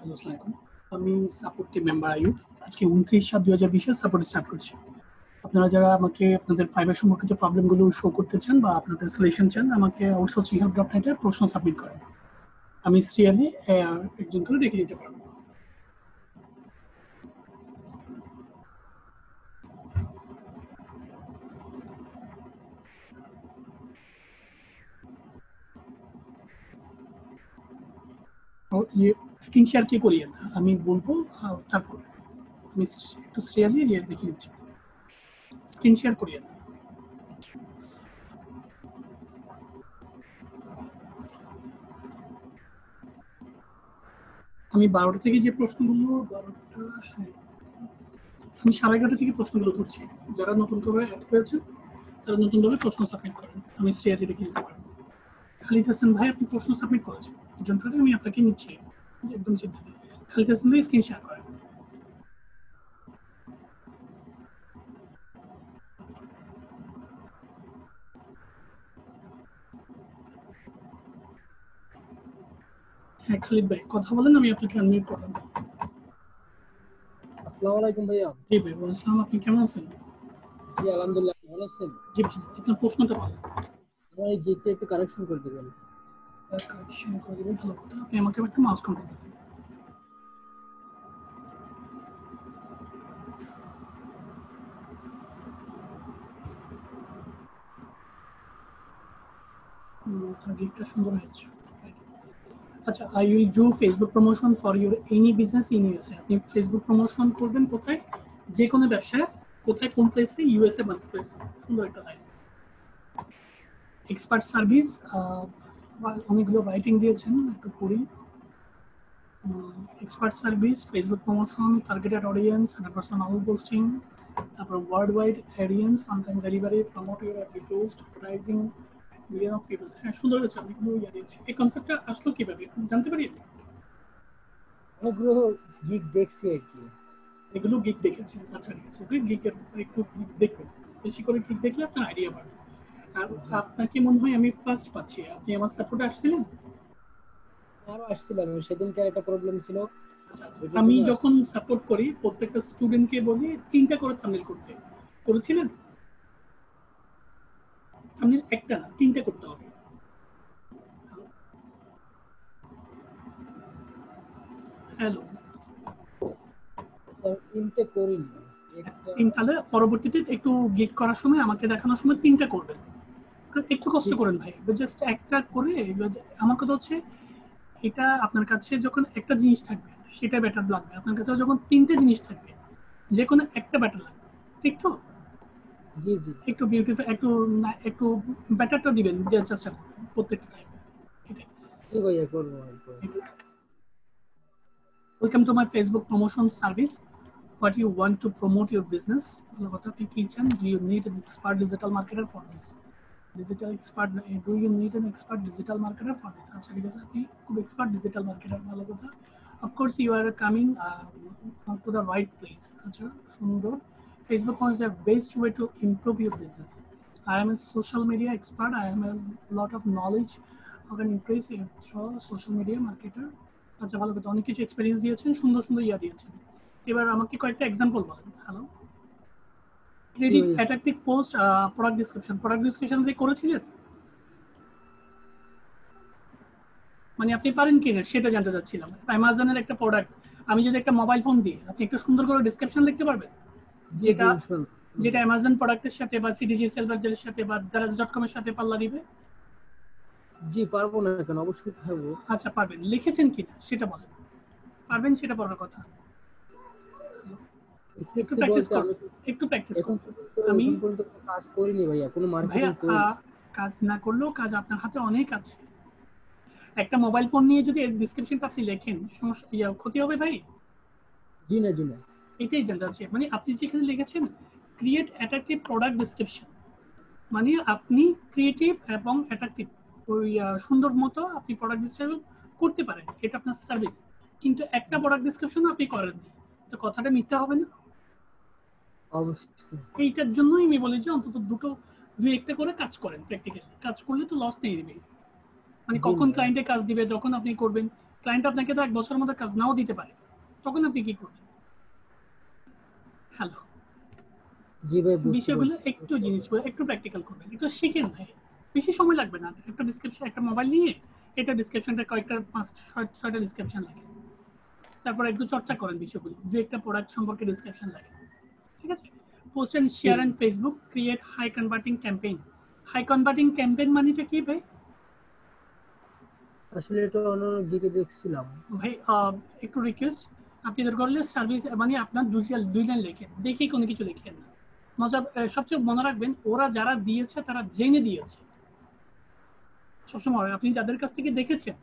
আসসালামু আলাইকুম, আমি সাপোর্ট টিম মেম্বার আয়ুব। আজকে 29/7/2020 সাপোর্ট স্টার্ট করছি। আপনারা যারা আমাকে আপনাদের ফাইবার সম্পর্কিত প্রবলেমগুলো শো করতে চান বা আপনাদের সলিউশন চান, আমাকে আউটসোর্সিং হেল্প ডট নেটে প্রশ্ন সাবমিট করেন। আমি সিরিয়ালি একজন করে রেখে দিতে পারবো। স্ক্রিন শেয়ার কে করিয়ে না, আমি বলবো তারপর আমি একটু সিরিয়ালি দেখিয়ে দিচ্ছি। স্ক্রিন শেয়ার করিয়ে না। আমি 12টা থেকে যে প্রশ্নগুলো আমি 11:30 থেকে প্রশ্নগুলো করছি। যারা নতুন করে অ্যাড হয়েছে তারা নতুনভাবে প্রশ্ন সাবমিট করেন, আমি সিরিয়ালি রেখে দিতে পারবো। খালিদ হাসান ভাই, আপনি প্রশ্ন সাবমিট করেছেন, একজন করে আমি আপনাকে নিচ্ছি একদম চিন্তা নেই। খালিদ হাসান ভাই স্ক্রিন শেয়ার করেন। হ্যাঁ খালিদ ভাই কথা বলেন, আমি আপনাকে আনমিউট করলাম। আসসালামু আলাইকুম ভাইয়া। জি ভাই আসসালাম, আপনি কেমন আছেন? জি আলহামদুলিল্লাহ, ভালো আছেন? জি আপনার প্রশ্নটা বলেন। আমার এই জিকে একটু কারেকশন করে দিবেন। কারেকশন করে দিবেন, ভালো কথা। আপনি আমাকে একটা মাউস কন্ট্রোল দেবেন। গিকটা সুন্দর হয়েছে। আচ্ছা, I will do Facebook promotion for your any business in USA. আপনি ফেসবুক প্রমোশন করবেন কোথায়? যে কোনো ব্যবসায় কোথায়, কোন প্লেসে? ইউএসএ বা প্লেসে। সুন্দর একটা লাইন। এক্সপার্ট সার্ভিস, অনেকগুলো রাইটিং দিয়েছেন, একটু পড়ি। Expert service, Facebook promotion, targeted audience, 100% all posting, তারপর world wide audience, on time delivery, promote your every post, prizing million of people. হ্যাঁ সুন্দর হয়েছে, অনেকগুলো দিয়েছি। এই কনসেপ্টটা আসলো কিভাবে জানতে পারি? অনেকগুলো গিগ দেখছি আর কি। এগুলো গিগ দেখেছেন? আচ্ছা ঠিক আছে, ওকে গিগের একটু গিগ দেখবেন, বেশি করে গিগ দেখলে আপনার আইডিয়া বাড়বে। আর আপনার কি মনে হয় আমি ফার্স্ট পাচ্ছি? আপনি আমার সাপোর্টে আসছিলেন? আরো আসছিলাম, সেদিনকে একটা প্রবলেম ছিল। আমি যখন সাপোর্ট করি প্রত্যেকটা স্টুডেন্টকে বলি 3টা করে থাম্বনেল করতে। করেছিলেন? থাম্বনেল একটা না 3টা করতে হবে। হ্যালো, 3টে করিনি। তাহলে পরবর্তীতে একটু গিগ করার সময় আমাকে দেখানোর সময় 3টা করবেন। একটু কষ্ট করেন ভাই, জাস্ট একটা করে। আমার কথা হচ্ছে এটা আপনার কাছে যখন একটা জিনিস থাকবে সেটা বেটার লাগবে, আপনার কাছে যখন 3টে জিনিস থাকবে যে কোনো একটা বেটার লাগবে, ঠিক তো? জি জি, একটু বিউটিফুল, একটু বেটারটা দিবেন, দেওয়ার চেষ্টা করবেন প্রত্যেকটা টাইমে। জি ভাইয়া করবো। Welcome to my Facebook promotion service. What you want to promote your business? আপনি কি চান? Do you need an expert digital marketer for this? Digital expert, do you need an expert digital marketer for this? আচ্ছা ঠিক আছে, আপনি খুব expert digital marketer, ভালো কথা। Of course you are coming to the right place. আচ্ছা সুন্দর। Facebook is the best way to improve your business. I am a social media expert. I am a lot of knowledge of an increase through social media marketer. আচ্ছা ভালো কথা, অনেক কিছু experience দিয়েছেন, সুন্দর সুন্দর দিয়েছেন। এবার আমাকে কয়েকটা এক্সাম্পল বলেন। Hello, creative attractive post, product description. Product description আপনি করেছিলেন? মানে আপনি পারেন কিনা সেটা জানতে চাচ্ছিলাম। অ্যামাজনের একটা প্রোডাক্ট, আমি যদি একটা মোবাইল ফোন দিই, আপনি একটু সুন্দর করে ডিসক্রিপশন লিখতে পারবেন? যেটা যেটা অ্যামাজন প্রোডাক্টের সাথে বা সিডিজি সেলভারের সাথে বা দারাজ.com এর সাথে পাল্লা দিবে? জি পারবো না কেন, অবশ্যই পারবো। আচ্ছা পারবেন, লিখেছেন কিনা সেটা বলেন। পারবেন সেটা বড় কথা। একটু প্র্যাকটিস করুন, একটু প্র্যাকটিস করুন। আমি কাজ করিনি ভাইয়া, কোনো মার্কেটিং করিনি। কাজ না করলেও কাজ আপনার হাতে অনেক আছে। একটা মোবাইল ফোন নিয়ে যদি ডেসক্রিপশনটা আপনি লেখেন, সমস্যা ক্ষতি হবে ভাই? জি না জি না, এটাই জানতে চাচ্ছি। মানে আপনি যেখানে লিখেছেন ক্রিয়েট অ্যাট্রাকটিভ প্রোডাক্ট ডেসক্রিপশন, মানে আপনি ক্রিয়েটিভ এবং অ্যাট্রাকটিভ ওই সুন্দর মতো আপনি প্রোডাক্ট ডেসক্রিপশন করতে পারেন, এটা আপনার সার্ভিস। কিন্তু একটা প্রোডাক্ট ডেসক্রিপশন আপনি করেননি, তো কথাটা মিথ্যা হবে না? অবশ্যই। এইটার জন্যই আমি বলি যে অন্তত দুই একটা করে কাজ করেন প্র্যাকটিক্যালি। কাজ করলে তো লস নেই দিবে। মানে জি কখন ভাইয়া। ক্লায়েন্টে কাজ দিবে, যখন আপনি করবেন, ক্লায়েন্ট আপনাকে তো 1 বছরের মধ্যে কাজ নাও দিতে পারে। তখন আপনি কি করবেন? হ্যালো, জি ভাই, বুঝতে বিষয়গুলো পারছি। একটু জিনিসগুলো একটু প্র্যাকটিক্যাল করবেন, একটু শিখেন ভাই। বেশি সময় লাগবে না, একটা ডিসক্রিপশন, একটা মোবাইল নিয়ে এটা ডিসক্রিপশনটা কয়েকটা 5-6টা ডিসক্রিপশন লাগে। তারপর একটু চর্চা করেন বিষয়গুলো, দু একটা প্রোডাক্ট সম্পর্কে ডিসক্রিপশন লাগে, ঠিক আছে? পোস্ট এন্ড জি শেয়ার ভাই। And Facebook create high converting campaign. High converting campaign মানেটা কি ভাই? আসলে এটা অন্য দিকে দেখছিলাম। ভাই একটু রিকোয়েস্ট, আপনি দরকার হলে সার্ভিস মানে আপনার দুই লাইন লেখেন, দেখেই কোনো কিছু লেখেন না। মজা, সবচেয়ে মনে রাখবেন ওরা যারা দিয়েছে তারা জেনে দিয়েছে। সবসময় আপনি যাদের কাছ থেকে দেখেছেন,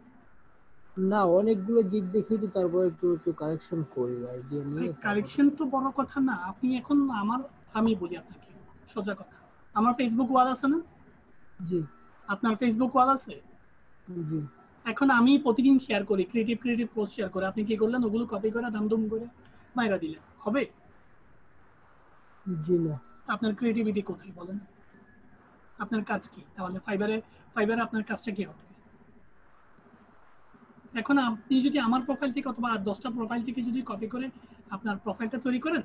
না, অনেকগুলো গিগ দেখি তো, তারপর একটু একটু কারেকশন করি, আইডিয়া ভাই নিয়ে তারপর। কারেকশন তো বড় কথা না। আপনি এখন আমি বলি আপনাকে সোজা কথা, আমার ফেসবুক ওয়াল আছে না? জি। আপনার ফেসবুক ওয়াল আছে? জি। এখন আমি প্রতিদিন শেয়ার করি, ক্রিয়েটিভ ক্রিয়েটিভ পোস্ট শেয়ার করে, আপনি কি করলেন? ওগুলো কপি করে দামদুম করে মাইরা দিলেন, হবে? জি না। আপনার ক্রিয়েটিভিটি কোথায় বলেন? আপনার কাজ কি তাহলে? ফাইবারে আপনার কাজটা কি হবে? এখন আপনি যদি আমার প্রোফাইল থেকে অথবা আর 10টা প্রোফাইল থেকে যদি কপি করে আপনার প্রোফাইলটা তৈরি করেন,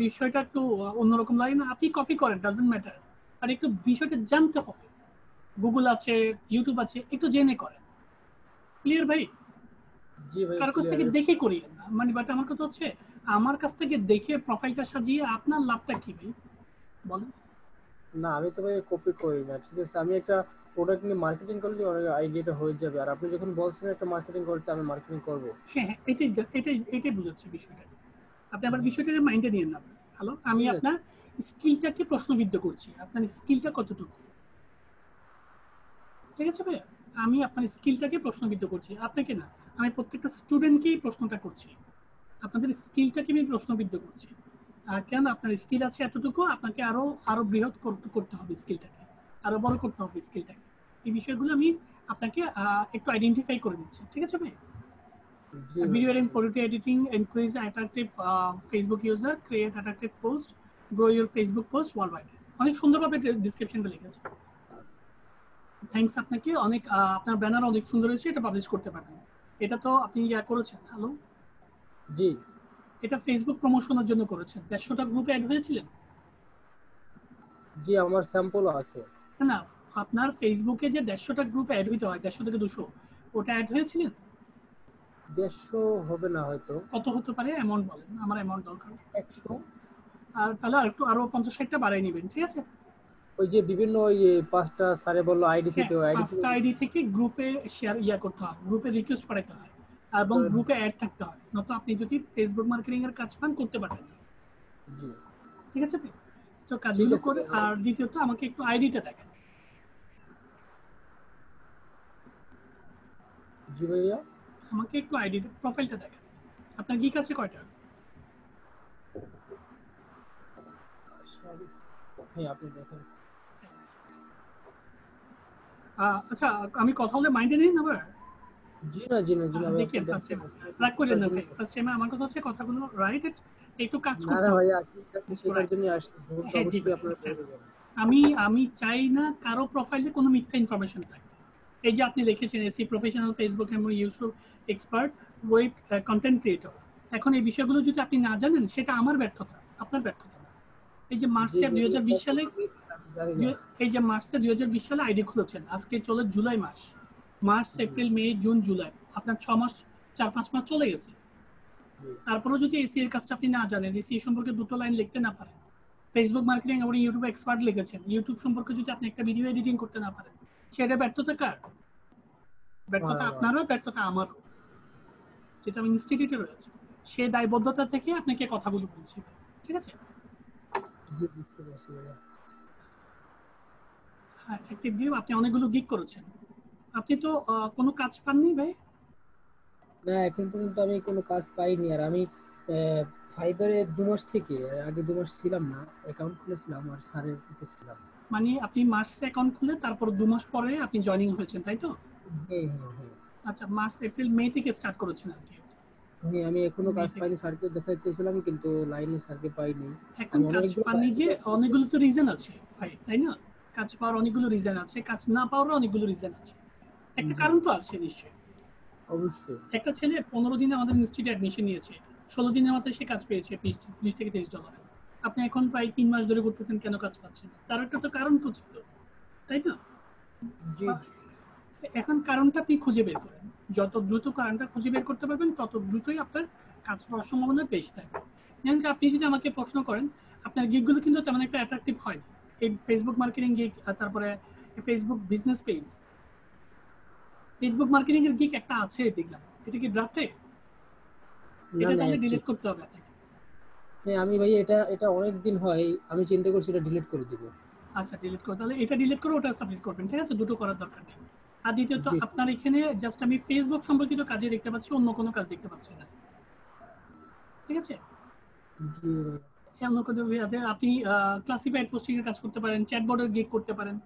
বিষয়টা একটু অন্যরকম লাগে না? আপনি কপি করেন, ডাজন্ট ম্যাটার, আর একটু বিষয়টা জানতে হবে। গুগল আছে, ইউটিউব আছে, একটু জেনে করেন। ক্লিয়ার ভাই? জি ভাই, কারো কাছ থেকে ক্লিয়ার। দেখে করিয়েন না, মানে বাট আমার কথা হচ্ছে, আমার কাছ থেকে দেখে প্রোফাইলটা সাজিয়ে আপনার লাভটা কি ভাই বলেন? না, আমি তো ভাই কপি করি না, ঠিক আছে? আমি একটা প্রোডাক্ট নিয়ে মার্কেটিং করলে অনেক আইডিয়াটা হয়ে যাবে। আর আপনি যখন বলছেন একটা মার্কেটিং করতে, আমি মার্কেটিং করব। হ্যাঁ হ্যাঁ, এটাই বুঝাচ্ছি বিষয়টা। আপনি আবার বিষয়টা মাইন্ডে নিয়েন না। হ্যালো, আমি ঠিক আছে। আপনার স্কিলটাকে প্রশ্নবিদ্ধ করছি, আপনার স্কিলটা কতটুকু, ঠিক আছে ভাইয়া? আমি আপনার স্কিলটাকে প্রশ্নবিদ্ধ করছি, আপনাকে না। আমি প্রত্যেকটা স্টুডেন্টকেই প্রশ্নটা করছি, আপনাদের স্কিলটাকে আমি প্রশ্নবিদ্ধ করছি। কেন আপনার স্কিল আছে এতটুকু, আপনাকে আরো আরো বৃহৎ করতে হবে স্কিলটাকে, আরো বড় করতে হবে স্কিলটাকে। এই বিষয়গুলো আমি আপনাকে একটু আইডেন্টিফাই করে দিচ্ছি, ঠিক আছে ভাই? জি ভাই। Video editing, photo editing, increase attractive Facebook user, create attractive post, grow your Facebook post worldwide. অনেক সুন্দরভাবে ডিসক্রিপশনটা লিখেছে। থ্যাঙ্কস আপনাকে অনেক। আপনার ব্যানার অনেক সুন্দর হয়েছে, এটা পাবলিশ করতে পারবেন। এটা তো আপনি ইয়া করেছেন, হ্যালো, জি। এটা ফেসবুক প্রমোশনের জন্য করেছেন, 150টা গ্রুপে অ্যাড হয়েছিলেন? জি, আমার স্যাম্পল আছে। না, আপনার ফেসবুকে যে 150টা গ্রুপে অ্যাড হইতে হয়, 150 থেকে 200, ওটা অ্যাড হয়েছিলেন? 150 হবে না হয়তো। কত হতে পারে অ্যামাউন্ট বলেন, আমার অ্যামাউন্ট দরকার। 100। আর তাহলে আরো 50-60টা বাড়াই নেবেন, ঠিক আছে? ওই যে বিভিন্ন ওই 5টা স্যারে বললো আইডি হ্যাঁ, থেকে, ওই আইডি থেকে। 5টা আইডি থেকে গ্রুপে শেয়ার করতে হয়, গ্রুপে রিকোয়েস্ট পাঠাতে হয়, এবং তো- গ্রুপে অ্যাড থাকতে হয়, নয়তো আপনি যদি ফেসবুক মার্কেটিং এর কাজ পান করতে পারবেন না, জি। ঠিক আছে ভাই? তো ঠিক কাজগুলো আছে করে। ভাই। আর দ্বিতীয়ত আমাকে একটু আইডিটা দেখেন। জি ভাইয়া। আমাকে একটু আইডিটা প্রোফাইলটা দেখেন। আপনার গিক আছে কয়টা? সরি। হ্যাঁ, আপনি দেখেন। আচ্ছা, আমি কথা বলে মাইন্ডে নিন আবার। জি না, জি না, জি না ভাই, আপনি দেখেন ফার্স্ট দেখেন। টাইম, আপনার রাগ করেন না জন্য। ভাই, ফার্স্ট টাইমে আমার কথা হচ্ছে কথাগুলো রাইট, একটু কাজ না করতে না হবে। ভাইয়া, আপনি একটু শেখার right। জন্য আসছেন, ভুল তো হ্যাঁ জি অবশ্যই ভাই, আপনার understand। বলে যাবেন। আমি চাই না কারো প্রোফাইলে কোনো মিথ্যা ইনফরমেশন থাকে। এই যে আপনি লিখেছেন এসি প্রফেশনাল, ফেসবুক এবং YouTube expert, web content creator. এখন এই বিষয়গুলো যদি আপনি না জানেন, সেটা আমার ব্যর্থতা, আপনার ব্যর্থতা না। এই যে জি মার্চে ভাই, দুই এগুলো হাজার বিশ সালে সম্পূর্ণ মিথ্যা, আমি জানি না। এই যে মার্চে 2020 সালে আইডি খুলেছেন, আজকে চলে জুলাই মাস। মার্চ, জি। এপ্রিল, মে, জুন, জুলাই, আপনার 6 মাস, 4-5 মাস চলে গেছে। জি। তারপরেও যদি এসি এর কাজটা আপনি না জানেন, এসি সম্পর্কে দুটো লাইন লিখতে না পারেন, ফেসবুক মার্কেটিং এবং ইউটিউব এক্সপার্ট লিখেছেন, ইউটিউব সম্পর্কে যদি আপনি একটা ভিডিও এডিটিং করতে না পারেন, সেটা ব্যর্থতা কার? ব্যর্থতা আমার। আপনারও, ব্যর্থতা আমারও, যেটা আমি ইনস্টিটিউটে রয়েছে। সে দায়বদ্ধতা থেকে আপনাকে কথাগুলো বলছি, ঠিক আছে? জি, বুঝতে পারছি ভাইয়া। হ্যাঁ, অ্যাক্টিভ ভিউ, আপনি অনেকগুলো গিগ করেছেন। আপনি তো কোনো কাজ পাননি ভাই? না, এখন পর্যন্ত আমি কোনো কাজ পাইনি। আর আমি ফাইবারে 2 মাস থেকে, আগে 2 মাস ছিলাম না, অ্যাকাউন্ট খুলেছিলাম আর স্যারের কাছে ছিলাম। মানে আপনি মার্চে অ্যাকাউন্ট খুলে তারপর 2 মাস পরে আপনি জয়নিং হয়েছেন, তাই তো? হ্যাঁ, হ্যাঁ, হ্যাঁ। আচ্ছা, মার্চ, এপ্রিল, মে থেকে স্টার্ট করেছেন আর কি। হ্যাঁ, আমি এখনো কাজ পাইনি, স্যারকে দেখাতে চেয়েছিলাম কিন্তু লাইনে স্যারকে পাইনি। এখন আমি কাজ অনেকগুলো পাননি যে অনেকগুলো তো রিজন আছে ভাই, তাই না? কাজ পাওয়ার অনেকগুলো রিজন আছে, কাজ না পাওয়ার অনেকগুলো রিজন আছে, একটা জি কারণ তো আছে নিশ্চয়ই। অবশ্যই। একটা ছেলে 15 দিনে আমাদের ইনস্টিটিউটে অ্যাডমিশন নিয়েছে, 16 দিনের মাথায় সে কাজ পেয়েছে 20 থেকে 30 ডলার। আপনি এখন প্রায় 3 মাস ধরে করতেছেন, কেন কাজ পাচ্ছেন না? তার একটা তো কারণ তো ছিল, তাই না? জি জি এখন কারণটা আপনি খুঁজে বের করেন, যত দ্রুত কারণটা খুঁজে বের করতে পারবেন তত দ্রুতই আপনার কাজ পাওয়ার সম্ভাবনা বেশি থাকবে। যেমন আপনি যদি আমাকে প্রশ্ন করেন, আপনার গিগগুলো কিন্তু তেমন একটা অ্যাট্রাকটিভ হয় না। এই ফেসবুক মার্কেটিং গিগ, তারপরে Facebook business page, Facebook marketing এর গিগ একটা আছে দেখলাম, এটা কি ড্রাফটে? না এটা না তাহলে একটি ডিলিট করতে হবে আপনাকে। হ্যাঁ, আমি ভাই এটা এটা অনেক দিন হয়, আমি চিন্তা করছি এটা ডিলিট করে দিব। আচ্ছা ডিলিট করো, তাহলে এটা ডিলিট করে ওটা সাবমিট করবেন, ঠিক আছে? দুটো করার দরকার নেই। আর দ্বিতীয়ত জি আপনার এখানে জাস্ট আমি ফেসবুক সম্পর্কিত কাজে দেখতে পাচ্ছি, অন্য কোনো কাজ দেখতে পাচ্ছি না, ঠিক আছে? জি ভাই। অন্য কোনো আছে, আপনি ক্লাসিফাইড পোস্টিং এর কাজ করতে পারেন, চ্যাটবটের গিগ করতে পারেন,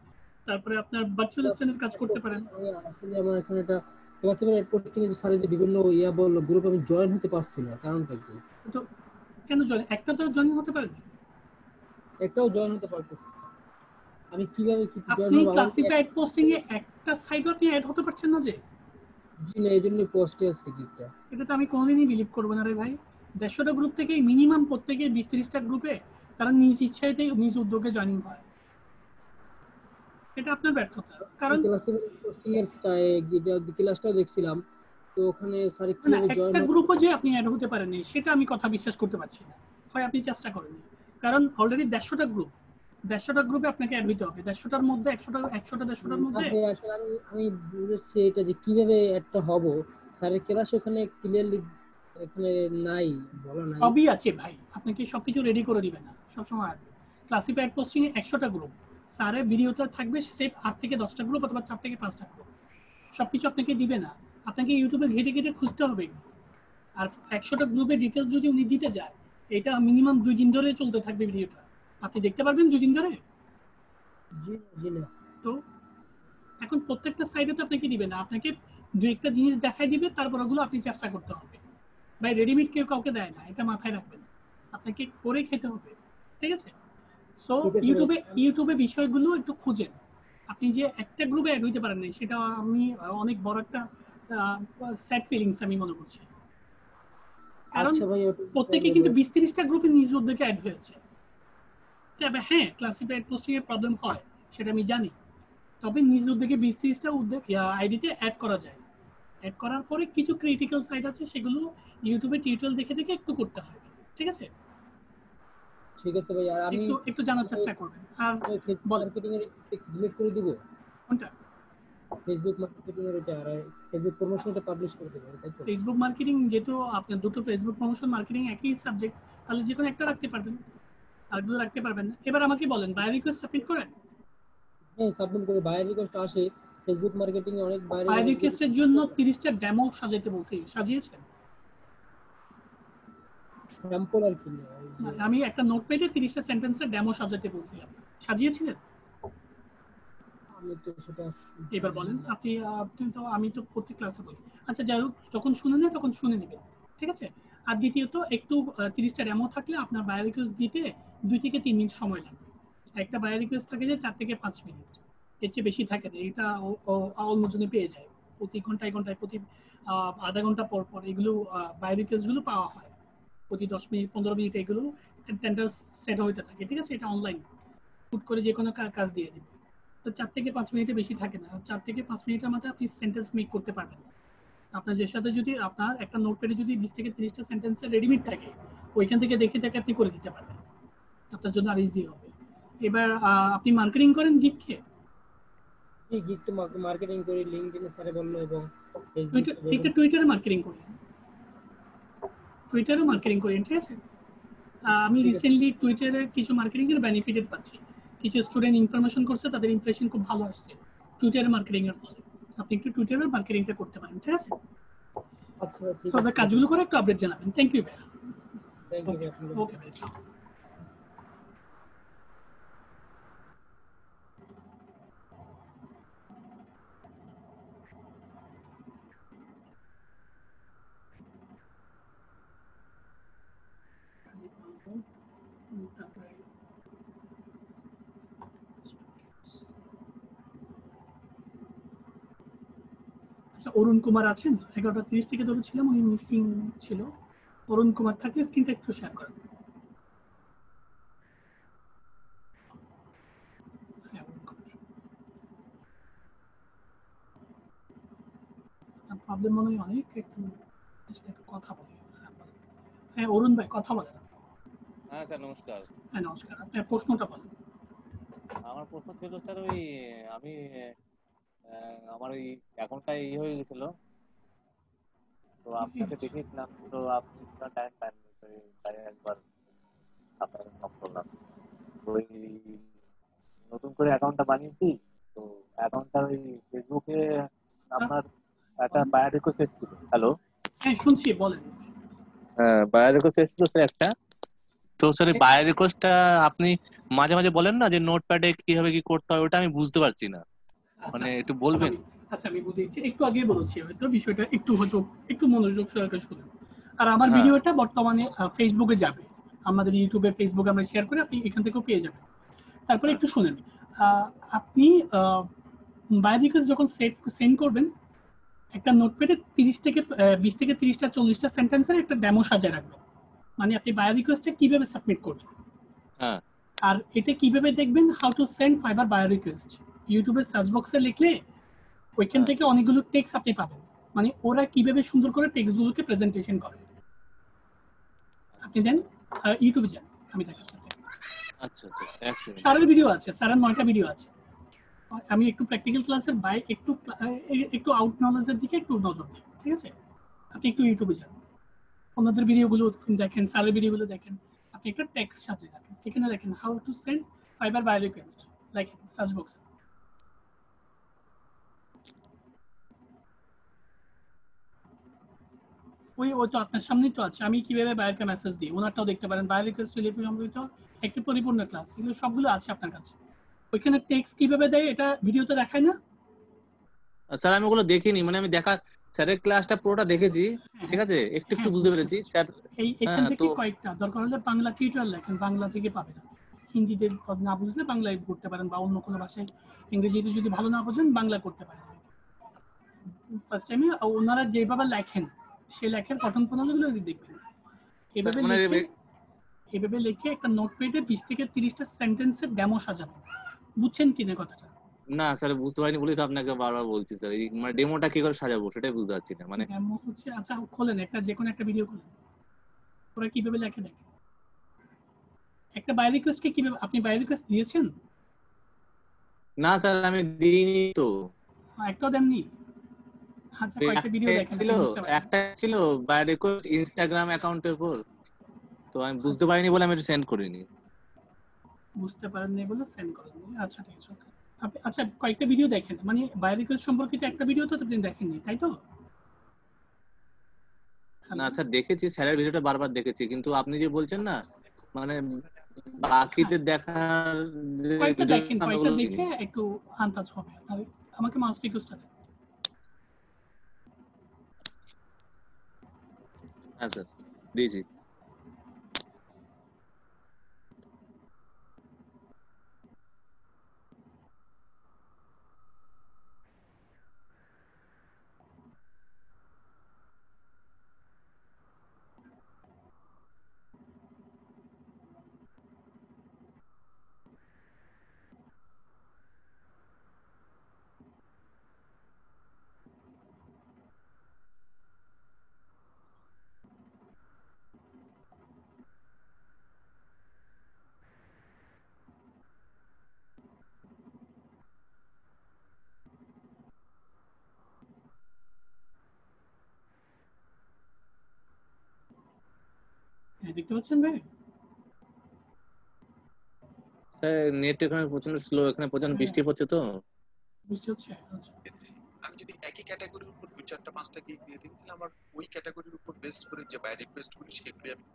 তারপরে আপনার ভার্চুয়াল অ্যাসিস্ট্যান্টের কাজ করতে পারেন। আসলে আমার এখানে এটা ক্লাসিফাইড পোস্টিং এ যে স্যারের যে বিভিন্ন বললো গ্রুপ, আমি জয়েন হতে পারছি না, কারণটা কি? তো কেন জয়েন, একটা তো জয়েন হতে পারেন। একটাও জয়েন হতে পারতেছি না। আমি কিভাবে কি জয়েন আপনি হবো আমার ক্লাসিফাইড পোস্টিং এ একটা সাইডও আপনি অ্যাড হতে পারছেন না যে, জি না, এই জন্য পোস্টে আছে গিকটা। এটা তো আমি কোনোদিনই বিলিভ করবো না রে ভাই। 150টা গ্রুপ থেকে মিনিমাম প্রত্যেকে 20-30টা গ্রুপে তারা নিজ ইচ্ছাতেই নিজ উদ্যোগে জয়েনিং হয়। এটা আপনার ব্যর্থতা, কারণ ক্লাসিফাইড পোস্টিং এর ক্লাসটাও দেখছিলাম, তো ওখানে স্যার না, কিভাবে জয়েন একটা হবে। গ্রুপও যে আপনি অ্যাড হতে পারেননি সেটা আমি কথা বিশ্বাস করতে পারছি না। হয় আপনি চেষ্টা করেননি, কারণ অলরেডি 150টা গ্রুপ, 150টা গ্রুপে আপনাকে অ্যাড হইতে হবে, 150টার মধ্যে 100টা 150টার না মধ্যে। ভাই, আসলে আমি আমি বুঝেছি এটা যে কিভাবে একটা হব। স্যারের ক্লাস ওখানে ক্লিয়ারলি এখানে নাই, বলা নাই। সবই আছে ভাই, আপনাকে সবকিছু রেডি করে দিবে না সবসময়। ক্লাসিফাইড পোস্টিং এ 100টা গ্রুপ, স্যারের ভিডিওতে থাকবে সেফ 8 থেকে 10টা গ্রুপ অথবা 4 থেকে 5টা গ্রুপ। সবকিছু আপনাকে দিবে না, আপনাকে ইউটিউবে ঘেটে ঘেটে খুঁজতে হবে। আর 100টা গ্রুপের ডিটেলস যদি উনি দিতে যায়, এটা মিনিমাম 2 দিন ধরে চলতে থাকবে ভিডিওটা, আপনি দেখতে পারবেন 2 দিন ধরে? জি না জি না। তো এখন প্রত্যেকটা সাইডে তো আপনাকে দিবে না, আপনাকে দুই একটা জিনিস দেখাই দিবে, তারপর ওগুলো আপনি চেষ্টা করতে হবে। ভাই রেডিমেড কেউ কাউকে দেয় না, এটা মাথায় রাখবেন, আপনাকে করে খেতে হবে, ঠিক আছে? সো ঠিক আছে ভাই। ইউটিউবে ইউটিউবে বিষয়গুলো একটু খুঁজেন। আপনি যে একটা গ্রুপে অ্যাড হইতে পারেন না, সেটা আমি অনেক বড় একটা স্যাড ফিলিংস আমি মনে করছি। কারণ আচ্ছা ভাই, ওটা বিষয়ে প্রত্যেকে কিন্তু বলবো। 20-30টা গ্রুপে নিজ উদ্যোগে অ্যাড হয়েছে। তবে হ্যাঁ, ক্লাসিফাইড পোস্টিং এর প্রবলেম হয়, সেটা আমি জানি। তবে নিজ উদ্যোগে 20-30টা উদ্যোগ আইডিতে অ্যাড করা যায়। অ্যাড করার পরে কিছু ক্রিটিক্যাল সাইট আছে, সেগুলো ইউটিউবে টিউটোরিয়াল দেখে দেখে একটু করতে হয়, ঠিক আছে? ঠিক আছে ভাই, আর আমি একটু একটু জানার চেষ্টা করবেন। আর ফেসবুক বলেন মার্কেটিং এর ডিলিট করে দিব। কোনটা? ফেসবুক মার্কেটিং এর এটা আর ফেসবুক প্রমোশনটা পাবলিশ করে দেবো, তাই তো? ফেসবুক মার্কেটিং যেহেতু আপনার দুটো ফেসবুক প্রমোশন মার্কেটিং একই সাবজেক্ট, তাহলে যে কোনো একটা রাখতে পারবেন, আরেকগুলো রাখতে পারবেন না। এবার আমাকে বলেন, বায়ো রিকোয়েস্ট সাবমিট করেন? হ্যাঁ, সাবমিট করে বাইরের রিকোয়েস্ট আসে। ফেসবুক মার্কেটিং এ অনেক বাইরের বায়ো রিকোয়েস্ট গেছে। রিকোয়েস্টের জন্য 30টা ডেমো সাজাতে বলছি, সাজিয়েছেন? স্যাম্পল আর কি না, ওই যে আমি একটা নোটপ্যাডে 30টা সেন্টেন্সের ডেমো সাজাতে বলছিলাম, সাজিয়েছিলেন? আমি তো সেটা এবার বলেন আপনি, কিন্তু আমি তো প্রত্যেক ক্লাসে বলি। আচ্ছা যাই হোক, যখন শুনে নেয় তখন শুনে নেবেন, ঠিক আছে? আর দ্বিতীয়ত একটু 30টা ডেমো থাকলে আপনার বায়ো রিকোয়েস্ট দিতে 2 থেকে 3 মিনিট সময় লাগবে। একটা বায়ো রিকোয়েস্ট থাকে যে 4 থেকে 5 মিনিট, এর চেয়ে বেশি থাকে না। এটা অন্যজনে পেয়ে যায় প্রতি ঘন্টায় ঘন্টায়, প্রতি আধা ঘন্টা পর পর এগুলো বায়ো রিকোয়েস্টগুলো পাওয়া হয়। প্রতি 10 মিনিট 15 মিনিট এগুলো টেন্ডার সেট হইতে থাকে, ঠিক আছে? এটা অনলাইন, হুট করে যে কোনো কাজ দিয়ে দিবে। তো 4 থেকে 5 মিনিটে বেশি থাকে না, 4 থেকে 5 মিনিটের মধ্যে আপনি সেন্টেন্স মেক করতে পারবেন। আপনার যে সাথে যদি আপনার একটা নোটপ্যাডে যদি 20 থেকে 30টা সেন্টেন্সের রেডিমেড থাকে, ওইখান থেকে দেখে দেখে আপনি করে দিতে পারবেন, আপনার জন্য আর ইজি হবে। এবার আপনি মার্কেটিং করেন গিগকে? গিগ টু মার্কেটিং করি, লিঙ্কডইনে স্যারে বললো, এবং টুইটার, ফেসবুকে একটা বিভিন্ন। টুইটারে মার্কেটিং করেন, টুইটারও মার্কেটিং করেন, ঠিক আছে? আমি ঠিক আছে। রিসেন্টলি টুইটারে কিছু মার্কেটিং এর বেনিফিটেড পাচ্ছি, কিছু স্টুডেন্ট ইনফরমেশন করছে, তাদের ইমপ্রেশন খুব ভালো আসছে টুইটারে মার্কেটিং এর ফলে। আপনি একটু টুইটারে মার্কেটিংটা করতে পারেন, ঠিক আছে? আচ্ছা ভাই, ঠিক সো আছে আপনার ভাই। কাজগুলো করে একটু আপডেট জানাবেন। থ্যাংক ইউ ভাইয়া। থ্যাংক ইউ ওকে ভাই, ভাই, আপনাকে। ওকে ভাই। আচ্ছা অরুণ কুমার আছেন? 11:30 থেকে ধরেছিলাম, উনি মিসিং ছিল। অরুণ কুমার থাকলে স্ক্রিনটা একটু শেয়ার করেন। হ্যাঁ, অরুণ কুমার। প্রবলেম মনে হয় অনেক, একটু কথা বলি। হ্যাঁ অরুণ ভাই কথা বলেন। হ্যাঁ স্যার নমস্কার। হ্যাঁ নমস্কার, আপনার প্রশ্নটা বলেন। আমার প্রশ্ন ছিল স্যার ওই আমি আমার ওই অ্যাকাউন্টটা হয়ে গেছিল, তো আপনাকে দেখিয়েছিলাম, তো আপনি টাইম পাননি, তাই একবার আপনাকে নক করলাম। ওই নতুন করে অ্যাকাউন্টটা বানিয়েছি, তো অ্যাকাউন্টটা ওই ফেসবুকে আপনার একটা বায়ো রিকোয়েস্ট এসেছিল। হ্যালো, হ্যাঁ শুনছি, বলেন। হ্যাঁ বায়ো রিকোয়েস্ট এসেছিল স্যার একটা। তো স্যার এই বায়ো রিকোয়েস্টটা আপনি মাঝে মাঝে বলেন না যে নোটপ্যাডে কিভাবে কি করতে হয়, ওটা আমি বুঝতে পারছি না, মানে একটু বলবেন? আচ্ছা আমি বুঝেছি, একটু আগে বলেছি হয়তো বিষয়টা, হয়তো একটু মনোযোগ সহকারে শুনুন। আর আমার হ্যাঁ ভিডিওটা বর্তমানে ফেসবুকে যাবে, আমাদের ইউটিউবে ফেসবুকে আমরা শেয়ার করে, আপনি এখান থেকেও পেয়ে যাবেন। তারপরে একটু শুনেন, আপনি বায়ো রিকোয়েস্ট যখন সেন্ড করবেন, একটা নোটপ্যাডে 30 থেকে 20 থেকে 30টা 40টা সেন্টেন্সের একটা ডেমো সাজিয়ে রাখবেন, মানে আপনি বায়ো রিকোয়েস্টটা কিভাবে সাবমিট করবেন। হ্যাঁ আর এটা কিভাবে দেখবেন, how to send fibre bio request, ইউটিউবের সার্চ বক্সে লিখলে ওইখান থেকে অনেকগুলো টেক্সট আপনি পাবেন, মানে ওরা কিভাবে সুন্দর করে টেক্সটগুলোকে প্রেজেন্টেশন করে। আপনি দেন ইউটিউবে যান, আমি দেখাচ্ছি। আচ্ছা স্যার, এক সেকেন্ড। স্যারের ভিডিও আছে, স্যারের 9টা ভিডিও আছে। আমি একটু প্র্যাকটিক্যাল ক্লাসের বাই একটু আউট নলেজের দিকে একটু নজর দিই, ঠিক আছে? আপনি একটু ইউটিউবে যান, অন্যদের ভিডিওগুলো দেখেন, স্যারের ভিডিওগুলো দেখেন, আপনি একটা টেক্সট সাজিয়ে রাখেন, এখানে দেখেন how to send fibre bio request, লেখেন সার্চ বক্সে। ওই তো আপনার সামনেই তো আছে, আমি কিভাবে বায়োকে মেসেজ দিই ওনারটাও দেখতে পারেন। বায়ো রিকোয়েস্ট রিলেটিভ সম্পর্কিত একটি পরিপূর্ণ ক্লাস, এগুলো সবগুলো আছে আপনার কাছে। ওইখানে টেক্সট কিভাবে দেয় এটা ভিডিওতে দেখায় না? স্যার আমি ওগুলো দেখিনি, মানে আমি স্যারের ক্লাসটা পুরোটা দেখেছি, ঠিক আছে, একটু একটু বুঝতে পেরেছি স্যার। এখান হ্যাঁ থেকে তো কয়েকটা দরকার হলে বাংলা টিউটোরিয়াল লেখেন, বাংলা থেকে পাবেন। হিন্দিতে না বুঝলে বাংলায় করতে পারেন, বা অন্য কোনো ভাষায়, ইংরেজিতে যদি ভালো না বোঝেন বাংলা করতে পারেন। ফার্স্ট টাইমে ওনারা যেভাবে লেখেন, সে লেখার গঠন প্রণালীগুলো দেখবেন। এভাবে লিখে একটা নোটপ্যাডে 20 থেকে 30টা সেন্টেন্সের ডেমো সাজাবেন। বুঝছেন কিনা কথাটা? না স্যার বুঝতে পারিনি বলেই তো আপনাকে বারবার বলছি স্যার, এই মানে ডেমোটা কি করে সাজাবো সেটাই বুঝতে পারছি না। মানে ডেমো হচ্ছে, আচ্ছা খোলেন একটা, যে কোনো একটা ভিডিও খোলেন, ওরা কিভাবে লেখে দেখেন। একটা বাই রিকোয়েস্টকে কিভাবে, আপনি বাই রিকোয়েস্ট দিয়েছেন? না স্যার আমি দিইনি তো। একটাও দেননি? আচ্ছা কয়েকটা ভিডিও দেখেন, একটা ছিল বাই রিকোয়েস্ট ইনস্টাগ্রাম অ্যাকাউন্টের উপর, তো আমি বুঝতে পারিনি বলে আমি এটা সেন্ড করিনি। বুঝতে পারেননি বলে সেন্ড করেননি, আচ্ছা ঠিক আছে। আপনি আচ্ছা কয়েকটা ভিডিও দেখেন, মানে বাই রিকোয়েস্ট সম্পর্কিত একটা ভিডিও তো আপনি দেখেননি, তাই তো? না স্যার দেখেছি, স্যারের ভিডিওটা বারবার দেখেছি, কিন্তু আপনি যে বলছেন না মানে বাকিদের দেখার যে কয়েকটা দেখেন, কয়েকটা ভিডিওগুলো দেখে একটু আন্দাজ হবে। আর আমাকে মাউস রিকোয়েস্টটা দেন। হ্যাঁ স্যার দিয়েছি। হ্যাঁ দেখতে পাচ্ছেন ভাই? স্যার নেট এখানে প্রচন্ড স্লো, এখানে প্রচন্ড বৃষ্টি পড়ছে তো। বুঝতে হচ্ছে? আচ্ছা আমি যদি একই ক্যাটাগরির উপর 2 4টা 5টা গিগ দিয়ে দিই, তাহলে আমার ওই ক্যাটাগরির উপর বেস করে যে বাই রিকোয়েস্ট গুলি সেগুলি আমি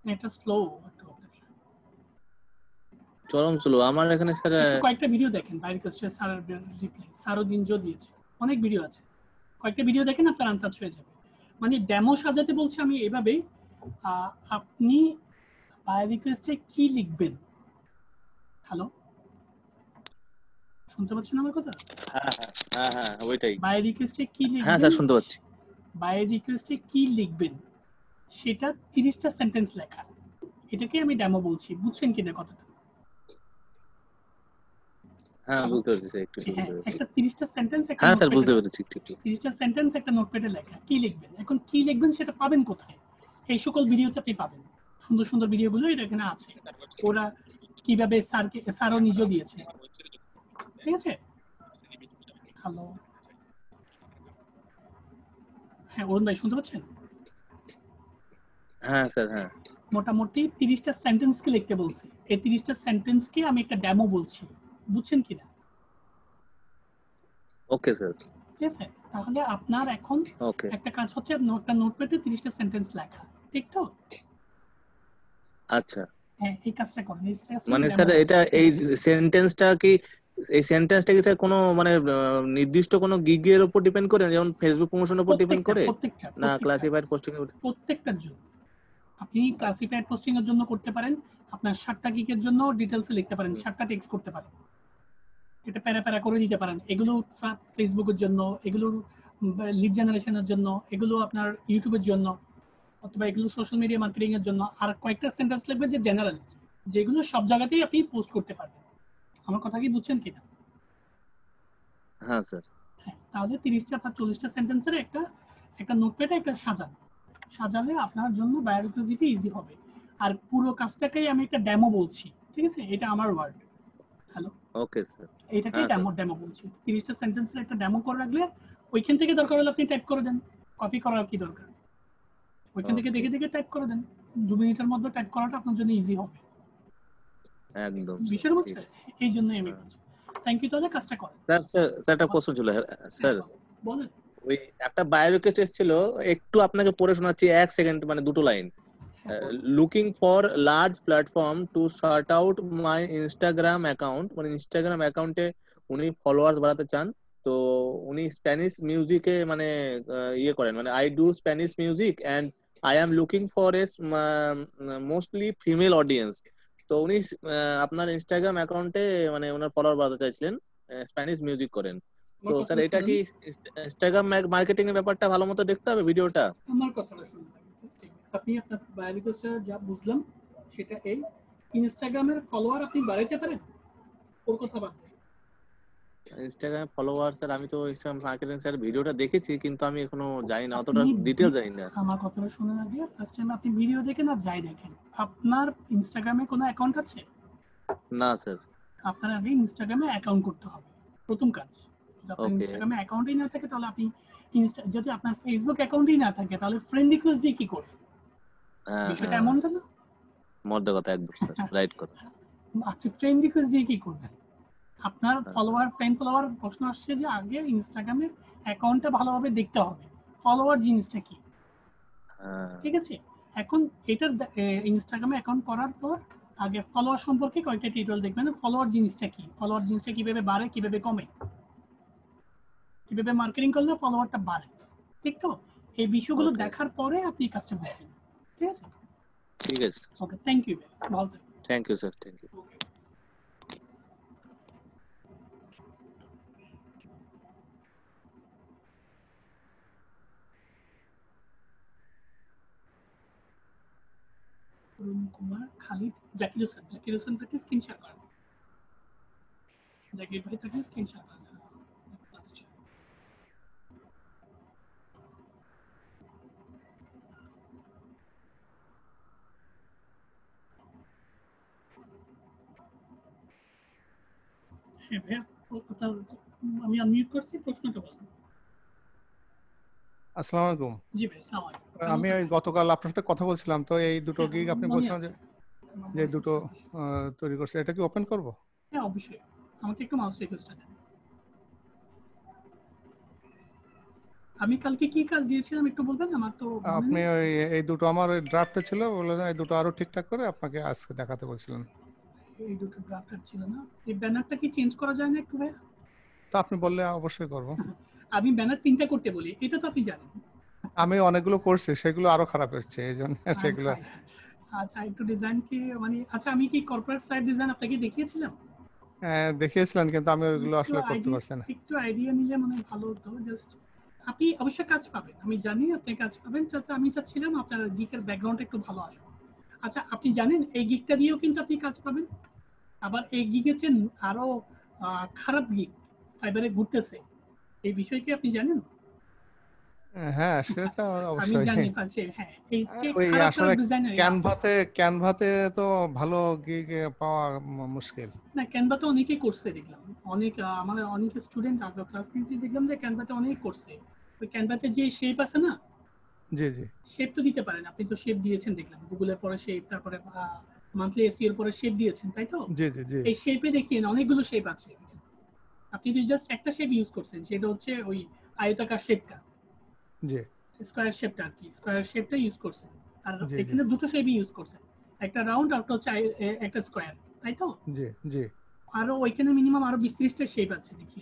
নেটটা স্লো একটু। চরম স্লো আমার এখানে স্যার। কয়েকটা ভিডিও দেখেন বাই রিকোয়েস্টের, স্যারের রিপ্লাই স্যারও দিনজো দিয়েছে, অনেক ভিডিও আছে, কয়েকটা ভিডিও দেখেন আপনার আন্দাজ হয়ে যাবে। মানে ডেমো সাজাতে বলছি আমি এভাবে, আপনি বাই রিকোয়েস্টে কি লিখবেন? হ্যালো, শুনতে পাচ্ছেন আমার কথা? হ্যাঁ ওইটাই। বাই রিকোয়েস্টে কি হ্যাঁ লিখবেন? স্যার শুনতে পাচ্ছি। বাই রিকোয়েস্টে কি লিখবেন সেটা 30টা সেন্টেন্স লেখা, এটাকে আমি ডেমো বলছি। বুঝছেন কিনা কথাটা? হ্যাঁ বুঝতে পেরেছি স্যার, একটু হ্যাঁ, বুঝতে পেরেছি। একটা 30টা সেন্টেন্স একটা হ্যাঁ স্যার নোটপ্যাডে, বুঝতে পেরেছি একটু। 30টা সেন্টেন্স একটা নোটপ্যাডে লেখা, কি লিখবেন? এখন কি লিখবেন সেটা পাবেন কোথায়? এই সকল ভিডিওতে আপনি পাবেন, সুন্দর সুন্দর ভিডিওগুলো এটা এখানে আছে। ওরা কিভাবে স্যারও নিজেও দিয়েছে, ঠিক আছে? হ্যালো, হ্যাঁ অরুণ ভাই শুনতে পাচ্ছেন? হ্যাঁ স্যার হ্যাঁ। মোটামুটি 30টা সেন্টেন্সকে লিখতে বলছি, এই 30টা সেন্টেন্সকে আমি একটা ডেমো বলছি। বুঝছেন কিনা? Okay sir. ঠিক আছে, তাহলে আপনার এখন ওকে একটা কাজ হচ্ছে একটা নোটপ্যাডে 30টা সেন্টেন্স লেখা, ঠিক তো? আচ্ছা হ্যাঁ, এই কাজটা করেন। এই কাজটা মানে demo স্যার বলছি। এটা এই সেন্টেন্সটা কি, এই সেন্টেন্সটা কি স্যার কোনো মানে নির্দিষ্ট কোনো গিগের উপর ডিপেন্ড করে, যেমন ফেসবুক প্রমোশনের উপর ডিপেন্ড করে না ক্লাসিফাইড পোস্টিং এর? প্রত্যেকটার জন্য আপনি ক্লাসিফাইড পোস্টিং এর জন্য করতে পারেন, আপনার 7টা গিগের জন্য ডিটেইলসে লিখতে পারেন, 7টা টেক্সট করতে পারেন, এটা প্যারা প্যারা করে দিতে পারেন। এগুলো ফেসবুকের জন্য, এগুলো লিড জেনারেশনের জন্য, এগুলো আপনার ইউটিউবের জন্য, অথবা এগুলো সোশ্যাল মিডিয়া মার্কেটিং এর জন্য। আর কয়েকটা সেন্টেন্স লিখবেন যে জেনারেল, যেগুলো সব জায়গাতেই আপনি পোস্ট করতে পারবেন। আমার কথা কি বুঝছেন কিনা? হ্যাঁ স্যার। হ্যাঁ, তাহলে 30টা বা 40টা সেন্টেন্সের একটা নোটপ্যাডে একটা সাজালে আপনার জন্য বায়োগ্রাফি দিতে ইজি হবে। আর পুরো কাজটাকেই আমি একটা ডেমো বলছি, ঠিক আছে? এটা আমার ওয়ার্ড। Hello, okay sir. এটাকে হ্যাঁ স্যার। ডেমো বলছি। 30টা সেন্টেন্সের একটা ডেমো করে রাখলে ওইখান থেকে দরকার হলে আপনি টাইপ করে দেন, কপি করার কি দরকার? ওইখান থেকে Okay. দেখে দেখে টাইপ করে দেন, 2 মিনিটের মধ্যে টাইপ করাটা আপনার জন্য ইজি হবে। একদম বিষয়টা বুঝছেন? এই জন্যই আমি বলছি। থ্যাংক ইউ, তাহলে কাজটা করেন। স্যার একটা প্রশ্ন ছিল স্যার। বলেন। ওই একটা বায়ো রিকোয়েস্ট এসেছিল, একটু আপনাকে পড়ে শোনাচ্ছি 1 সেকেন্ড, মানে দুটো line. Looking for large platform to short out my Instagram account, মানে ইনস্টাগ্রাম অ্যাকাউন্টে উনি ফলোয়ার্স বাড়াতে চান। তো উনি স্প্যানিশ মিউজিকে মানে ইয়ে করেন, মানে I do Spanish music and I am looking for a mostly female audience. তো উনি আপনার ইনস্টাগ্রাম অ্যাকাউন্টে মানে ওনার ফলোয়ার বাড়াতে চাইছিলেন, স্প্যানিশ মিউজিক করেন। তো স্যার এটা কি ইনস্টাগ্রাম মার্কেটিং এর ব্যাপারটা ভালো মতো দেখতে হবে ভিডিওটা? আমার কথাটা শুনুন। আপনি আপনার বায়ো রিকোয়েস্টটা যা বুঝলাম সেটা এই, ইনস্টাগ্রামের ফলোয়ার আপনি বাড়াইতে পারেন, ওর কথা বাদ দেন। ইনস্টাগ্রাম ফলোয়ার স্যার, আমি তো ইনস্টাগ্রাম মার্কেটিং স্যার ভিডিওটা দেখেছি, কিন্তু আমি এখনো জানি না, অতটা ডিটেইলস জানি না। আমার কথাটা শুনুন আগে। ফার্স্ট টাইম আপনি ভিডিও দেখেন আর যাই দেখেন, আপনার ইনস্টাগ্রামে কোনো অ্যাকাউন্ট আছে? না স্যার। আপনার আগে ইনস্টাগ্রামে অ্যাকাউন্ট করতে হবে, প্রথম কাজ। যদি আপনার Okay. ইনস্টাগ্রামে অ্যাকাউন্টই না থাকে তাহলে আপনি যদি আপনার ফেসবুক অ্যাকাউন্টই না থাকে তাহলে ফ্রেন্ড রিকোয়েস্ট দিয়ে কি করবেন? বিষয়টা এমনটা না? মধ্য কথা একদম স্যার, রাইট কথা। আপনি ফ্রেন্ড রিকোয়েস্ট দিয়ে কি করবেন? আপনার ফ্রেন্ড ফলোয়ার প্রশ্ন আসছে যে আগে ইনস্টাগ্রামে অ্যাকাউন্টটা ভালোভাবে দেখতে হবে, ফলোয়ার জিনিসটা কি, ঠিক আছে? এখন এটার ইনস্টাগ্রামে অ্যাকাউন্ট করার পর আগে ফলোয়ার সম্পর্কে কয়েকটা টিউটোরিয়াল দেখবেন। ফলোয়ার জিনিসটা কি, ফলোয়ার জিনিসটা কিভাবে বাড়ে, কিভাবে কমে, কিভাবে মার্কেটিং করলে ফলোয়ারটা বাড়ে, ঠিক তো? এই বিষয়গুলো দেখার পরে আপনি কাজটা বুঝবেন, ঠিক আছে? ঠিক আছে। ওকে, থ্যাংক ইউ, ভালো থাকবেন। Thank you sir, thank you. Arun Kumar, Khalid, Zakir Hossain থেকে স্ক্রিন শেয়ার করেন। জাকির ভাই থেকে স্ক্রিন শেয়ার করেন। হ্যাঁ ভাইয়া, আমি আনমিউট করছি, প্রশ্নটা বলুন। আসসালামু আলাইকুম। জি ভাই, আসসালামু আলাইকুম। আমি ওই গতকাল আপনার সাথে কথা বলছিলাম, তো এই দুটো গিগ আপনি বলছিলেন যে দুটো তৈরি করছে, এটা কি ওপেন করব? হ্যাঁ অবশ্যই, আমাকে একটু মাউস রিকোয়েস্টটা দেন। আমি কালকে কি কাজ দিয়েছিলাম একটু বলবেন? আমার তো আপনি ওই এই দুটো আমার ওই ড্রাফটে ছিল, বললেন এই দুটো আরো ঠিকঠাক করে আপনাকে আজকে দেখাতে বলছিলেন। এই দুটো ড্রাফটার ছিল না। এই ব্যানারটা কি চেঞ্জ করা যায় না একটু ভাই? তো আপনি বললে অবশ্যই করব। আমি ব্যানার 3টা করতে বলি, এটা তো আপনি জানেন। আমি অনেকগুলো করছি, সেগুলো আরো খারাপ হচ্ছে, এই জন্য সেগুলো আচ্ছা, একটু ডিজাইন কি মানে, আচ্ছা আমি কি কর্পোরেট সাইট ডিজাইন আপনাকে দেখিয়েছিলাম? দেখিয়েছিলেন, কিন্তু আমি ওইগুলো একটু আসলে করতে আইডিয়া, পারছি না। একটু আইডিয়া নিলে মনে হয় ভালো হতো। জাস্ট আপনি অবশ্যই কাজ পাবেন, আমি জানি আপনি কাজ পাবেন। আমি চাচ্ছিলাম আপনার গিকের ব্যাকগ্রাউন্ড একটু ভালো আসবে। আচ্ছা, আপনি জানেন এই গিকটা দিয়েও কিন্তু আপনি কাজ পাবেন। আবার এই গিগের চেয়ে আরো খারাপ গিগ ফাইবারে ঘুরতেছে, এই বিষয় কি আপনি জানেন? হ্যাঁ, সেটা আমি অবশ্যই। জানি পাচ্ছি, হ্যাঁ, এই যে ওই খারাপ আসলে খারাপ ডিজাইনার ক্যানভাতে তো ভালো গিগ পাওয়া মুশকিল। না, ক্যানভাতে অনেকেই করছে দেখলাম, অনেক আমার অনেক স্টুডেন্ট আগে ক্লাস নিতে দেখলাম যে ক্যানভাতে অনেক করছে। ওই ক্যানভাতে যে শেপ আছে না, জি জি শেপ তো দিতে পারেন, আপনি তো শেপ দিয়েছেন দেখলাম, গুগলের পরে শেপ, তারপরে মান্থলি এসইও এর পরে শেপ দিয়েছেন, তাই তো? জি জি জি এই শেপে দেখিয়ে অনেকগুলো শেপ আছে, আপনি যদি জাস্ট একটা শেপ ইউজ করছেন, সেটা হচ্ছে ওই আয়তাকার শেপটা, জি স্কয়ার শেপটা আর কি, স্কয়ার শেপটা ইউজ করছেন। আর জি এখানে দুটো শেপই ইউজ করছেন, একটা রাউন্ড আর একটা হচ্ছে একটা স্কয়ার, তাই তো? জি জি। আরো ওইখানে মিনিমাম আরো 20-30টা শেপ আছে দেখি।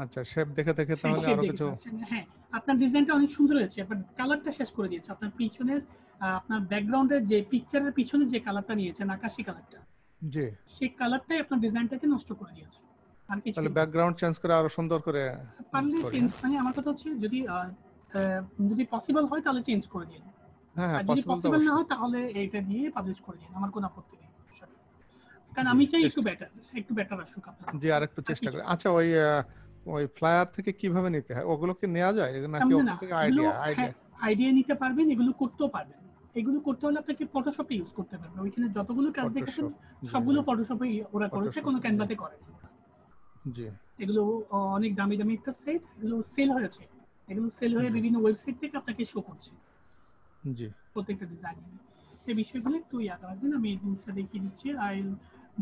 আচ্ছা, শেপ দেখে দেখে হ্যাঁ, তাহলে শেপ আরো দেখে কিছু। পাচ্ছেন। হ্যাঁ, আপনার ডিজাইনটা অনেক সুন্দর হয়েছে, বাট কালারটা শেষ করে দিয়েছে। আপনার পিছনের আপনার ব্যাকগ্রাউন্ডের যে পিকচারের পিছনে যে কালারটা নিয়েছেন, আকাশি কালারটা, জি, সেই কালারটাই আপনার ডিজাইনটাকে নষ্ট করে দিয়েছে, আর কিছু তাহলে ব্যাকগ্রাউন্ড চেঞ্জ করে আরো সুন্দর করে পারলে করি। চেঞ্জ, মানে আমার কথা হচ্ছে যদি পসিবল হয় তাহলে চেঞ্জ করে দিন, হ্যাঁ হ্যাঁ, আর যদি পসিবল তো পসিবল না অবশ্যই। হয় তাহলে এইটা দিয়ে পাবলিশ করে দিন, আমার কোনো আপত্তি নেই। কারণ জি, আমি চাই একটু বেটার আসুক আপনার। জি, আর একটু চেষ্টা করি। আচ্ছা, ওই ফ্লায়ার থেকে কিভাবে নিতে হয়, ওগুলো কি নেওয়া যায় নাকি না ওখান না, থেকে এগুলো আইডিয়া? আইডিয়া নিতে পারবেন, এগুলো করতেও পারবেন। এগুলো করতে হলে আপনাকে ফটোশপে ইউজ করতে পারবেন। ওইখানে যতগুলো কাজ দেখেছেন ফটোশপ, সবগুলো ফটোশপে ওরা করেছে, কোনো ফটোশপ, ক্যানভাতে করেনি। জি এগুলো অনেক দামি দামি একটা সেট, এগুলো সেল হয়েছে, এগুলো সেল হয়ে জি বিভিন্ন ওয়েবসাইট থেকে আপনাকে শো করছে জি প্রত্যেকটা ডিজাইন। এই বিষয়গুলো একটু ইয়াদ রাখবেন, আমি এই জিনিসটা দেখিয়ে দিচ্ছি। I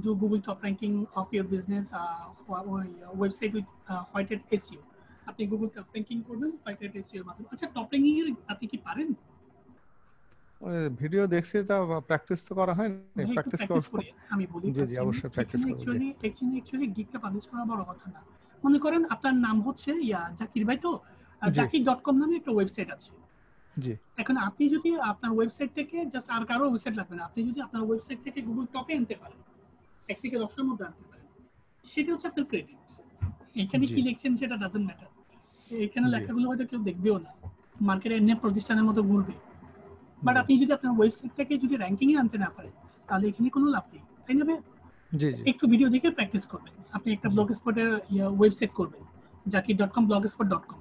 do Google top ranking of your business website with whited SEO. আপনি গুগল টপ র্যাঙ্কিং করবেন হোয়াইটেড এসইও এর মাধ্যমে। আচ্ছা, টপ র্যাঙ্কিং এর আপনি কি পারেন? ওই ভিডিও দেখছি, তা প্র্যাকটিস তো করা হয় না, ভাই, একটু প্র্যাকটিস প্র্যাকটিস করব। করি, আমি বলি জি জি, অবশ্যই প্র্যাকটিস এখানে করব। জি অ্যাকচুয়ালি গিগটা পাবলিশ করা বড় কথা না। মনে করেন আপনার নাম হচ্ছে জাকির ভাই, তো জি জাকির.com নামে একটা ওয়েবসাইট আছে। জি এখন আপনি যদি আপনার ওয়েবসাইট থেকে, জাস্ট আর কারো ওয়েবসাইট লাগবে না, আপনি যদি আপনার ওয়েবসাইট থেকে গুগল টপে আনতে পারেন, 1 থেকে 10 এর মধ্যে আনতে পারেন, সেটা হচ্ছে আপনার ক্রেডিট। এখানে জি কি লিখছেন সেটা ডাজন্ট ম্যাটার, এখানে জি লেখাগুলো হয়তো কেউ দেখবেও না, মার্কেটে এমনি প্রতিষ্ঠানের মতো ঘুরবে। বাট জি আপনি যদি আপনার ওয়েবসাইটটাকে যদি র্যাঙ্কিং এ আনতে না পারেন, তাহলে এখানে কোনো লাভ নেই, তাই না ভাই? জি জি একটু ভিডিও দেখে প্র্যাকটিস করবেন। আপনি একটা ব্লগ স্পটের ওয়েবসাইট করবেন, জাকির.com blogspot.com।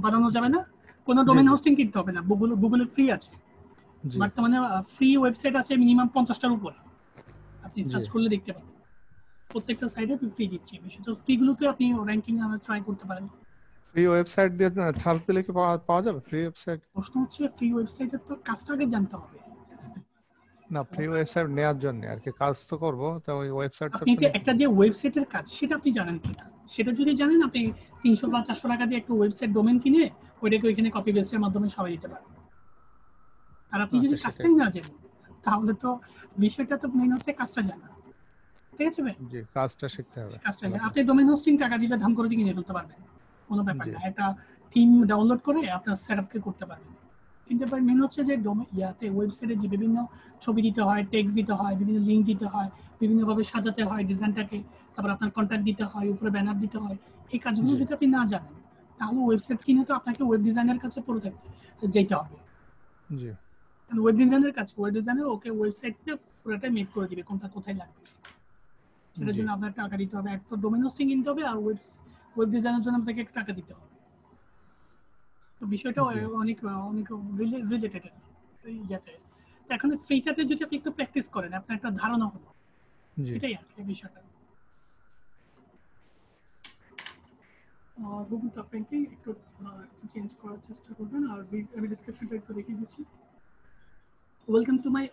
বানানো যাবে না, কোনো ডোমেইন হোস্টিং কিনতে হবে না, গুগলে ফ্রি আছে। জি বর্তমানে ফ্রি ওয়েবসাইট আছে মিনিমাম 50টার উপরে, আপনি সার্চ জি। করলে দেখতে পাবেন। প্রত্যেকটা সাইটে ফ্রি দিচ্ছি, বেশি তো ফ্রিগুলোতে আপনি র্যাঙ্কিং ট্রাই করতে পারেন। ফ্রি ওয়েবসাইট দিয়ে সার্চ দিলে কি পাওয়া যাবে ফ্রি ওয়েবসাইট? প্রশ্ন হচ্ছে ফ্রি ওয়েবসাইটের তো কাজটা আগে জানতে হবে। না, ফ্রি ওয়েবসাইট নেওয়ার জন্য আর কি, কাজ তো করব, তো ওই ওয়েবসাইট তো আপনি যে একটা যে ওয়েবসাইটের কাজ, সেটা আপনি জানেন কিনা, সেটা যদি জানেন, আপনি 300 বা 400 টাকা দিয়ে একটা ওয়েবসাইট ডোমেইন কিনে ওইটাকে ওইখানে কপি পেস্টের মাধ্যমে সবাই দিতে পারেন। আর আপনি যদি আচ্ছা, সেটাই। কাজটাই না জানেন, তাহলে তো বিষয়টা তো মেইন হচ্ছে কাজটা জানা, ঠিক আছে ভাই? জি, কাজটা শিখতে হবে। কাজটা জানা, আপনি ডোমেইন হোস্টিং টাকা দিয়ে ধাম করে কিনে ফেলতে পারবেন, কোনো ব্যাপার জি না। একটা থিম ডাউনলোড করে আপনার সেটআপকে করতে পারবেন। কিন্তু মেইন হচ্ছে যে ওয়েবসাইটে যে বিভিন্ন ছবি দিতে হয়, টেক্সট দিতে হয়, বিভিন্ন লিঙ্ক দিতে হয়, বিভিন্নভাবে সাজাতে হয় ডিজাইনটাকে, তারপর আপনার কন্ট্যাক্ট দিতে হয়, উপরে ব্যানার দিতে হয়। এই কাজগুলো জি যদি আপনি না জানেন, তাহলে ওয়েবসাইট কিনে তো আপনাকে ওয়েব ডিজাইনের কাছে পড়ে যেতে হবে। জি ওয়েব ডিজাইনের কাছে, ওয়েব ডিজাইনার ওকে ওয়েবসাইটটা পুরোটাই মেক করে দিবে কোনটা কোথায় লাগবে। সেটার জি জন্য আপনার টাকা দিতে হবে, একটা ডোমেইন হোস্টিং কিনতে হবে, আর ওয়েব ডিজাইনের জন্য আপনাকে টাকা দিতে হবে। তো বিষয়টা জি অনেক অনেক রিলেটেড ইয়াতে। এখন ফ্রিটাতে যদি আপনি একটু প্র্যাকটিস করেন, আপনার একটা ধারণা হলো, জি এটাই আর কি বিষয়টা। গুগল টপ র্যাঙ্কিং একটু চেঞ্জ করার চেষ্টা করবেন, আর আমি ডেসক্রিপশনটা একটু দেখিয়ে দিচ্ছি। Welcome to my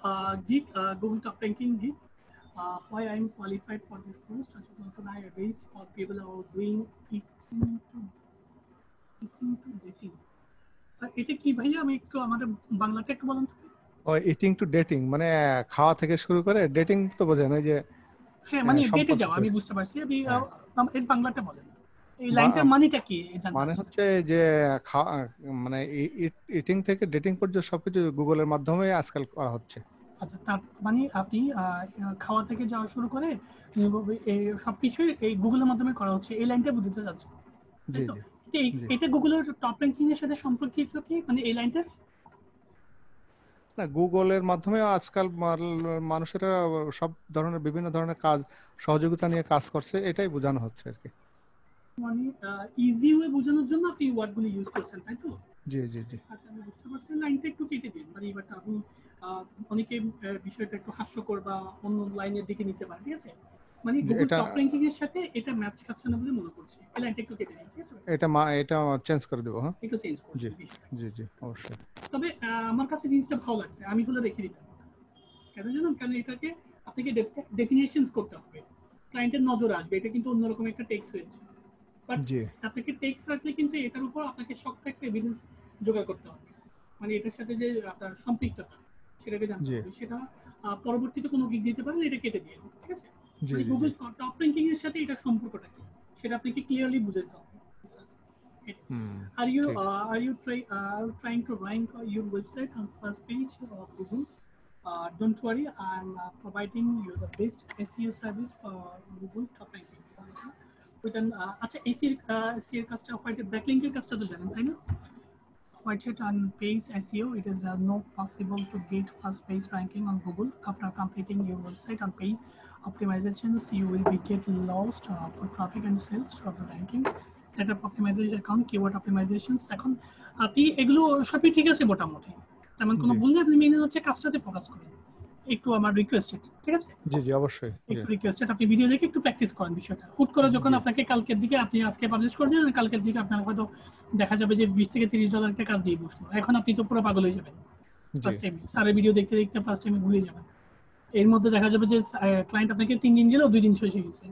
gig, Google top ranking gig. Why I am qualified for this post? I raise for people who are doing eating to dating. এটা কি ভাইয়া, আমি একটু আমাদের বাংলাটা একটু বলেন তো। ওই ইটিং টু ডেটিং মানে খাওয়া থেকে শুরু করে ডেটিং তো বোঝেন, ওই যে হ্যাঁ, মানে ডেটে সম্পর্ক যাওয়া, আমি তৈরি। বুঝতে পারছি। আমি হ্যাঁ। এর বাংলাটা বলেন। এই লাইনটার মানেটা কি মানে হচ্ছে যে মানে ইটিং থেকে ডেটিং পর্যন্ত সবকিছু গুগলের মাধ্যমে আজকাল করা হচ্ছে। আচ্ছা, তার মানে আপনি খাওয়া থেকে যাওয়া শুরু করে এই সবকিছুই এই গুগলের মাধ্যমে করা হচ্ছে, এই লাইনটা বুঝতে চাচ্ছি। জি জি এটা গুগলের টপ র্যাঙ্কিং এর সাথে সম্পর্কিত কি, মানে এই লাইনটা? না, গুগলের মাধ্যমে আজকাল মানুষেরা সব ধরনের বিভিন্ন ধরনের কাজ সহযোগিতা নিয়ে কাজ করছে, এটাই বোঝানো হচ্ছে আর কি। মানে ইজি ওয়ে বোঝানোর জন্য আপনি ওয়ার্ডগুলো ইউজ করছেন, তাই তো? জি জি জি। আচ্ছা, আমি বুঝতে পারছি। লাইনটা একটু কেটে দিন, মানে এবারটা আপনি অনেকে বিষয়টা একটু হাস্যকর বা অন্য লাইনের দিকে নিতে পারেন, ঠিক আছে? মানে গুগল টপ র্যাঙ্কিং এর সাথে এটা ম্যাচ খাচ্ছে না বলে মনে করছি। এই লাইনটা একটু কেটে দিন, ঠিক আছে? এটা চেঞ্জ করে দেব। হ্যাঁ, একটু চেঞ্জ করুন। জি জি জি, অবশ্যই। তবে আমার কাছে জিনিসটা ভালো লাগছে, আমি হলে রেখে দিতাম। কেন জানেন? কারণ এটাকে আপনাকে ডেফিনেশনস করতে হবে, ক্লায়েন্টের নজর আসবে, এটা কিন্তু অন্যরকম একটা টেক্সট হয়েছে। বাট আপনাকে টেক্সট রাখলে কিন্তু এটার উপর আপনাকে শক্ত একটা এভিডেন্স জোগাড় করতে হবে, মানে এটার সাথে যে আপনার সম্পৃক্ততা সেটাকে জানতে হবে। সেটা পরবর্তীতে কোনো গিগ দিতে পারেন, এটা কেটে দিয়ে, ঠিক আছে? মানে গুগল টপ র্যাঙ্কিং এর সাথে এটা সম্পর্কটা কি সেটা আপনাকে ক্লিয়ারলি বুঝাতে হবে। Are you trying to rank your website on first page of Google? Don't worry, I'm providing you the best SEO service for Google top ranking. With an আচ্ছা, SEO কাজটা হোয়াইট ব্যাকলিংকের কাজটা তো জানেন, তাই না? White on page SEO, it is not possible to get first page ranking on Google. After completing your website on page optimizations, you will be get lost for traffic and sales of the ranking. Setup optimization account, keyword optimizations. এখন আপনি এগুলো সবই ঠিক আছে মোটামুটি, তেমন কোনো ভুল নেই। আপনি মেনে হচ্ছে কাজটাতে ফোকাস করেন। একটু আমার রিকোয়েস্টেড, ঠিক আছে? জি জি, অবশ্যই একটু রিকোয়েস্টেড, আপনি ভিডিও দেখে একটু প্র্যাকটিস করেন বিষয়টা। হুট করে যখন আপনাকে কালকের দিকে, আপনি আজকে পাবলিশ করে দিলেন, কালকের দিকে আপনার হয়তো দেখা যাবে যে $20 থেকে $30 একটা কাজ দিয়ে বসলো, এখন আপনি তো পুরো পাগল হয়ে যাবেন। ফার্স্ট টাইম স্যারের ভিডিও দেখতে দেখতে ফার্স্ট টাইমে ঘুরে যাবেন। এর মধ্যে দেখা যাবে যে ক্লায়েন্ট আপনাকে 3 দিন গেলেও 2 দিন শেষ হয়ে গেছে,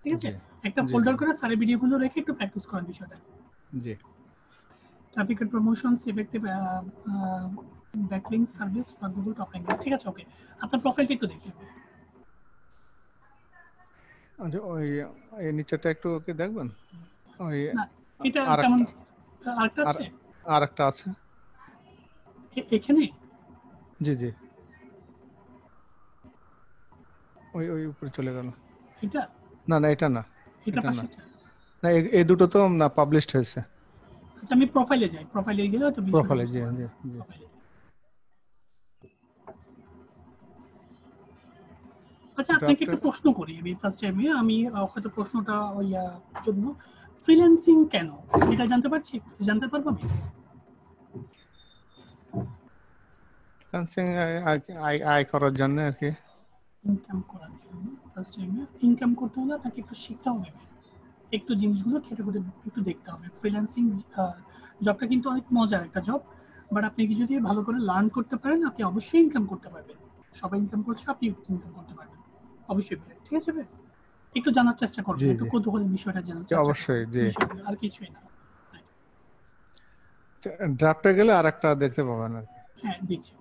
ঠিক আছে? একটা ফোল্ডার করে স্যারের ভিডিওগুলো রেখে একটু প্র্যাকটিস করেন বিষয়টা। জি। Traffic and promotions, effective backlink service for Google top ranking, ঠিক আছে? ওকে, আপনার প্রোফাইলটা একটু দেখি। আচ্ছা, ওই এই নিচেটা একটু ওকে দেখবেন। ওই এটা কেমন আরেকটা আছে? আরেকটা আছে এখানে। জি জি, ওই উপরে চলে গেল। এটা না না, এটা না, এটা না না, এই দুটো তো না পাবলিশড হয়েছে। আচ্ছা, আমি প্রোফাইলে যাই, প্রোফাইলে গেলে তো প্রোফাইলে জি জি। আচ্ছা, আপনাকে একটা প্রশ্ন করি। আমি ফার্স্ট টাইমে হয়তো প্রশ্নটা ওই জন্য, ফ্রিল্যান্সিং কেন এটা জানতে পারবো আমি? ফ্রিল্যান্সিং আয় করার জন্য আর কি, ইনকাম করার জন্য। ফার্স্ট টাইমে ইনকাম করতে হলে আপনাকে একটু শিখতে হবে, একটু জিনিসগুলো খেটে খুঁটে একটু দেখতে হবে। ফ্রিল্যান্সিং জবটা কিন্তু অনেক মজার একটা জব, বাট আপনি কি যদি ভালো করে লার্ন করতে পারেন, আপনি অবশ্যই ইনকাম করতে পারবেন। সবাই ইনকাম করছে, আপনি ইনকাম করতে পারবেন অবশ্যই, ঠিক আছে? একটু জানার চেষ্টা করবেন, একটু কৌতূহলী বিষয়টা জানার চেষ্টা করবেন। অবশ্যই, জি। আর কিছুই না। ড্রাফটে গেলে আরেকটা দেখতে পাবেন আর কি। হ্যাঁ, দিচ্ছি।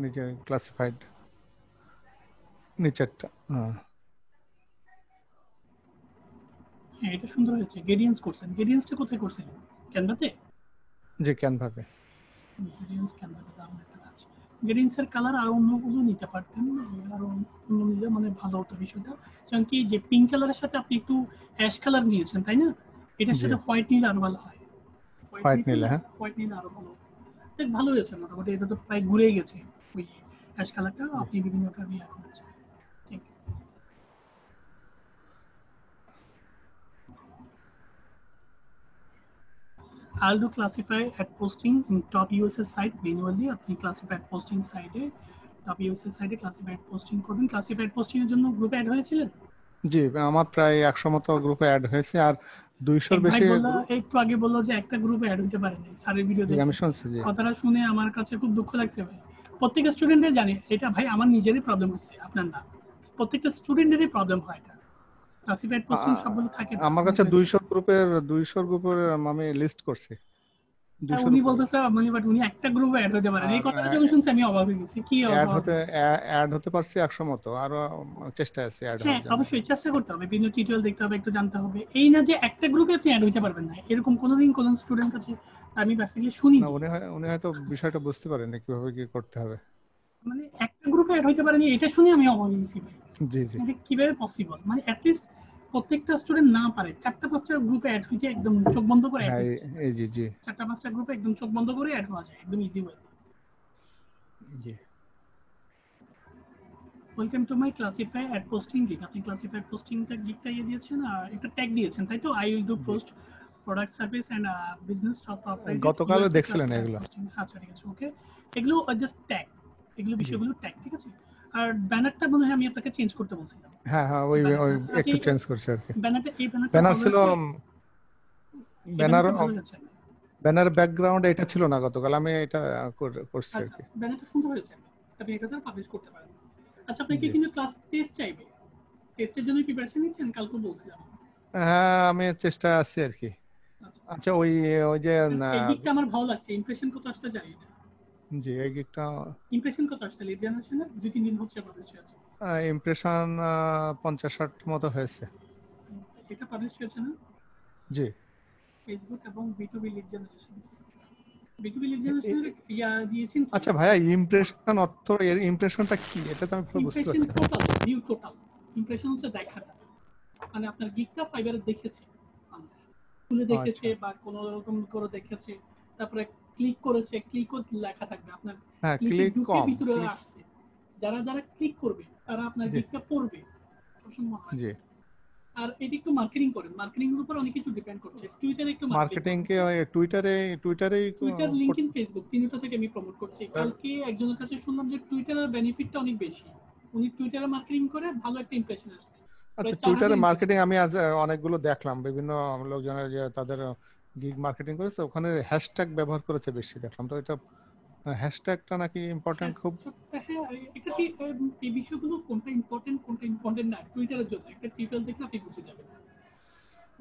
নিচে ক্লাসিফাইড নিচেরটা। হ্যাঁ, এটা সুন্দর হয়েছে। গ্রেডিয়েন্টস করছেন, গ্রেডিয়েন্টসটা কোথায় করছিলেন? ক্যানভাতে? জি, ক্যানভাতে। গ্রেডিয়েন্টস ক্যানভাতে দারুণ একটা কাজ। গ্রেডিয়েন্টসের কালার আর অন্যগুলো নিতে পারতেন, আর অন্য নিলে মানে ভালো হতো বিষয়টা। কারণ কি, যে পিঙ্ক কালারের সাথে আপনি একটু অ্যাশ কালার নিয়েছেন, তাই না? এটার সাথে হোয়াইট নিলে আরো ভালো হয়। হোয়াইট নিলে, হ্যাঁ, হোয়াইট নিলে আরো ভালো। ঠিক, ভালো হয়েছে মোটামুটি। এটা তো প্রায় ঘুরেই গেছে, ওই অ্যাশ কালারটা আপনি বিভিন্নটা নিয়ে করেছেন। ঠিক। I'll do classify ad posting in top USA site manually. আপনি classify ad posting সাইটে, top USA সাইটে classify ad posting করবেন। classify ad posting এর জন্য গ্রুপে অ্যাড হয়েছিলেন? জি, আমার প্রায় 100 মতো গ্রুপে অ্যাড হয়েছে, আর 200 বেশি। একটু আগে বললো যে একটা গ্রুপে অ্যাড হতে পারে নাই স্যারের ভিডিও দেখে। আমি শুনছি, জি। কথাটা শুনে আমার কাছে খুব দুঃখ লাগছে ভাই। প্রত্যেকটা স্টুডেন্টই জানে এটা ভাই, আমার নিজেরই প্রবলেম হচ্ছে, আপনার না। প্রত্যেকটা স্টুডেন্টেরই প্রবলেম হয় এটা। classify ad posting সবগুলো থাকে। আমার কাছে 200 গ্রুপের আমি লিস্ট করছি 200 উনি উপরে বলতেছে মানে বাট উনি একটা গ্রুপে অ্যাড হতে পারেন, এই আর কথাটা যখন শুনছি আমি অবাক হয়ে গেছি। কি অবাক? অ্যাড হতে পারছি 100 মতো, আরো চেষ্টা আছে অ্যাড হ্যাঁ হওয়ার জন্য। অবশ্যই চেষ্টা করতে হবে, বিভিন্ন টিউটোরিয়াল দেখতে হবে, একটু জানতে হবে। এই না যে একটা গ্রুপে আপনি অ্যাড হইতে পারবেন না, এরকম কোনোদিন কোন স্টুডেন্ট কাছে আমি বেসিক্যালি না শুনিনি। উনি হয়তো বিষয়টা বুঝতে পারেন কিভাবে কি করতে হবে। মানে একটা গ্রুপে অ্যাড হইতে পারেনি, এটা শুনে আমি অবাক হয়েছি ভাই। জি জি এটা কিভাবে পসিবল? মানে অ্যাটলিস্ট প্রত্যেকটা স্টুডেন্ট না পারে 4টা-5টা গ্রুপে অ্যাড হইতে, একদম চোখ বন্ধ করে অ্যাড হ্যাঁ হচ্ছে। এই জি জি 4টা-5টা গ্রুপে একদম চোখ বন্ধ করে অ্যাড হওয়া যায় একদম ইজি ওয়ে। জি। Welcome to my classify ad posting gig. আপনি ক্লাসিফাইড পোস্টিংটা গিগটা দিয়েছেন আর একটা ট্যাগ দিয়েছেন, তাই তো? I will do post product service and business proprietor গতকালও দেখছিলেন এগুলো। আচ্ছা ঠিক আছে, ওকে। এগুলো জাস্ট ট্যাগ, এগুলো বিষয়গুলো ট্যাগ, ঠিক আছে। আর ব্যানারটা মনে হয় আমি আপনাকে চেঞ্জ করতে বলছিলাম। হ্যাঁ হ্যাঁ ওই একটু চেঞ্জ করছি আর কি। ব্যানারটা, এই ব্যানার ছিল, ব্যানার ভালো গেছে। ব্যানার ব্যাকগ্রাউন্ড এটা ছিল না গতকাল, আমি এটা করছি আর আচ্ছা কি। ব্যানারটা সুন্দর হয়েছে, আপনি এটাতে পাবলিশ করতে পারেন। আচ্ছা আপনাকে জি। কিন্তু ক্লাস টেস্ট চাইবে, টেস্টের জন্য প্রিপারেশন নিচ্ছেন? কালকে বলছিলাম। হ্যাঁ আমি চেষ্টা আছি আর কি। আচ্ছা ওই যে এই গিগটা আমার ভালো লাগছে, ইমপ্রেশন কত আসছে জানি না। জি এই গিকটা ইমপ্রেশন কত আসছে লিড জেনারেশনের? 2-3 দিন হচ্ছে পাবলিশ হয়েছে। ইমপ্রেশন 50-60 মতো হয়েছে। এটা পাবলিশ হয়েছে না? জি ফেসবুক এবং B2B lead generations, B2B lead জেনারেশনের ইয়া দিয়েছেন। আচ্ছা ভাইয়া ইমপ্রেশন অর্থ এর ইমপ্রেশনটা কি, এটা তো আমি পুরো বুঝতে ইমপ্রেশন পারছি না। Total, view total. ইমপ্রেশন হচ্ছে দেখাটা, মানে আপনার গিগটা ফাইবারে দেখেছে মানুষ, খুলে দেখেছে বা কোনো রকম করে দেখেছে, তারপরে ক্লিক করেছে, ক্লিকও লেখা থাকবে আপনার। হ্যাঁ ক্লিক ক্লিক ঢুকে কম ভিতরে আসছে, যারা যারা ক্লিক করবে তারা আপনার জি। গিগটা পড়বে অসম্ভব হয়। জি আর এটা একটু মার্কেটিং করেন, মার্কেটিং এর উপর অনেক কিছু ডিপেন্ড করছে। টুইটারে একটু মার্কেটিং কে টুইটারে টুইটার, লিংকডইন, ফেসবুক তিনটা থেকে আমি প্রমোট করছি। কালকে একজনের কাছে শুনলাম যে টুইটারের বেনিফিটটা অনেক বেশি, উনি টুইটারে মার্কেটিং করে ভালো একটা ইমপ্রেশন আসছে। আচ্ছা টুইটারে মার্কেটিং আমি আজ অনেকগুলো দেখলাম, বিভিন্ন লোকজনের যে তাদের গিগ মার্কেটিং করেছে ওখানে হ্যাশট্যাগ ব্যবহার করেছে বেশি দেখলাম, তো এটা হ্যাশট্যাগটা নাকি ইম্পর্টেন্ট খুব। হ্যাঁ এটা কি এই বিষয়গুলো কোনটা ইম্পর্টেন্ট না টুইটারের জন্য একটা টিউটোরিয়াল দেখলে আপনি বুঝে যাবেন।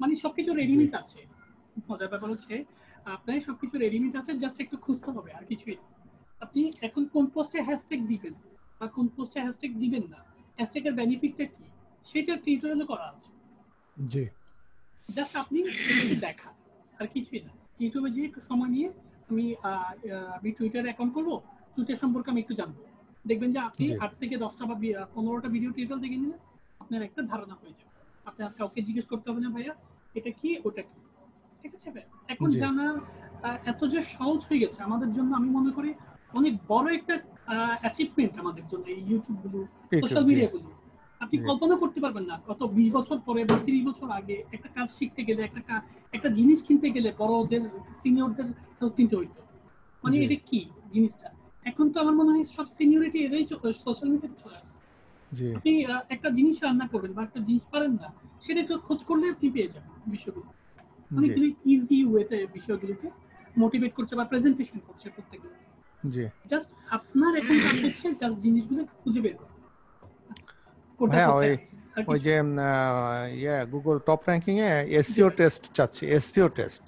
মানে সবকিছু রেডিমেড আছে। মজার ব্যাপার হচ্ছে আপনার সবকিছু রেডিমেড আছে, জাস্ট একটু খুঁজতে হবে আর কিছুই না। আপনি এখন কোন পোস্টে হ্যাশট্যাগ দিবেন বা কোন পোস্টে হ্যাশট্যাগ দিবেন না, হ্যাশট্যাগের বেনিফিটটা কি সেটা টিউটোরিয়ালে করা আছে। জি জাস্ট আপনি একটু দেখা আর কিছুই না। ইউটিউবে যে একটু সময় নিয়ে আমি টুইটার অ্যাকাউন্ট করবো, টুইটার সম্পর্কে আমি একটু জানবো, দেখবেন যে আপনি 8 থেকে 10টা বা 15টা ভিডিও টিউটোরিয়াল দেখে নিলে আপনার একটা ধারণা হয়ে যাবে। আপনার কাউকে জিজ্ঞেস করতে হবে না ভাইয়া এটা কি ওটা কি, ঠিক আছে ভাই? এখন জানা এত যে সহজ হয়ে গেছে আমাদের জন্য, আমি মনে করি অনেক বড় একটা অ্যাচিভমেন্ট আমাদের জন্য এই ইউটিউব গুলো, সোশ্যাল মিডিয়া গুলো। আপনি কল্পনা করতে পারবেন না কত 20 বছর পরে বা 30 বছর আগে একটা কাজ শিখতে গেলে, একটা জিনিস কিনতে গেলে বড়দের সিনিয়রদের হেল্প নিতে হইতো। মানে এটা কি জিনিসটা, এখন তো আমার মনে হয় সব সিনিয়রিটি এরাই সোশ্যাল মিডিয়াতে চলে আসছে। আপনি একটা জিনিস রান্না করবেন বা একটা জিনিস পারেন না, সেটা একটু খোঁজ করলে আপনি পেয়ে যাবেন বিষয়গুলো। অনেকগুলো ইজি ওয়েতে বিষয়গুলোকে মোটিভেট করছে বা প্রেজেন্টেশন করছে প্রত্যেকটা। জি জাস্ট আপনার এখন কাজ হচ্ছে জাস্ট জিনিসগুলো খুঁজে বের করা। হ্যাঁ ওই যে গুগল টপ র্যাঙ্কিং এ এসইও টেস্ট চাচ্ছি, এসইও টেস্ট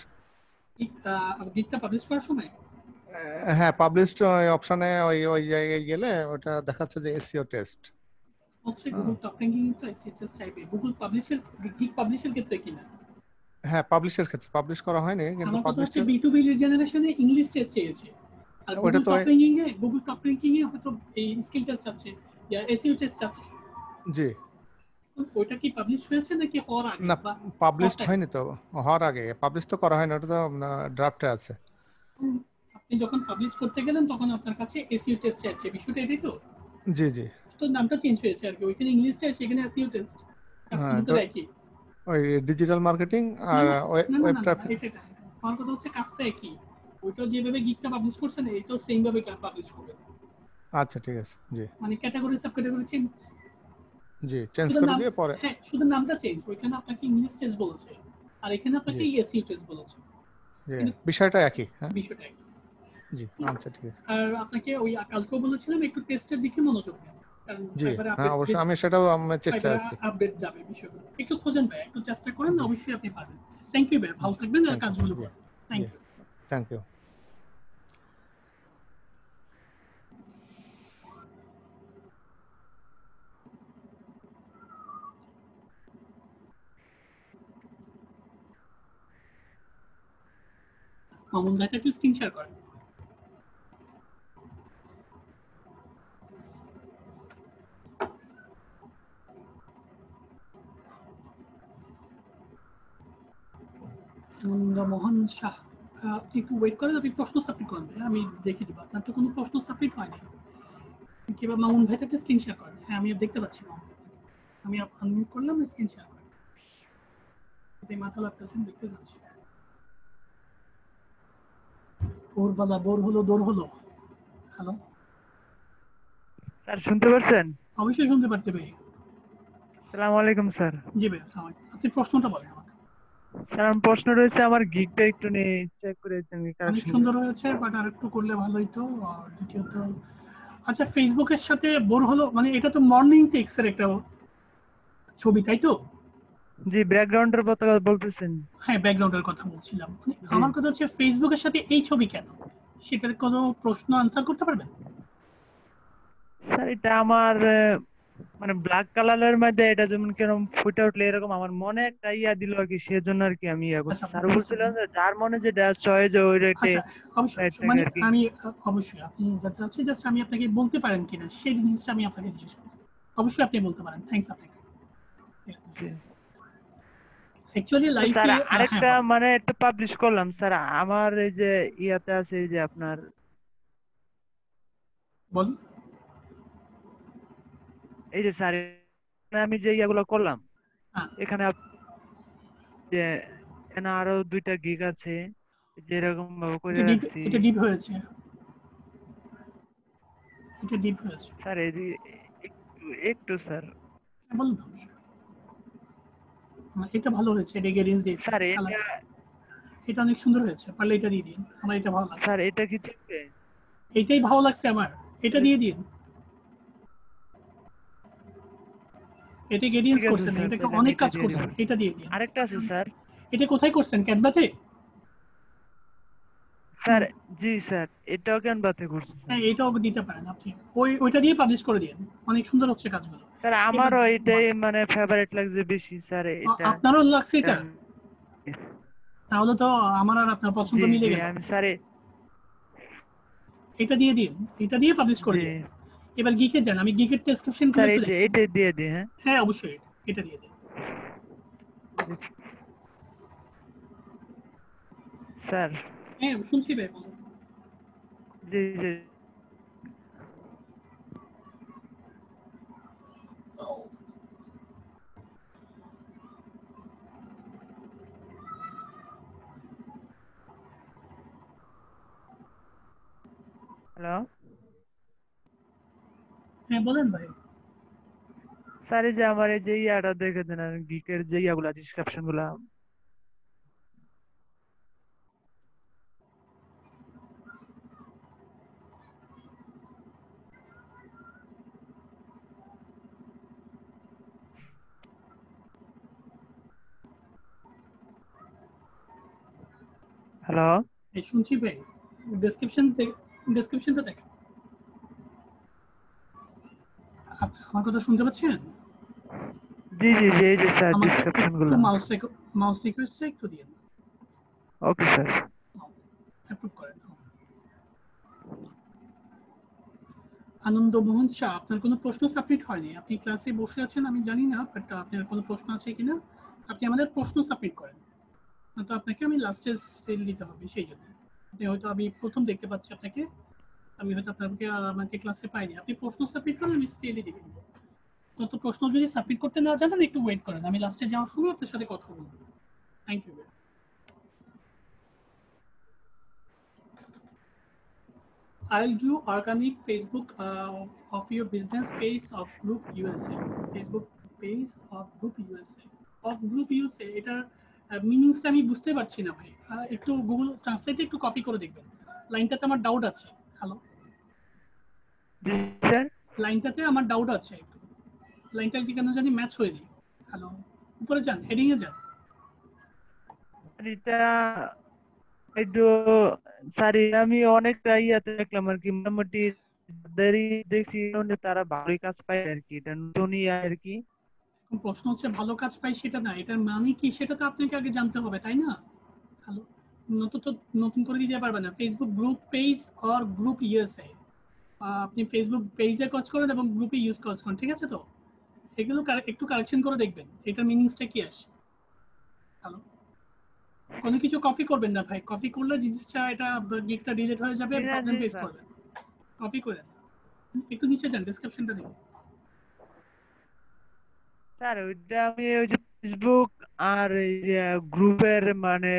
গিগটা পাবলিশ করার সময়। হ্যাঁ পাবলিশড অপশনে ওই জায়গায় গেলে ওটা দেখাচ্ছে যে এসইও টেস্ট হচ্ছে গুগল টপ র্যাঙ্কিং এর এসইও টেস্ট টাইপে। গুগল পাবলিশের গিগ পাবলিশের ক্ষেত্রে কিনা? হ্যাঁ পাবলিশের ক্ষেত্রে পাবলিশ করা হয়নি, কিন্তু পাবলিশ B2B লিড জেনারেশনে ইংলিশ টেস্ট চেয়েছে, আর গুগল টপ র্যাঙ্কিং এ হয়তো এই স্কিল টেস্ট আছে বা এসইও টেস্ট আছে। জি ওটা কি পাবলিশ হয়েছে নাকি হওয়ার আগে? না পাবলিশড হয়নি তো, হওয়ার আগে পাবলিশ তো করা হয়নি, ওটা তো ড্রাফটে আছে। আপনি যখন পাবলিশ করতে গেলেন তখন আপনার কাছে এসইও টেস্ট আছে, বিষয়টা এটাই তো? জি জি তো নামটা চেঞ্জ হয়েছে আর কি, ওইখানে ইংলিশ টেস্ট সেখানে এসইও টেস্ট, কাজটা একই। ওই ডিজিটাল মার্কেটিং আর ওয়েব ট্রাফিক, আমার কথা হচ্ছে কাজটা একই। ওইটা যেভাবে গিগটা পাবলিশ করছেন এটাও সেম ভাবে পাবলিশ করবেন। আচ্ছা ঠিক আছে জি, মানে ক্যাটাগরি সাব ক্যাটাগরি চেঞ্জ, জি চেঞ্জ করে দিয়ে পরে হ্যাঁ শুধু নামটা চেঞ্জ, ওইখানে আপনাকে ইংলিশ টেস্ট বলেছে আর এখানে আপনাকে এসইও টেস্ট বলেছে, বিষয়টা একই। হ্যাঁ বিষয়টা একই জি আচ্ছা ঠিক আছে। আর আপনাকে ওই কালকেও বলেছিলাম একটু টেস্টের দিকে মনোযোগ দেন, কারণ জি হ্যাঁ অবশ্যই আমি সেটাও আমার চেষ্টা আছে, আপডেট যাবে বিষয়গুলো একটু খোঁজেন ভাই, একটু চেষ্টা করেন, অবশ্যই আপনি পাবেন। থ্যাংক ইউ ভাই, ভালো থাকবেন আর কাজগুলো করুন। Thank you. মামুন ভাইটা একটু স্ক্রিন শেয়ার করেন। মোহন শাহ, আপনি একটু ওয়েট করেন, আপনি প্রশ্ন সাবমিট করেন ভাই, আমি দেখে দিব। আপনার তো কোনো প্রশ্ন সাবমিট হয়নি, কিংবা মামুন ভাইটা একটা স্ক্রিন শেয়ার করেন। হ্যাঁ, আমি দেখতে পাচ্ছি মামুন, আমি আনমিউট করলাম, স্ক্রিন শেয়ার করেন। আপনি মাথা লাগতেছেন, দেখতে পাচ্ছি। ভোরবেলা বোর হলো, দৌড় হলো। হ্যালো স্যার, শুনতে পারছেন? অবশ্যই শুনতে পারতে ভাই। আসসালামু আলাইকুম স্যার। জি ভাই, আসসালামু আলাইকুম। আপনি প্রশ্নটা বলেন আমাকে। স্যার, আমার প্রশ্ন রয়েছে, আমার গিগটা একটু নিয়ে চেক করে দিতেন অনেক কারেকশন। সুন্দর হয়েছে, বাট আর একটু করলে ভালো হইতো। আর দ্বিতীয়ত, আচ্ছা ফেসবুকের সাথে বোর হলো মানে এটা তো মর্নিং টেক্স এর একটা ছবি, তাই তো? জি, ব্যাকগ্রাউন্ডের কথা বলতেছেন? হ্যাঁ, ব্যাকগ্রাউন্ডের কথা বলছিলাম। জি। আমার কথা হচ্ছে ফেসবুকের সাথে এই ছবি কেন, সেটার কোনো প্রশ্ন আনসার করতে পারবেন? স্যার, এটা আমার মানে ব্ল্যাক কালারের মধ্যে এটা যেমন কেরকম ফুটে উঠলে এরকম আমার মনে একটা ইয়া দিল আর কি, সেজন্য আর কি আমি ইয়া করছি। আচ্ছা, স্যার বলছিলেন যে যার মনে যেটা চয়েস ওই রেটে আচ্ছা অবশ্যই মানে আমি অবশ্যই আপনি যাতে আছে, জাস্ট আমি আপনাকে বলতে পারেন কিনা সেই জিনিসটা আমি আপনাকে জিজ্ঞেস করব। অবশ্যই আপনি বলতে পারেন। থ্যাঙ্কস আপনাকে। অ্যাকচুয়ালি লাইফে স্যার আরেকটা মানে একটা পাবলিশ করলাম স্যার, আমার এই যে ইয়াতে আছে এই যে আপনার বল, এই যে স্যার আমি যে ইয়াগুলো করলাম হ্যাঁ এখানে যে এখানে আরো 2টা গিগ আছে যেরকম ভাবে করে রাখছি এটা ডিপ হয়েছে, এটা ডিপ হয়েছে। স্যার। একটু একটু স্যার বলুন না, এটা ভালো হয়েছে, এটা গ্রেডিয়েন্স দিয়েছে স্যার এটা অনেক সুন্দর হয়েছে, পারলে এটা দিয়ে দিন, আমার এটা ভালো লাগছে। স্যার এটা কি চলবে? এটাই ভালো লাগছে আমার, এটা দিয়ে দিন। এটা গ্রেডিয়েন্স ঠিক আছে করছেন, স্যার, এটাকে তাহলে আমি অনেক এটা কাজ দিয়ে করছেন, দিবো। এটা দিয়ে দিন। আরেকটা আছে স্যার। এটা কোথায় করছেন, ক্যানভাতে? স্যার জি স্যার, এটাও ক্যানভাতে করছি স্যার। হ্যাঁ, এটাও দিতে পারেন আপনি, ওইটা দিয়ে পাবলিশ করে দিন, অনেক সুন্দর হচ্ছে কাজগুলো। স্যার আমারও এটাই মানে ফেভারিট লাগছে বেশি স্যার। এটা আপনারও লাগছে এটা? তাহলে তো আমার আর আপনার পছন্দ মিলে গেল। আমি স্যার এটা দিয়ে দিন, এটা দিয়ে পাবলিশ করে দিন। এবার গিকে যান, আমি গিকের ডেসক্রিপশন স্যার এটা দিয়ে দিই। হ্যাঁ হ্যাঁ অবশ্যই, এটা দিয়ে দিন স্যার। হ্যাঁ শুনছি ভাই। জি জি। হ্যালো হ্যাঁ বলেন ভাই। স্যার এই যে আমার এই যে ইয়াটা দেখে দেন, গিকের যে ইয়াগুলা ডিসক্রিপশন গুলা। হ্যালো শুনছি ভাই, ডেসক্রিপশনটা দেখেন। আমার কথা শুনতে পাচ্ছেন? জি জি জি, এই যে স্যার ডেসক্রিপশন গুলো। মাউস রিকোয়েস্ট একটু দিন। Okay sir. অ্যাপ্রুভ করেন। আনন্দ মোহন শাহ, আপনার কোনো প্রশ্ন সাবমিট হয়নি, আপনি ক্লাসে বসে আছেন আমি জানি না, বাট আপনার কোনো প্রশ্ন আছে কিনা আপনি আমাদের প্রশ্ন সাবমিট করেন, তো আপনাকে আমি লাস্টে সেল দিতে হবে, সেই জন্য আপনি হয়তো আমি প্রথম দেখতে পাচ্ছি আপনাকে, আমি হয়তো আপনাকে আর আমাকে ক্লাসে পাইনি। আপনি প্রশ্ন সাবমিট করেন, আমি স্টেলই দিয়ে দেবো। তো প্রশ্ন যদি সাবমিট করতে না জানেন একটু ওয়েট করেন, আমি লাস্টে যাওয়ার সময় আপনার সাথে কথা বলবো। Thank you. I'll do organic Facebook of your business page of Group USA. Facebook page of Group USA. Of Group USA, এটার মিনিংসটা আমি বুঝতে পারছি না ভাই, একটু গুগল ট্রান্সলেটে একটু কপি করে দেখবেন, লাইনটাতে আমার ডাউট আছে। হ্যালো জি স্যার। লাইনটাতে আমার ডাউট আছে, একটু লাইনটা কেন জানি ম্যাচ হয়নি। হ্যালো উপরে যান, হেডিং এ যান। এটা একটু স্যার আমি অনেকটা ইয়াতে দেখলাম আর কি, মোটামুটি দেখছি তারা ভালোই কাজ পায় আর কি, এটা নতুন ইয়া আর কি। প্রশ্ন হচ্ছে ভালো কাজ পাই সেটা না, এটার মানে কি সেটা তো আপনাকে আগে জানতে হবে, তাই না? হ্যালো নতুন তো নতুন করে দিতে পারবেন না। Facebook group page or group USA, আপনি ফেসবুক পেজে কাজ করেন এবং গ্রুপে ইউজ কাজ করেন, ঠিক আছে? তো এগুলো একটু কারেকশন করে দেখবেন এটার মিনিংসটা কি আসে। হ্যালো, কোনো কিছু কপি করবেন না ভাই, কপি করলে জিনিসটা এটা গিকটা ডিলিট হয়ে যাবে, প্রবলেম ফেস করবেন। কপি করেন, একটু নিচে যান, ডেসক্রিপশনটা দেখুন। স্যার ওইটা আমি ওই যে ফেসবুক আর এই গ্রুপের মানে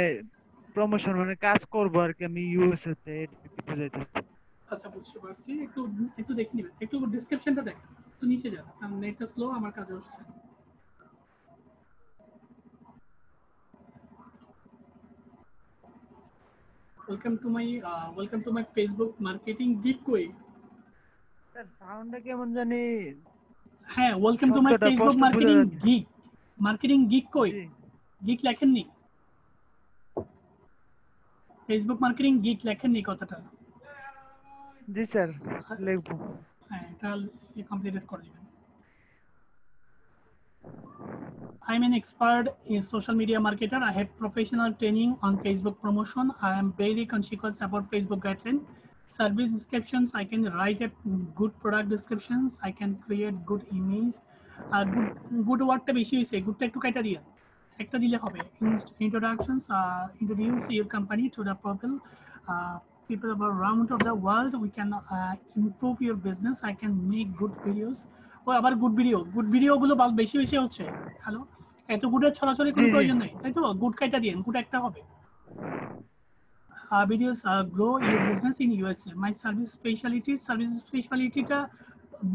প্রমোশন মানে কাজ করবো আর কি, আমি ইউএসএ তে এটা কি বুঝাইতেছি। আচ্ছা বুঝতে পারছি, একটু একটু দেখে নেবেন, একটু ডেসক্রিপশনটা দেখেন, একটু নিচে যান, কারণ নেটটা স্লো, আমার কাজে হচ্ছে। Welcome to my Facebook marketing gig কই। স্যার সাউন্ডটা কেমন জানি। হ্যাঁ, ওয়েলকাম টু মাই শব্দটা ফেসবুক স্পষ্ট বোঝা মার্কেটিং যাচ্ছে। গিগ। মার্কেটিং গিগ কই? জি গিগ লেখেননি? ফেসবুক মার্কেটিং গিগ লেখেননি কথাটা? জি স্যার লিখবো। হ্যাঁ, এটা কমপ্লিট করে দিবেন। I'm an expert in social media marketer. I have professional training on Facebook promotion. I am very conscious about Facebook guideline. Service descriptions, I can write a good product descriptions. I can create good image. Good word টা বেশি হইছে, good টা একটু কাটা দিয়েন, একটা দিলে হবে। Introductions, introduce your company to the people around of the world. We can improve your business. I can make good videos. ও আবার গুড ভিডিও গুলো বেশি বেশি হচ্ছে। হ্যালো, এত গুডের ছড়াছড়ি কোনো প্রয়োজন নেই, তাই তো? গুড কাইটা দিয়েন, গুড একটা হবে। Videos grow your business in USA. My service স্পেশালিটিটা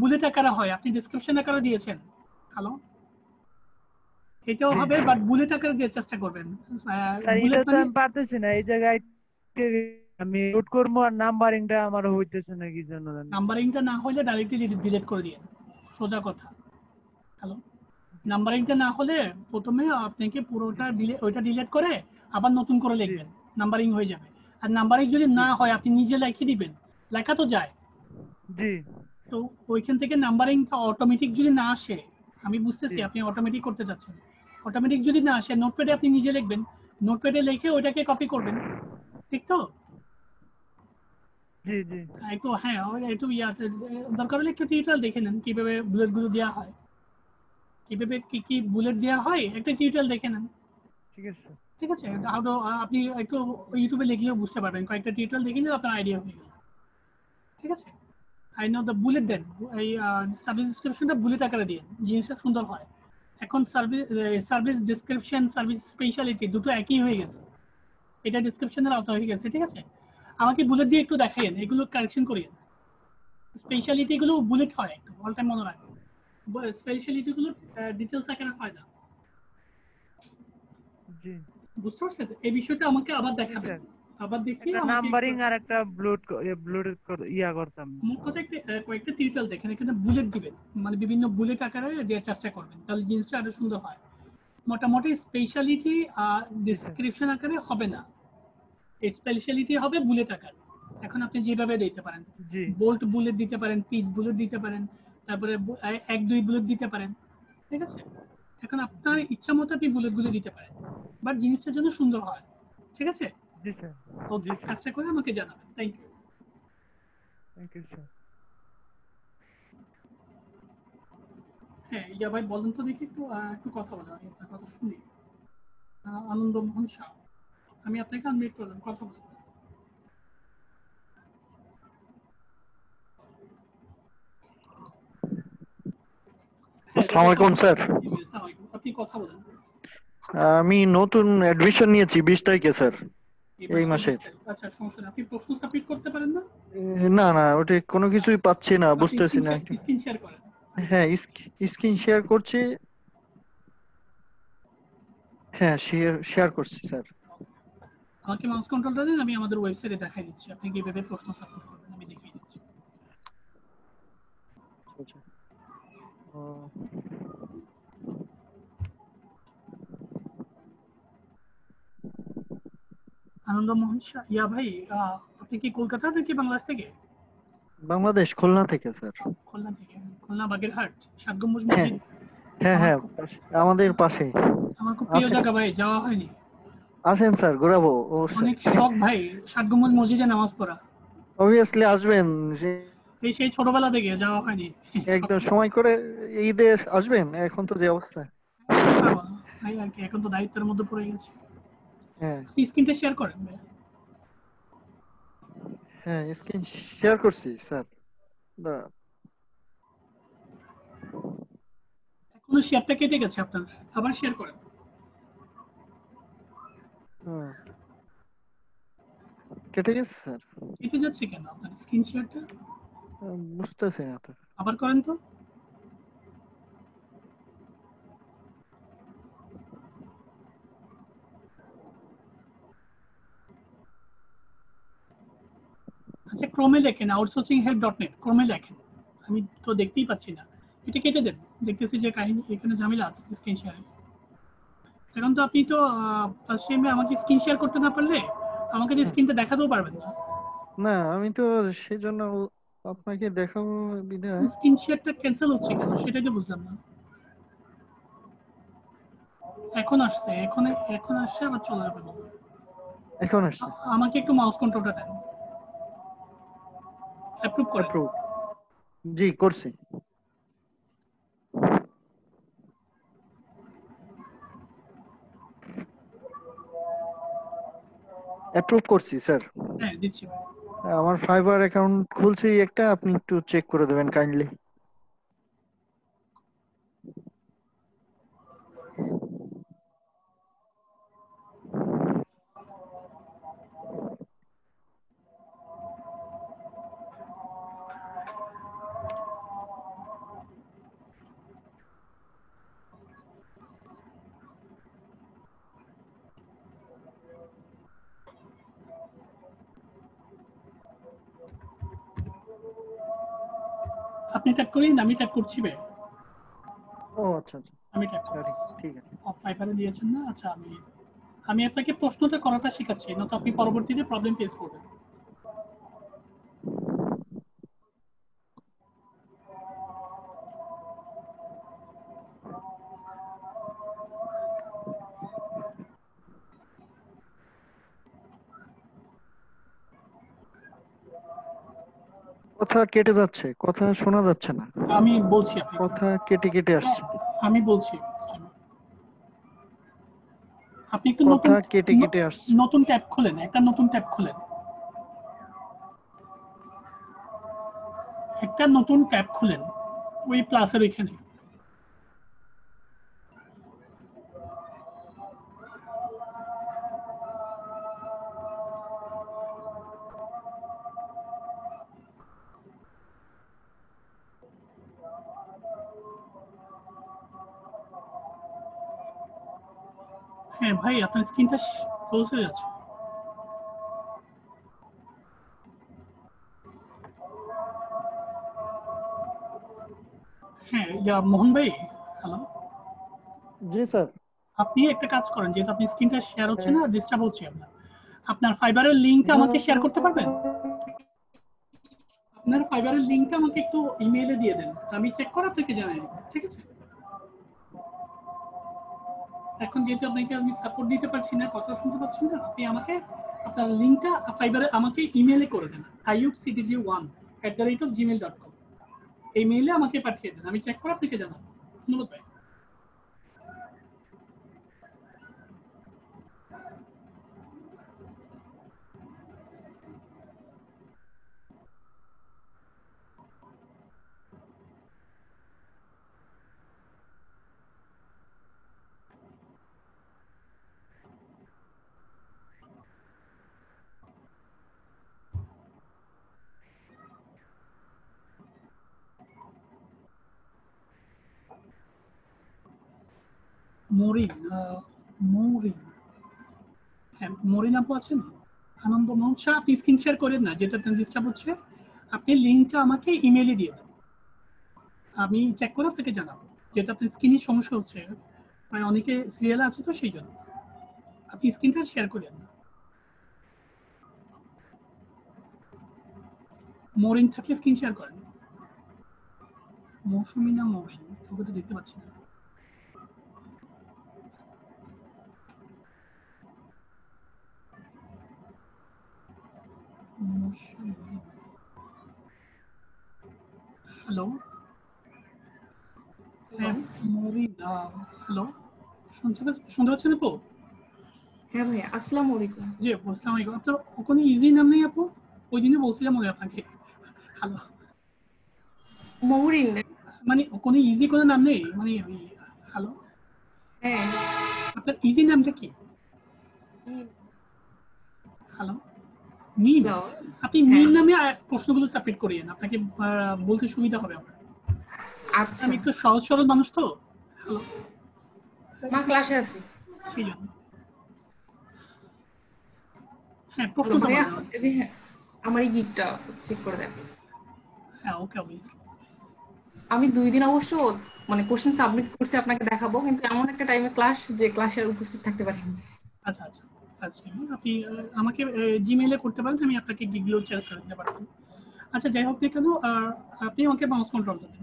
বুলেট আকারে হয়, আপনি ডেসক্রিপশন আকারে দিয়েছেন। হ্যালো, এটাও হবে, বাট বুলেট আকারে দেওয়ার চেষ্টা করবেন। স্যার এটা তো আমি পারতেছি না, এই জায়গায় আমি নোট করবো আর নাম্বারিংটা আমার হইতেছে না কি জন্য জানি। নাম্বারিংটা না হলে ডাইরেক্টলি ডিলিট করে দিয়েন, সোজা কথা। হ্যালো, নাম্বারিংটা না হলে প্রথমে আপনাকে পুরোটা ওইটা ডিলিট করে আবার নতুন করে লিখবেন, নাম্বারিং হয়ে যাবে। আর নাম্বারিং যদি না হয় আপনি নিজে লিখে দিবেন, লেখা তো যায়। জি, তো ওইখান থেকে নাম্বারিংটা অটোমেটিক যদি না আসে, আমি বুঝতেছি আপনি অটোমেটিক করতে যাচ্ছেন, অটোমেটিক যদি না আসে নোটপ্যাডে আপনি নিজে লিখবেন, নোটপ্যাডে লিখে ওইটাকে কপি করবেন, ঠিক তো? জি জি একটু হ্যাঁ, একটু দরকার হলে একটু টিউটোরিয়াল দেখে নেন কিভাবে বুলেটগুলো দেওয়া হয়, কিভাবে কি কি বুলেট দেওয়া হয়, একটা টিউটোরিয়াল দেখে নেন, ঠিক আছে। ঠিক আছে? আপনি একটু ইউটিউবে লিখলেও বুঝতে পারবেন, কয়েকটা টিউটোরিয়াল দেখে নিলে আপনার আইডিয়া হয়ে গেল, ঠিক আছে? আই নো দ্য বুলেট দেন, এই সার্ভিস ডিসক্রিপশনটা বুলেট আকারে দিন, জিনিসটা সুন্দর হয়। এখন সার্ভিস ডিসক্রিপশন, সার্ভিস স্পেশালিটি দুটো একই হয়ে গেছে, এটা ডিসক্রিপশনের আওতা হয়ে গেছে, ঠিক আছে? আমাকে বুলেট দিয়ে একটু দেখাইন, এগুলো কারেকশন করিয়েন। স্পেশালিটি গুলো বুলেট হয়, একটু অল টাইম মনে রাখবেন, স্পেশালিটি গুলো ডিটেইলস আকারে হয় না। জি বুঝতে পারছেন? এই বিষয়টা আমাকে আবার দেখাবেন, আবার দেখিয়ে একটা নাম্বারিং আর একটা ব্লুটুথ ইয়া করতাম। মোট কথা কয়েকটা টিউটোরিয়াল দেখেন, এখানে বুলেট দিবেন, মানে বিভিন্ন বুলেট আকারে দেওয়ার চেষ্টা করবেন, তাহলে জিনিসটা আরো সুন্দর হয়। মোটামুটি স্পেশালিটি ডেসক্রিপশন আকারে হবে না, স্পেশালিটি হবে বুলেট আকারে। এখন আপনি যেভাবে দিতে পারেন, বোল্ট বুলেট দিতে পারেন, পিচ বুলেট দিতে পারেন, তারপরে 1-2 বুলেট দিতে পারেন, ঠিক আছে? এখন আপনার ইচ্ছা মতো আপনি বুলেটগুলো দিতে পারেন, বাট জিনিসটা যেন সুন্দর হয়, ঠিক আছে? জি স্যার, ওকে, কাজটা করে আমাকে জানাবেন। Thank you. Thank you sir. হ্যাঁ, ইয়া ভাই বলেন তো দেখি, একটু কথা বলেন, আমি আপনার কথা শুনি। আনন্দমোহন শাহ, আমি আপনাকে আনমিউট করলাম, কথা বলেন। আসসালামু আলাইকুম স্যার। আপনি কথা বলেন। আমি নতুন অ্যাডমিশন নিয়েছি 20 তারিখে স্যার, এই মাসে। আচ্ছা, সমস্যা নেই, আপনি প্রশ্ন সাবমিট করতে পারেন না? না না, ওটা কোনো কিছুই পাচ্ছি না, বুঝতেছি না। স্ক্রিন শেয়ার করেন। হ্যাঁ, স্ক্রিন শেয়ার করছি। হ্যাঁ, শেয়ার করছি স্যার। আমাকে মাউস কন্ট্রোলটা দিন, আমি আমাদের ওয়েবসাইটে দেখাই দিচ্ছি আপনি কিভাবে প্রশ্ন সাবমিট করবেন, আমি দেখিয়ে দিচ্ছি। আনন্দমোহন শাহ, ইয়া ভাই আপনি কি কলকাতা থেকে বাংলাদেশ থেকে? বাংলাদেশ, খুলনা থেকে স্যার। খুলনা থেকে, খুলনা বাগেরহাট 7 গম্বুজ মসজিদ। হ্যাঁ হ্যাঁ, আমাদের পাশে। আমার খুব প্রিয় জায়গা ভাই, যাওয়া হয়নি। আসেন স্যার, ঘোরাবো অবশ্যই। অনেক শখ ভাই, 7 গম্বুজ মসজিদে নামাজ পড়া। অবভিয়াসলি আসবেন, সেই ছোটবেলা থেকে যাওয়া হয়নি। একদম সময় করে ঈদে আসবেন। এখন তো যে অবস্থা। পারবো না ভাই, আর কি, এখন তো দায়িত্বের মধ্যে পড়ে গেছে। হ্যাঁ স্ক্রিনটা শেয়ার করেন ভাই। হ্যাঁ, স্ক্রিন শেয়ার করছি স্যার। দাঁড়ান। এখনো শেয়ারটা কেটে গেছে আপনার, আবার শেয়ার করেন। হুম, কেটে গেছে স্যার। কেটে যাচ্ছে কেন আপনার স্ক্রিন শেয়ারটা? বুঝতেছি না তো। আবার করেন তো। আচ্ছা, ক্রোমে লেখেন outsourcinghelp.net, ক্রোমে লেখেন। আমি তো দেখতেই পাচ্ছি না, এটা কেটে দেন। দেখতেছি যে কাহিনী এখানে ঝামেলা আছে স্ক্রিন শেয়ারে। এখন তো আপনি তো ফার্স্ট টাইমে আমাকে স্ক্রিন শেয়ার করতে না পারলে আমাকে যে স্ক্রিনটা দেখাতেও পারবেন না। না, আমি তো সেজন্য আপনাকে দেখাবো বিধায়। স্ক্রিন শেয়ারটা ক্যান্সেল হচ্ছে কেন সেটাই তো বুঝলাম না। এখন আসছে, এখন আসছে, আবার চলে যাবে। এখন আসছে। আমাকে একটু মাউস কন্ট্রোলটা দেন, অ্যাপ্রুভ করেন। অ্যাপ্রুভ। জি করছি। অ্যাপ্রুভ করছি স্যার। হ্যাঁ দিচ্ছি ভাই। আমার ফাইবার অ্যাকাউন্ট খুলছি একটা, আপনি একটু চেক করে দেবেন কাইন্ডলি। আপনি ট্যাপ করেন, আমি ট্যাপ করছি ভাই। ও আচ্ছা আচ্ছা, আমি ট্যাপ ঠিক করতেছি। ঠিক আছে। ফাইবারে দিয়েছেন না? আচ্ছা, আমি আপনাকে প্রশ্নটা করাটা শেখাচ্ছি, নয়তো আপনি পরবর্তীতে প্রবলেম ফেস করবেন। কথা কেটে যাচ্ছে, কথা শোনা যাচ্ছে না। আমি বলছি আপনাকে, কথা কেটে কেটে আসছে। আমি বলছি। আপনি একটু কথা কেটে কেটে আসছে। নতুন ট্যাব খুলেন, একটা নতুন ট্যাব খুলেন, একটা নতুন ট্যাব খুলেন ওই প্লাসের ওইখানে। হ্যাঁ ভাই, আপনার স্ক্রিনটা ক্লোজ হয়ে যাচ্ছে। হ্যাঁ, মোহন ভাই, হ্যালো। জি স্যার। আপনি একটা কাজ করেন, যেহেতু আপনি স্ক্রিনটা শেয়ার হচ্ছে না, ডিস্টার্ব হচ্ছে আপনার ফাইবারের লিঙ্কটা আমাকে শেয়ার করতে পারবেন? আপনার ফাইবারের লিঙ্কটা আমাকে একটু ইমেইলে দিয়ে দেন, আমি চেক করে আপনাকে জানাই দেব, ঠিক আছে? এখন যেহেতু আপনাকে আমি সাপোর্ট দিতে পারছি না, কথা শুনতে পাচ্ছি না, আপনি আমাকে আপনার লিঙ্কটা ফাইবারে আমাকে ইমেইলে করে দেন, ayubcdg1@gmail.com। এই মেইলে আমাকে পাঠিয়ে দেন, আমি চেক করে আপনাকে জানাবো। ধন্যবাদ ভাই। মরিন, মরিন, হ্যাঁ মরিন আপু আছেন? আনন্দ মোহন শাহ, আপনি স্ক্রিন শেয়ার করেন না, যেটা ডিস্টার্ব হচ্ছে। আপনি লিঙ্কটা আমাকে ইমেইলে দিয়ে দেন, আমি চেক করে আপনাকে জানাবো। যেটা আপনার স্ক্রিনের সমস্যা হচ্ছে, মানে অনেকে সিরিয়াল আছে তো সেই জন্য। আপনি স্ক্রিনটা শেয়ার করেন না। মরিন থাকলে স্ক্রিন শেয়ার করেন। মৌসুমী না মরিন, কাউকে তো দেখতে পাচ্ছি না। হ্যালো মরিনা, হ্যালো শুনতে পাচ্ছেন আপু? হ্যাঁ ভাইয়া, আসসালামু আলাইকুম। জি আপু, আসসালামু আলাইকুম। আপনার কোনো ইজি নাম নেই আপু? ওই দিনে বলছিলাম মনে আপনাকে। হ্যালো, মৌরিন। মানে কোনো ইজি কোনো নাম নেই মানে ওই, হ্যালো হ্যাঁ, আপনার ইজি নামটা কি? হ্যালো মিম, হ্যালো। আপনি মিম নামে প্রশ্নগুলো সাবমিট করিয়েন, আপনাকে বলতে সুবিধা হবে আমার। আচ্ছা, আমি একটু সহজ সরল মানুষ তো। হ্যালো, মা ক্লাসে আছি। সেই জন্য। হ্যাঁ, প্রশ্নটা ভাইয়া, বলেন। এই যে হ্যাঁ, আমার এই গিকটা চেক করে দেন। হ্যাঁ, ওকে অবভিয়াসলি। আমি 2 দিন অবশ্য মানে কোশ্চেন সাবমিট করছি, আপনাকে দেখাবো, কিন্তু এমন একটা টাইমে ক্লাস যে ক্লাসে আর উপস্থিত থাকতে পারিনি। আচ্ছা আচ্ছা, ফার্স্ট টাইম আপনি আমাকে জিমেইলে করতে পারেন, আমি আপনাকে গিগগুলো শেয়ার করে দিতে পারতাম। আচ্ছা, যাই হোক না কেন, আপনি আমাকে মাউস কন্ট্রোল দেন।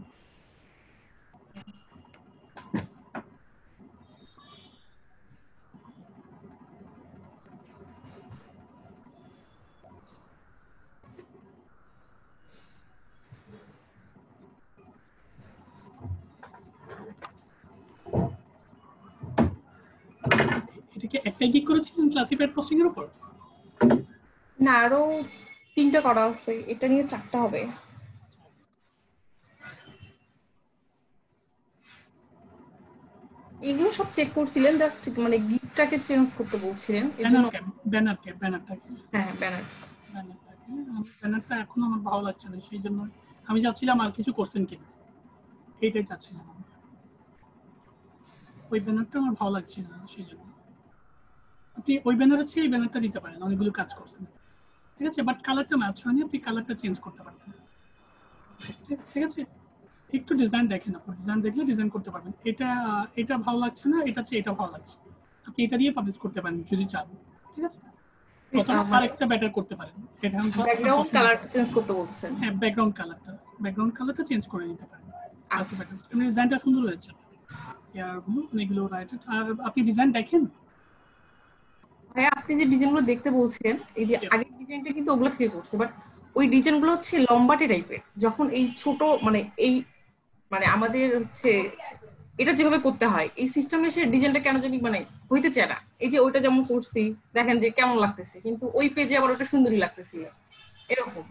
এটা কি একটাই গিগ করেছিলেন ক্লাসিফাইড পোস্টিং এর উপর? না, আরো 3টা করা আছে, এটা নিয়ে 4টা হবে। এগুলো সব চেক করছিলেন, জাস্ট মানে গিকটাকে চেঞ্জ করতে বলছিলেন, এর জন্য। ব্যানারটা হ্যাঁ, ব্যানার। ব্যানারটা এখন আমার ভালো লাগছে না, সেই জন্য আমি চাচ্ছিলাম আর কিছু করছেন কিনা, এইটাই চাচ্ছিলাম। ওই ব্যানারটা আমার ভালো লাগছে না, সেই জন্য আপনি ওই ব্যানার আছে, এই ব্যানারটা দিতে পারেন, অনেকগুলো কাজ করছেন, ঠিক আছে, বাট কালারটা ম্যাচ হয়নি, আপনি কালারটা চেঞ্জ করতে পারতেন। ঠিক আছে, একটু ডিজাইন দেখেন, আপনি ডিজাইন দেখলে ডিজাইন করতে পারবেন। এটা ভালো লাগছে না, এটা হচ্ছে এটা ভালো লাগছে, আপনি এটা দিয়ে পাবলিশ করতে পারেন যদি চান, ঠিক আছে। অথবা আরেকটা বেটার করতে পারেন, এটা ব্যাকগ্রাউন্ড কালারটা চেঞ্জ করতে বলতেছেন। হ্যাঁ, ব্যাকগ্রাউন্ড কালারটা চেঞ্জ করে নিতে পারেন। ডিজাইনটা সুন্দর হয়েছে, ইয়ারগুলো অনেকগুলো রাইটেড। আর আপনি ডিজাইন দেখেন ভাইয়া, আপনি যে ডিজাইনগুলো দেখতে বলছেন, এই যে আগের ডিজাইনটা কিন্তু ওগুলো থেকে করছে, বাট ওই ডিজাইনগুলো হচ্ছে লম্বাটে টাইপের। যখন এই ছোট মানে এই মানে আমাদের হচ্ছে এটা যেভাবে করতে হয় এই সিস্টেমে, সে ডিজাইনটা কেন জানি মানে হইতে চায় না। এই যে ওইটা যেমন করছি, দেখেন যে কেমন লাগতেছে, কিন্তু ওই পেজে আবার ওটা সুন্দরই লাগতেছিল, এরকম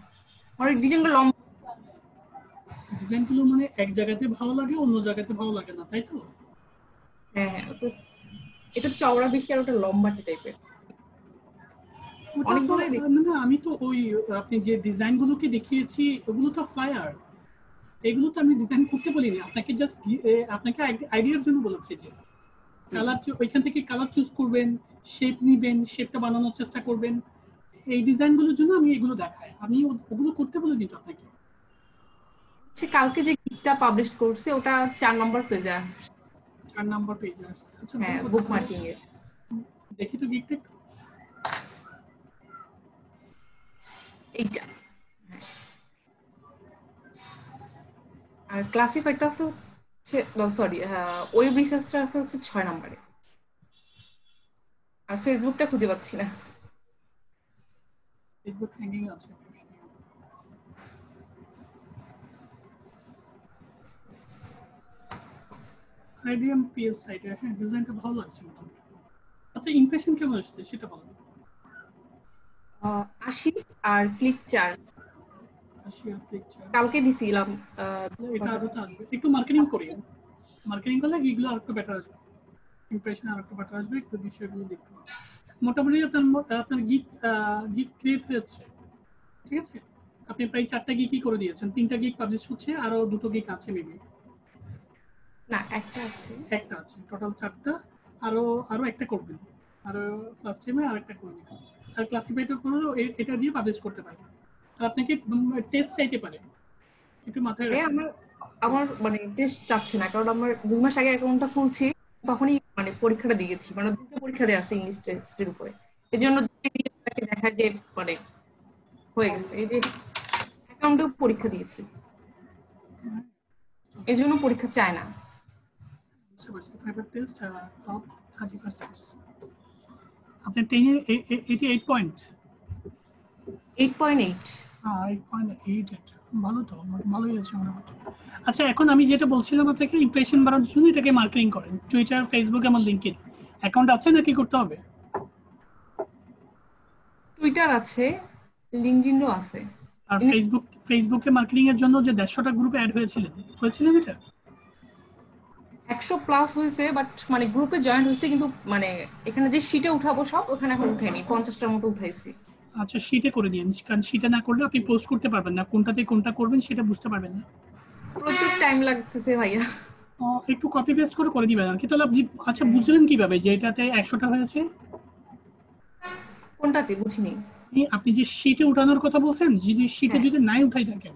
মানে ডিজাইনগুলো লম্বা। ডিজাইনগুলো মানে এক জায়গাতে ভালো লাগে, অন্য জায়গাতে ভালো লাগে না, তাই তো? হ্যাঁ হ্যাঁ, এটা চওড়া বেশি আর ওটা লম্বাটে টাইপের। না, আমি তো ওই আপনি যে ডিজাইনগুলোকে দেখিয়েছি ওগুলো তো ফ্লায়ার, এগুলো তো আমি ডিজাইন করতে বলিনি আপনাকে, জাস্ট আপনাকে আইডিয়ার জন্য বলেছি যে কালার, ওইখান থেকে কালার চুজ করবেন, শেপ নিবেন, শেপটা বানানোর চেষ্টা করবেন, এই ডিজাইনগুলোর জন্য আমি এগুলো দেখাই, আমি ওগুলো করতে বলে দিই আপনাকে। কালকে যে গিকটা পাবলিশ করছে ওটা 4 নম্বর পেজে আসছে। 4 নম্বর পেজে আসছে? আচ্ছা, হ্যাঁ, বুকমার্কিং এর। দেখি তো গিকটা একটু। এইটা আর ক্লাসিফাইডটা আছে হচ্ছে, সরি, ওয়েব রিসার্চটা আছে হচ্ছে 6 নম্বরে। আর ফেসবুকটা খুঁজে পাচ্ছি না। ফেসবুক হ্যাঙ্গিং আছে। আইডিএম পিএস সাইটে, হ্যাঁ, ডিজাইনটা ভালো লাগছে মোটামুটি। আচ্ছা, ইমপ্রেশন কেমন আসছে সেটা বলুন। 80 আর ক্লিক 4 কালকে দিছিলাম। এটা আরো তো আসবে, একটু মার্কেটিং করি, মার্কেটিং করলে এগুলো আরেকটু বেটার আসবে, ইমপ্রেশন আরেকটু বেটার আসবে, একটু বিষয়গুলো দেখতে মোটামুটি আপনার গিগ ক্রিয়েট হয়েছে, ঠিক আছে। আপনি প্রায় 4টা গিগই করে দিয়েছেন, 3টা গিগ পাবলিশ হচ্ছে, আরো 2টো গিগ আছে মেবি। না, একটা আছে, টোটাল 4টা, আরো একটা করবেন, আরো ফার্স্ট টাইমে আরেকটা করে দিবেন, আর ক্লাসিফাইডও করলেও এটা দিয়ে পাবলিশ করতে পারবেন। আর আপনাকে টেস্ট চাইতে পারে, একটু মাথায় রাখবেন। আমার মানে টেস্ট চাচ্ছে না, কারণ আমার 2 মাস আগে অ্যাকাউন্টটা খুলছি, তখনই মানে পরীক্ষাটা দিয়েছি, মানে 2টা পরীক্ষা দেওয়া আছে ইংলিশ টেস্টের উপরে। এই জন্য দেখা যে মানে হয়ে গেছে, এই যে অ্যাকাউন্টেও পরীক্ষা দিয়েছি, এই জন্য পরীক্ষা চায় না। ফাইবার টেস্ট টপ 30%, আপনার 10 88 পয়েন্ট। 8.8 8.8 ভালো তো, ভালোই আছে মোটামুটি। আচ্ছা এখন আমি যেটা বলছিলাম আপনাকে ইমপ্রেশন বাড়ানোর জন্য এটাকে মার্কেটিং করেন, টুইটার, ফেসবুক এবং লিঙ্কডইন অ্যাকাউন্ট আছে নাকি করতে হবে? টুইটার আছে, লিঙ্কডইনও আছে। আর ফেসবুকে মার্কেটিং এর জন্য যে 150টা গ্রুপে অ্যাড হয়েছিলেন এটা 100+ হয়েছে, বাট মানে গ্রুপে জয়েন হয়েছে, কিন্তু মানে এখানে যে শিটে উঠাবো সব ওখানে এখন উঠাইনি, 50টার মতো উঠাইছি। আচ্ছা শীটে করে দিন, কারণ শীটে না করলে আপনি পোস্ট করতে পারবেন না, কোনটাতে কোনটা করবেন সেটা বুঝতে পারবেন না। প্রচুর টাইম লাগতেছে ভাইয়া। একটু কপি পেস্ট করে দিবেন আর কি। তাহলে আপনি আচ্ছা বুঝলেন কিভাবে যে এটাতে 100টা হয়েছে? কোনটাতে বুঝিনি। আপনি যে শীটে উঠানোর কথা বলছেন, যদি শীটে যদি নাই উঠাই থাকেন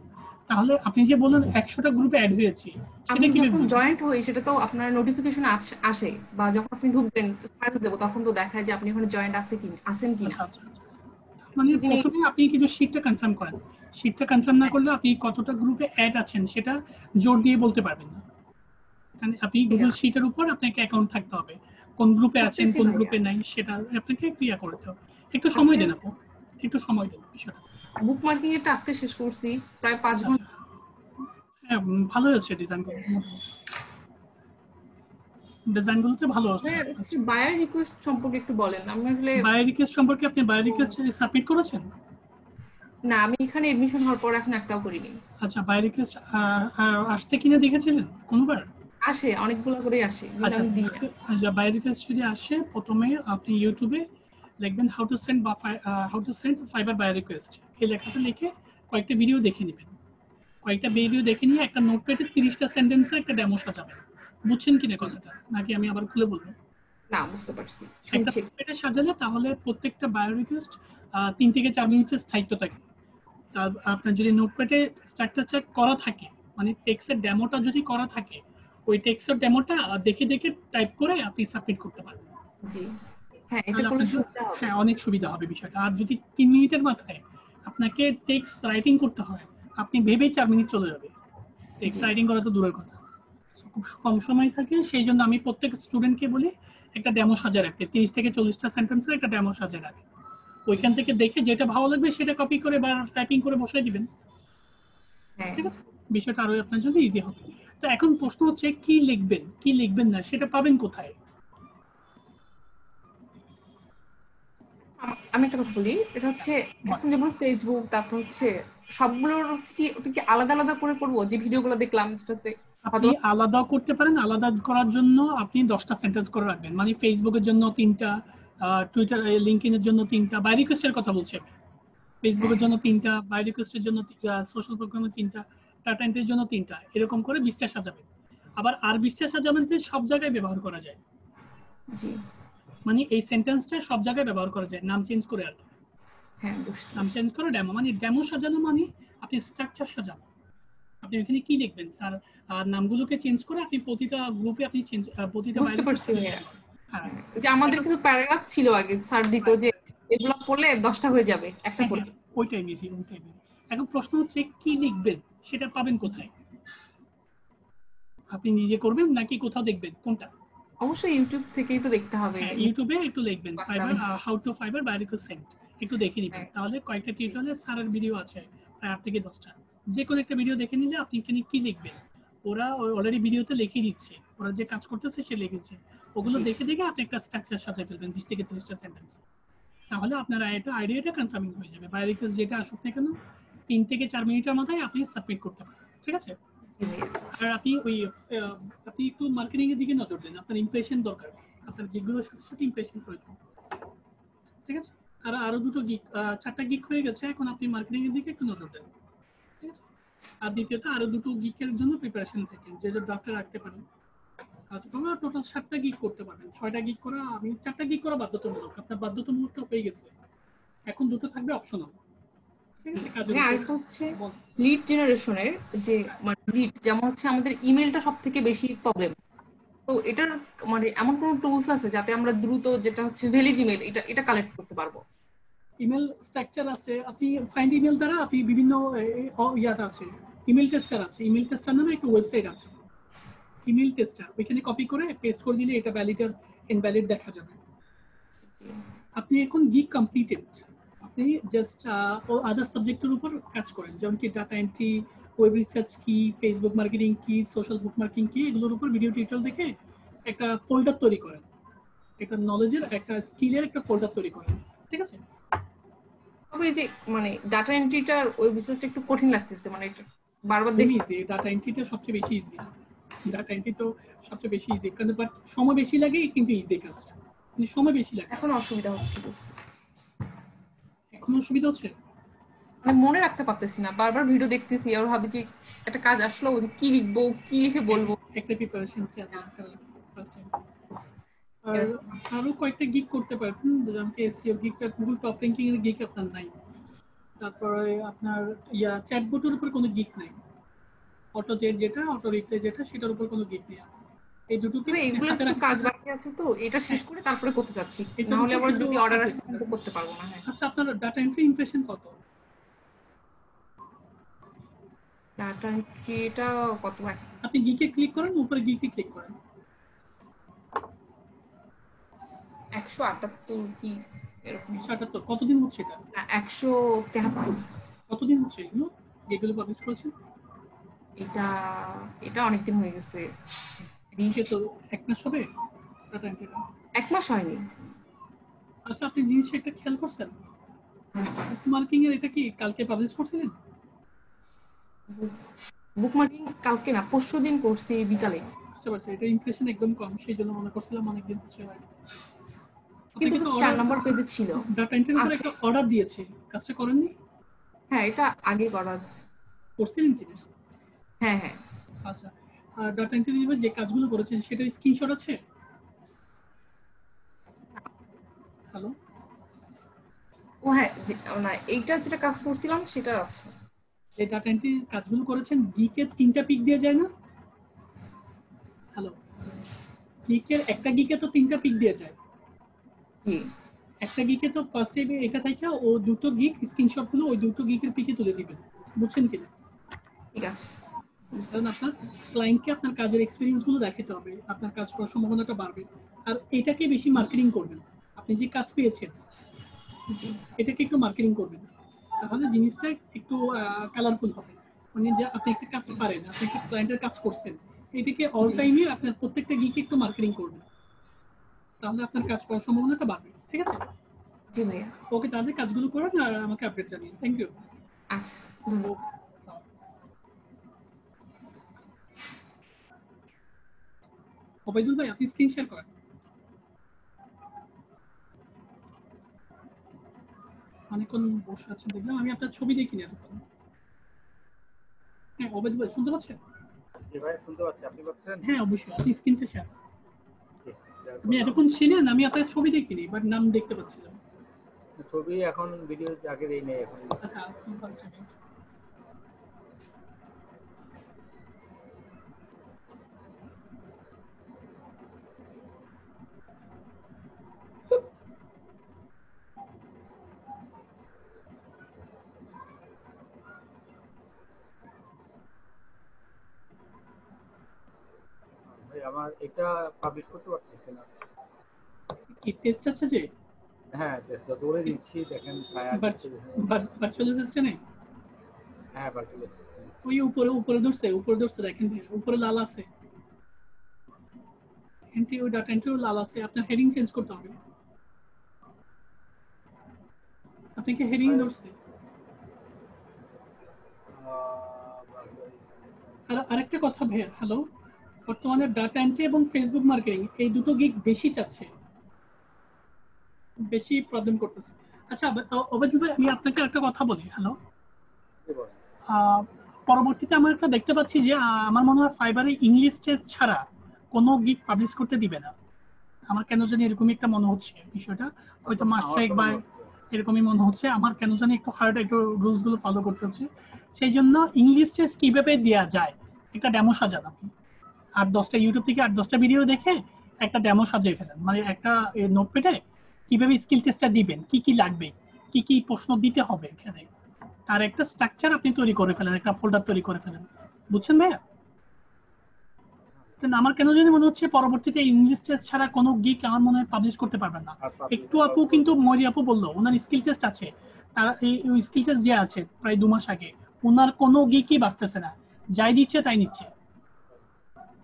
তাহলে আপনি যে বললেন 100টা গ্রুপে অ্যাড হয়েছে আপনি সেটা যখন কিভাবে জয়েন্ট হই সেটা তো আপনার নোটিফিকেশন আসে, বা যখন আপনি ঢুকবেন সার্ভিস দেবো তখন তো দেখায় যে আপনি ওখানে জয়েন্ট আছেন কিনা। আচ্ছা মানে প্রথমে আপনি কিন্তু শীটটা কনফার্ম করেন, শীটটা কনফার্ম না করলে আপনি কতটা গ্রুপে অ্যাড আছেন সেটা জোর দিয়ে বলতে পারবেন না। কারণ আপনি গুগল শীটের উপর আপনাকে অ্যাকাউন্ট থাকতে হবে, কোন গ্রুপে আছেন কোন গ্রুপে নাই সেটা আপনাকে ক্লিয়ার করতে হবে। একটু সময় দেন আপু, একটু সময় দেন বিষয়টা। বুক মার্কিং এর টাস্কে শেষ করছি প্রায় 5 ঘন্টা। হ্যাঁ ভালো আছে ডিজাইনগুলোতে ভালো আছে। বায়ার রিকোয়েস্ট সম্পর্কে একটু বলেন। আমি আসলে বায়ার রিকোয়েস্ট সম্পর্কে আপনি বায়ার রিকোয়েস্ট সাবমিট করেছেন? না, আমি এখানে এডমিশন হওয়ার পর এখন একটাও করিনি। আচ্ছা বায়ার রিকোয়েস্ট আসছে কিনা দেখেছিলেন কোনবার? আসে, অনেকগুলো করে আসে, কিন্তু আমি দিই না। আচ্ছা বায়ার রিকোয়েস্ট যদি আসে প্রথমে আপনি ইউটিউবে লিখবেন how to send Fiverr buyer request, এই লেখাটা লিখে কয়েকটা ভিডিও দেখে নেবেন। কয়েকটা ভিডিও দেখে নিয়ে একটা নোটপ্যাডে 30টা সেন্টেন্সের একটা ডেমো সাজাবেন। বুঝছেন কিনা কথাটা, নাকি আমি আবার খুলে বলবো? না বুঝতে পারছি, একটা নোটপ্যাডে সাজালে তাহলে প্রত্যেকটা বায়ার রিকোয়েস্ট 3 থেকে 4 মিনিটের স্থায়িত্ব থাকে। আপনার যদি নোটপ্যাডে স্ট্রাকচার করা থাকে, মানে টেক্সটের ডেমোটা যদি করা থাকে, ওই টেক্সটের ডেমোটা দেখে দেখে টাইপ করে আপনি সাবমিট করতে পারবেন। জি হ্যাঁ, এটা করলে সুবিধা হবে। হ্যাঁ অনেক সুবিধা হবে বিষয়টা। আর যদি 3 মিনিটের মাথায় আপনাকে টেক্সট রাইটিং করতে হয়, আপনি ভেবেই 4 মিনিট চলে যাবে। টেক্সট রাইটিং করা তো দূরের কথা, খুব কম সময় থাকে। সেই জন্য আমি প্রত্যেক স্টুডেন্টকে বলি একটা ডেমো সাজিয়ে রাখতে, 30 থেকে 40টা সেন্টেন্সের একটা ডেমো সাজিয়ে রাখে। ওইখান থেকে দেখে যেটা ভালো লাগবে সেটা কপি করে বা টাইপিং করে বসাই দিবেন। ঠিক আছে, বিষয়টা আরো আপনার জন্য ইজি হবে। তো এখন প্রশ্ন হচ্ছে কি লিখবেন কি লিখবেন না সেটা পাবেন কোথায়? আমি একটা কথা বলি, এটা হচ্ছে এখন যেমন ফেসবুক, তারপর হচ্ছে সবগুলোর হচ্ছে কি ওটা কি আলাদা আলাদা করে করবো? যে ভিডিওগুলো দেখলাম সেটাতে আপনি আলাদা করতে পারেন। আলাদা করার জন্য আপনি 10টা সেন্টেন্স করে রাখবেন, মানে ফেসবুকের জন্য 3টা, টুইটার লিঙ্কডইনের জন্য 3টা, বাই রিকোয়েস্টের কথা বলছি আমি। ফেসবুকের জন্য 3টা, বাই রিকোয়েস্টের জন্য সোশ্যাল প্রোগ্রামের 3টা, টাটা এন্ট্রির জন্য 3টা, এরকম করে 20টা সাজাবেন। আবার আর 20টা সাজাবেন যে সব জায়গায় ব্যবহার করা যায়। জি মানে এই সেন্টেন্সটা সব জায়গায় ব্যবহার করা যায়, নাম চেঞ্জ করে আর কি। হ্যাঁ বুঝতে নাম চেঞ্জ করে ডেমো, মানে ডেমো সাজানো মানে আপনি স্ট্রাকচার সাজান। আপনি ওখানে কি লিখবেন তার নামগুলোকে চেঞ্জ করে আপনি প্রতিটা গ্রুপে আপনি চেঞ্জ প্রতিটা বুঝতে পারছি। হ্যাঁ যে আমাদের কিছু প্যারাগ্রাফ ছিল আগে স্যার দিত, যে এগুলো পড়লে 10টা হয়ে যাবে একটা পড়ে, ওইটাই মিহি। এখন প্রশ্ন হচ্ছে কি লিখবেন সেটা পাবেন কোথায়? আপনি নিজে করবেন নাকি কোথাও দেখবেন, কোনটা? অবশ্যই ইউটিউব থেকেই তো দেখতে হবে। ইউটিউবে একটু লিখবেন Fiverr how to Fiverr buy request, একটু দেখে নিবেন। তাহলে কয়েকটা টিউটোরিয়ালে স্যারের ভিডিও আছে প্রায় 8 থেকে 10টা, যে কোনো একটা ভিডিও দেখে নিলে আপনি এখানে কি লিখবেন ওরা অলরেডি ভিডিওতে লিখে দিচ্ছে, ওরা যে কাজ করতেছে সে লিখেছে, ওগুলো দেখে দেখে আপনি একটা স্ট্রাকচার সাজিয়ে ফেলবেন 20 থেকে 30টা সেন্টেন্স। তাহলে আপনার আইডিয়াটা কনফার্মিং হয়ে যাবে। বাই রিকোয়েস্ট যেটা আসুক না কেন 3 থেকে 4 মিনিটের মাথায় আপনি সাবমিট করতে পারবেন। ঠিক আছে, আর আপনি আপনি একটু মার্কেটিং এর দিকে নজর দেন। আপনার ইমপ্রেশন দরকার, আপনার গিগগুলোর সাথে সাথে ইমপ্রেশন প্রয়োজন। ঠিক আছে, আর আরো 2টো গিগ, 4টা গিগ হয়ে গেছে, এখন আপনি মার্কেটিং এর দিকে একটু নজর দেন। ঠিক আছে, আর দ্বিতীয়ত আরো 2টো গিগের জন্য প্রিপারেশন থাকেন, যে ড্রাফটে রাখতে পারেন। তোমরা টোটাল 7টা গিগ করতে পারবেন। 6টা গিগ করা, আমি 4টা গিগ করা বাধ্যতামূলক, আপনার বাধ্যতামূলকটা হয়ে গেছে, এখন 2টো থাকবে অপশনাল। আরেকটা হচ্ছে লিড জেনারেশনের, যে মানে লিড যেমন হচ্ছে আমাদের ইমেলটা সব থেকে বেশি প্রবলেম। তো এটার মানে এমন কোন টুলস আছে যাতে আমরা দ্রুত যেটা হচ্ছে ভ্যালিড ইমেল এটা কালেক্ট করতে পারবো? ইমেল স্ট্রাকচার আছে, আপনি ফাইন্ড ইমেল দ্বারা আপনি বিভিন্ন ইয়াটা আছে, ইমেল টেস্টার আছে। ইমেল টেস্টার নামে একটা ওয়েবসাইট আছে, ইমেল টেস্টার। ওইখানে কপি করে পেস্ট করে দিলে এটা ভ্যালিড আর ইনভ্যালিড দেখা যাবে। আপনি এখন গিগ কমপ্লিটেড, আপনি আপনি জাস্ট আদার সাবজেক্টের উপর কাজ করেন, যেমন কি ডাটা এন্ট্রি, ওয়েব রিসার্চ কি, ফেসবুক মার্কেটিং কি, সোশ্যাল বুক মার্কেটিং কি, এগুলোর উপর ভিডিও টিউটোরিয়াল দেখে একটা ফোল্ডার তৈরি করেন, একটা নলেজের একটা স্কিলের একটা ফোল্ডার তৈরি করেন, ঠিক আছে? তবে এই যে মানে ডাটা এন্ট্রিটার ওয়েব রিসার্চটা একটু কঠিন লাগতেছে, মানে এটা বারবার খুবই দেখি। ইজি, ডাটা এন্ট্রিটা সবচেয়ে বেশি ইজি, ডাটা এন্ট্রি তো সবচেয়ে বেশি ইজি, কারণ বাট সময় বেশি লাগে কিন্তু ইজি কাজটা, মানে সময় বেশি লাগে। এখন অসুবিধা হচ্ছে দোস্ত, এখন অসুবিধা হচ্ছে, মানে মনে রাখতে পারতেছি না, বারবার ভিডিও দেখতেছি আর ভাবি যে একটা কাজ আসলো কি লিখবো, কি লিখে বলবো। একটা প্রিপারেশন ফার্স্ট টাইম। আর আরো কয়েকটা গিগ করতে পারতেন, যেমন কি এসইও গিগটা, গুগল টপ র্যাঙ্কিং এর গিগ আপনার নাই, তারপরে আপনার চ্যাটবটের উপর কোনো গিগ নাই, অটো জেট যেটা, অটো রিপ্লে যেটা, সেটার উপর কোনো গিগ নেই। এই দুটোকে এগুলো কিছু কাজ বাকি আছে, তো এটা শেষ করে তারপরে করতে যাচ্ছি, না হলে আবার যদি অর্ডার আসে তখন তো করতে পারবো না। হ্যাঁ, আচ্ছা, আপনার ডাটা এন্ট্রি ইমপ্রেশন কত? ডাটা এন্ট্রিটা কত? আপনি গিকে ক্লিক করেন, উপরে গিকে ক্লিক করেন, 178 কি এরকম। 178 কতদিন হচ্ছে এটা? না, 173। কতদিন হচ্ছে এগুলো পাবলিশ করেছেন? এটা অনেকদিন হয়ে গেছে, তো 1 মাস হবে ডাটা এন্ট্রিটা? 1 মাস হয়নি। আচ্ছা, আপনি জিনিসটা একটা খেয়াল করছেন, বুক মার্কিং এর এটা কি কালকে পাবলিশ করছিলেন? বুক মার্কিং কালকে না, পরশুদিন করছি বিকালে। বুঝতে পারছি, এটা ইমপ্রেশন একদম কম, সেই জন্য মনে করছিলাম অনেকদিন হচ্ছে। কিন্তু 4 নম্বর পেজে ছিল। ডাটা এন্ট্রির উপর একটা অর্ডার দিয়েছে, কাজটা করেননি? হ্যাঁ, এটা আগে করছিলেন কি? হ্যাঁ হ্যাঁ। আচ্ছা, আর ডাটা এন্ট্রি যে কাজগুলো করেছেন সেটার স্ক্রিনশট আছে? হ্যালো? ও হ্যাঁ, না এইটা যেটা কাজ করছিলাম সেটা আছে। এই ডাটা এন্ট্রি কাজগুলো করেছেন, গিকে 3টা পিক দিয়ে যায় না? হ্যালো, গিকের একটা গিকে তো 3টা পিক দিয়ে যায়। জি, একটা গিকে তো ফার্স্ট টাইমে এটা থেকে ও দুটো গিক স্ক্রিনশট গুলো ওই দুটো গিকের পিকে তুলে দিবেন, বুঝছেন কি? ঠিক আছে। কারণ আপনার ক্লায়েন্টকে আপনার কাজের এক্সপেরিয়েন্স গুলো দেখাতে হবে, আপনার কাজ করার সম্ভাবনাটা বাড়বে, আর এটাকে বেশি মার্কেটিং করবেন। আপনি যে কাজ পেয়েছেন এটাকে একটু মার্কেটিং করবেন, তাহলে জিনিসটা একটু কালারফুল হবে, মানে যে আপনি একটা কাজ পারেন, আপনি একটা ক্লায়েন্টের কাজ করছেন, এটাকে অল টাইমে আপনার প্রত্যেকটা গিকে একটু মার্কেটিং করবেন, তাহলে আপনার কাজ করার সম্ভাবনাটা বাড়বে। ঠিক আছে? জি ভাইয়া। ওকে, তাহলে কাজগুলো করেন আর আমাকে আপডেট জানিয়ে। Thank you. আচ্ছা, ওবাইদুল ভাই, আপনি স্ক্রিন শেয়ার করেন। অনেকক্ষণ বসে আছেন দেখলাম, আমি আপনার ছবি দেখিনি এতক্ষণ। হ্যাঁ ওবাইদুল ভাই, শুনতে পাচ্ছেন? জি ভাই, শুনতে পাচ্ছি, আপনি পাচ্ছেন? হ্যাঁ অবশ্যই, আপনি স্ক্রিন শেয়ার। আপনি এতক্ষণ ছিলেন, আমি আপনার ছবি দেখিনি, বাট নাম দেখতে পাচ্ছিলাম। ছবি এখন ভিডিও আগে দেই নেই এখন। আচ্ছা, আপনি ফার্স্ট টাইম। ভাই আমার এটা পাবলিশ করতে পারতেছি না। কি টেস্ট আছে যে? হ্যাঁ, টেস্ট করে দিচ্ছি, দেখেন ভার্চুয়াল অ্যাসিস্ট্যান্ট। হ্যাঁ, ভার্চুয়াল অ্যাসিস্ট্যান্ট ওই উপরে ধরছে দেখেন, উপরে লাল আছে, এন্ট্রি ওই ডাটা এন্ট্রি লাল আছে, আপনার হেডিং চেঞ্জ করতে হবে। আপনি কি হেডিং ধরছে? আর আরেকটা কথা ভাইয়া, হ্যালো, বর্তমানে ডাটা এন্ট্রি এবং ফেসবুক মার্কেটিং এই দুটো গিগ বেশি চাচ্ছে, বেশি প্রবলেম করতেছে। আচ্ছা ওবাইদুল ভাই, আমি আপনাকে একটা কথা বলি। হ্যালো, পরবর্তীতে আমরা একটা দেখতে পাচ্ছি যে আমার মনে হয় ফাইবারে ইংলিশ টেস্ট ছাড়া কোনো গিগ পাবলিশ করতে দিবে না। আমার কেন জানি এরকমই একটা মনে হচ্ছে বিষয়টা, হয়তো মাস্টার একবার এরকমই মনে হচ্ছে আমার, কেন জানি একটু হার্ড একটু রুলস গুলো ফলো করতে হচ্ছে। সেই জন্য ইংলিশ টেস্ট কিভাবে দেওয়া যায় একটা ডেমো সাজান আপনি, 8-10টা ইউটিউব থেকে 8-10টা ভিডিও দেখে একটা ডেমো সাজিয়ে ফেলেন, মানে একটা নোটপ্যাডে কিভাবে স্কিল টেস্টটা দিবেন, কি কি লাগবে, কি কি প্রশ্ন দিতে হবে, এখানে তার একটা স্ট্রাকচার আপনি তৈরি করে ফেলেন, একটা ফোল্ডার তৈরি করে ফেলেন, বুঝছেন ভাইয়া? কিন্তু আমার কেন জানি মনে হচ্ছে পরবর্তীতে ইংলিশ টেস্ট ছাড়া কোনো গিক আমার মনে হয় পাবলিশ করতে পারবেন না। একটু আপু কিন্তু মরি আপু বললো ওনার স্কিল টেস্ট আছে, তারা এই স্কিলটা যে আছে প্রায় 2 মাস আগে, ওনার কোনো গিকই বাঁচতেছে না, যাই দিচ্ছে তাই নিচ্ছে,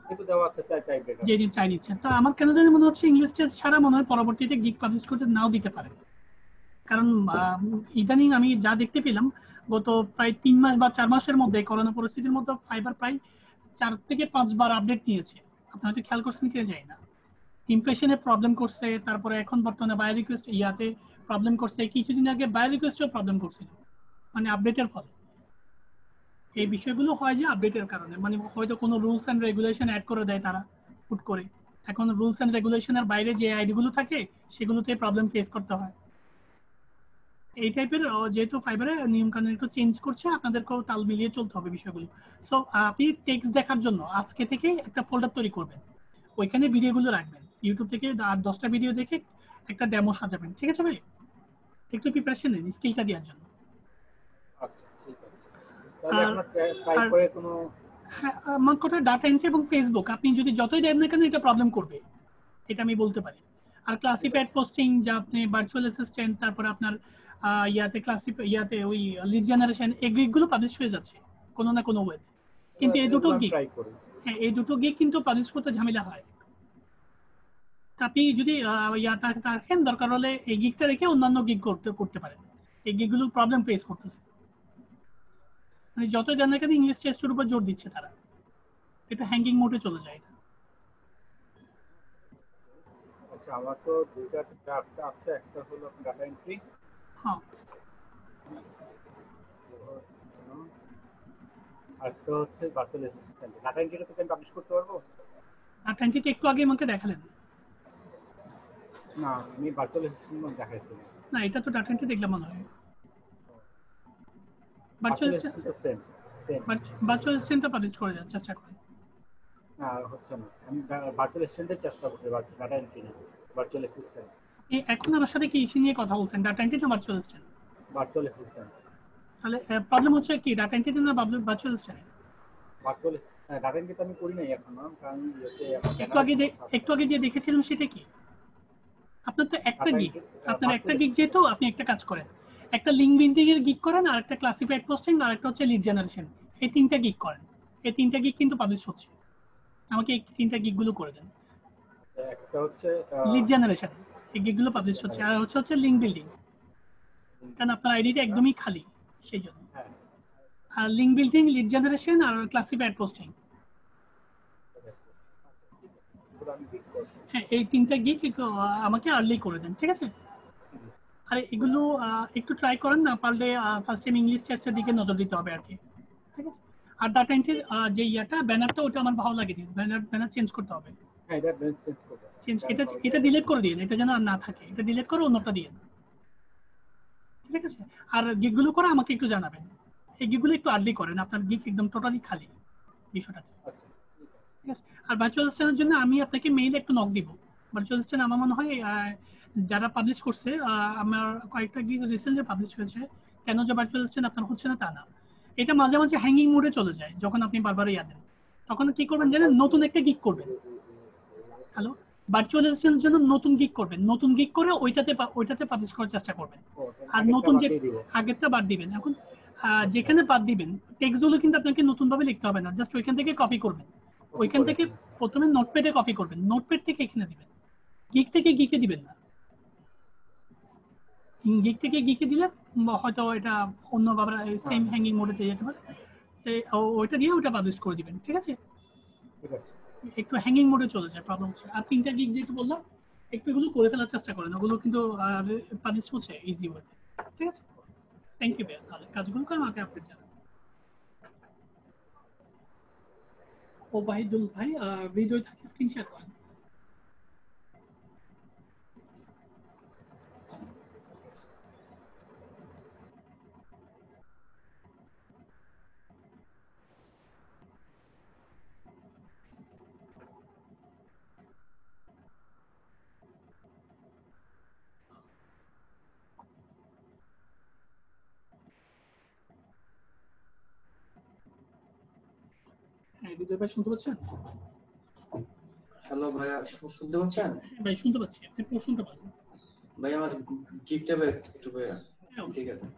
কিন্তু দেওয়া আছে চাই ব্রেক যে দিন চাই নিচ্ছে। তো আমার কেন জানি মনে হচ্ছে ইংলিশ টেস্ট ছাড়া মনে হয় পরবর্তীতে গিক পাবলিশ করতে নাও দিতে পারে, কারণ ইদানিং আমি যা দেখতে পেলাম গত প্রায় 3 মাস বা 4 মাসের মধ্যে করোনা পরিস্থিতির মধ্যে ফাইবার প্রায় 4 থেকে 5 বার আপডেট নিয়েছে। আপনি হয়তো খেয়াল করছেন কি যায় না, ইমপ্রেশনে প্রবলেম করছে, তারপরে এখন বর্তমানে বাই রিকোয়েস্ট ইয়াতে প্রবলেম করছে, কিছুদিন আগে বাই রিকোয়েস্টও প্রবলেম করছিল, মানে আপডেটের ফলে। এই বিষয়গুলো হয় যে আপডেটের কারণে, মানে হয়তো কোনো রুলস এন্ড রেগুলেশন অ্যাড করে দেয় তারা হুট করে, এখন রুলস এন্ড রেগুলেশনের বাইরে যে আইডি গুলো থাকে সেগুলোতে প্রবলেম ফেস করতে হয়। এই টাইপের যেহেতু ফাইবারে নিয়ম কানুন একটু চেঞ্জ করছে, আপনাদেরকেও তাল মিলিয়ে চলতে হবে বিষয়গুলো। সো আপনি টেক্সট দেখার জন্য আজকে থেকে একটা ফোল্ডার তৈরি করবেন, ওইখানে ভিডিওগুলো রাখবেন, ইউটিউব থেকে 8-10টা ভিডিও দেখে একটা ডেমো সাজাবেন, ঠিক আছে ভাই? একটু প্রিপারেশন নিন স্কিলটা দেওয়ার জন্য। আচ্ছা ঠিক আছে, তাহলে আপনার ট্রাই করে কোনো আমার কথা ডাটা এন্ট্রি এবং ফেসবুক আপনি যদি যতই দেন না কেন এটা প্রবলেম করবে, এটা আমি বলতে পারি। আর ক্লাসিফাইড পোস্টিং যা আপনি ভার্চুয়াল অ্যাসিস্ট্যান্ট, তারপর আপনার ইয়াতে ওই লিড জেনারেশন, এই গিগগুলো পাবলিশ হয়ে যাচ্ছে কোনো না কোনো ওয়েতে, কিন্তু এই দুটো গিগ, হ্যাঁ এই দুটো গিগ কিন্তু পাবলিশ করতে ঝামেলা হয়। আপনি যদি থাকেন দরকার হলে এই গিগটা রেখে অন্যান্য গিগ করতে পারেন, এই গিগগুলো প্রবলেম ফেস করতেছে, মানে যতই দেন না কেন ইংলিশ টেস্টের উপর জোর দিচ্ছে তারা, এটা হ্যাঙ্গিং মোডে চলে যায়। আচ্ছা আমার তো দুইটা ড্রাফট আছে, একটা হলো ডাটা এন্ট্রি, হ্যাঁ আর একটা হচ্ছে ভার্চুয়াল অ্যাসিস্ট্যান্ট। ডাটা এন্ট্রিটা তো আমি পাবলিশ করতে পারবো? ডাটা এন্ট্রিতে একটু আগে আমাকে দেখালেন না, আমি ভার্চুয়াল অ্যাসিস্ট্যান্ট দেখাইছি না, এটা তো ডাটা এন্ট্রি দেখলাম মনে হয়। ভার্চুয়াল অ্যাসিস্ট্যান্টটা পাবলিশ করে দেওয়ার চেষ্টা করেন। না হচ্ছে না, আমি ভার্চুয়াল অ্যাসিস্ট্যান্টের চেষ্টা করছি, ডাটা এন্ট্রি না, ভার্চুয়াল অ্যাসিস্ট্যান্ট। এখন আমার সাথে কি ইস্যু নিয়ে কথা বলছেন, ডাটা এন্ট্রি না ভার্চুয়াল অ্যাসিস্ট্যান্ট? Virtual assistant. তাহলে প্রবলেম হচ্ছে কি ডাটা এন্ট্রিতে না virtual assistant? Virtual data entry তো আমি করি নাই এখনো, কারণ একটু আগে যে দেখেছিলাম সেটা কি, আপনার তো একটা গিগ, আপনার একটা গিগ যেহেতু আপনি একটা কাজ করেন, একটা লিঙ্ক বিল্ডিং এর গিগ করেন, আর একটা ক্লাসিফাইড পোস্টিং, আর একটা হচ্ছে লিড জেনারেশন, এই 3টা গিগ করেন। এই 3টা গিগ কিন্তু পাবলিশ হচ্ছে, আমাকে এই 3টা গিগ গুলো করে দেন। একটা হচ্ছে লিড জেনারেশন, এই গিগগুলো পাবলিশ হচ্ছে, আর হচ্ছে লিঙ্ক বিল্ডিং, কারণ আপনার আইডিটা একদমই খালি সেই জন্য। আর লিঙ্ক বিল্ডিং, লিড জেনারেশন আর ক্লাসিফাইড পোস্টিং, হ্যাঁ এই 3টা গিগ আমাকে আর্লি করে দেন, ঠিক আছে? আর এগুলো একটু ট্রাই করেন, না পারলে ফার্স্ট টাইম ইংলিশ টেস্টের দিকে নজর দিতে হবে আর কি, ঠিক আছে? আর ডাটা এন্ট্রির যে ব্যানারটা ওটা আমার ভালো লাগে, ব্যানার চেঞ্জ করতে হবে। হ্যাঁ এটা চেঞ্জ করব, এটা ডিলিট করে দিন, এটা যেন আর না থাকে, এটা ডিলিট করে অন্যটা দিন, ঠিক আছে? আর গিগগুলো করে আমাকে একটু জানাবেন, এই গিগগুলো একটু আর্লি করেন, আপনার গিগ একদম টোটালি খালি বিষয়টাতে, ঠিক আছে? আর ভার্চুয়াল অ্যাসিস্ট্যান্টের জন্য আমি আপনাকে মেইলে একটু নক দিব। ভার্চুয়াল অ্যাসিস্ট্যান্ট আমার মনে হয় যারা পাবলিশ করছে, আমার কয়েকটা গিগ রিসেন্টলি পাবলিশ হয়েছে, কেন যে ভার্চুয়াল অ্যাসিস্ট্যান্ট আপনার হচ্ছে না তা না, এটা মাঝে মাঝে হ্যাঙ্গিং মোডে চলে যায় যখন আপনি বারবার দেন, তখন কি করবেন জানেন, নতুন একটা গিগ করবেন। হ্যালো, ভার্চুয়াল অ্যাসিস্ট্যান্টের জন্য নতুন গিগ করবেন, নতুন গিগ করে ওইটাতে পাবলিশ করার চেষ্টা করবেন, আর নতুন যে আগেরটা বাদ দিবেন। এখন যেখানে বাদ দিবেন টেক্সটগুলো কিন্তু আপনাকে নতুন ভাবে লিখতে হবে না, জাস্ট ওইখান থেকে কপি করবেন, ওইখান থেকে প্রথমে নোটপ্যাডে কপি করবেন, নোটপ্যাড থেকে এখানে দিবেন, গিগ থেকে গিকে দিবেন না। গিগ থেকে গিকে দিলে হয়তো এটা অন্যভাবে সেম হ্যাঙ্গিং মোডে যেতে পারে, ওইটা দিয়ে ওটা পাবলিশ করে দিবেন, ঠিক আছে? একটু হ্যাঙ্গিং মোডে চলে যায়, প্রবলেম হচ্ছে। আর 3টা গিগ যেটা বললাম একটু এগুলো করে ফেলার চেষ্টা করেন, ওগুলো কিন্তু পাবলিশ হচ্ছে ইজি ওয়েতে, ঠিক আছে? থ্যাংক ইউ ভাইয়া, তাহলে কাজগুলো করে আমাকে আপডেট জানান। ওবাহিদুল ভাই ভিডিও থাকলে স্ক্রিন শেয়ার করেন। হৃদয় ভাই শুনতে পাচ্ছেন? হ্যালো ভাইয়া, শুনতে পাচ্ছেন? ভাই শুনতে পাচ্ছি, আপনি প্রশ্নটা বলেন। ভাই আমার গিগটা একটু ভাইয়া। হ্যাঁ ঠিক অবশ্যই। আছে।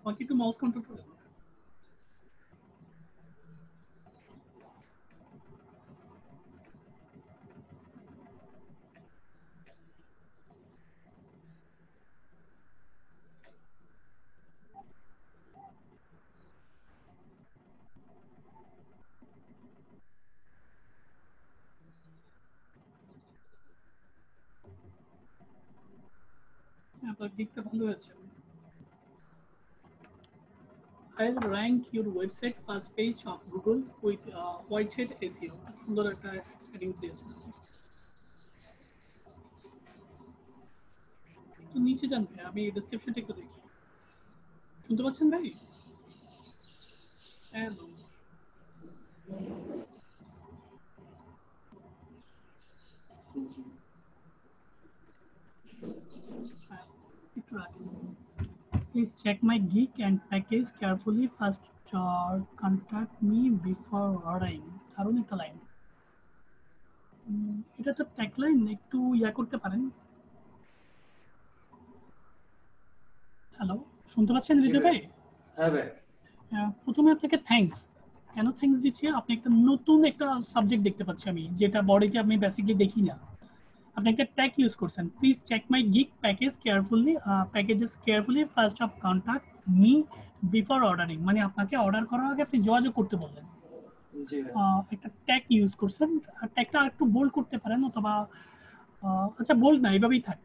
আমাকে একটু মাউস কন্ট্রোল করে দাও। আপনার দিকটা ভালো হয়েছে। I'll rank your website first page of Google with whitehead SEO. সুন্দর একটা হেডিংস দিয়েছেন আপনি। একটু নিচে যান ভাই, আমি ডেসক্রিপশনটা একটু দেখি। শুনতে পাচ্ছেন ভাই? হ্যালো। একটু রাখেন। Please check my geek and package carefully first or contact me before ordering. দারুণ একটা লাইন। এটা তো ট্যাগলাইন, একটু ইয়া করতে পারেন। হ্যালো, শুনতে পাচ্ছেন হৃদয় ভাই? হ্যাঁ ভাই। প্রথমে আপনাকে থ্যাঙ্কস। কেন থ্যাঙ্কস দিচ্ছি? আপনি একটা নতুন একটা সাবজেক্ট দেখতে পাচ্ছি আমি, যেটা বডিতে আমি বেসিক্যালি দেখি না। আপনি একটা ট্যাগ ইউজ করছেন, please check my gig package carefully first of contact me before ordering. মানে আপনাকে অর্ডার করার আগে আপনি যোগাযোগ করতে বললেন। জি ভাই। একটা ট্যাগ ইউজ করছেন, ট্যাগটা একটু বোল্ড করতে পারেন, অথবা আচ্ছা বোল্ড না, এভাবেই থাক।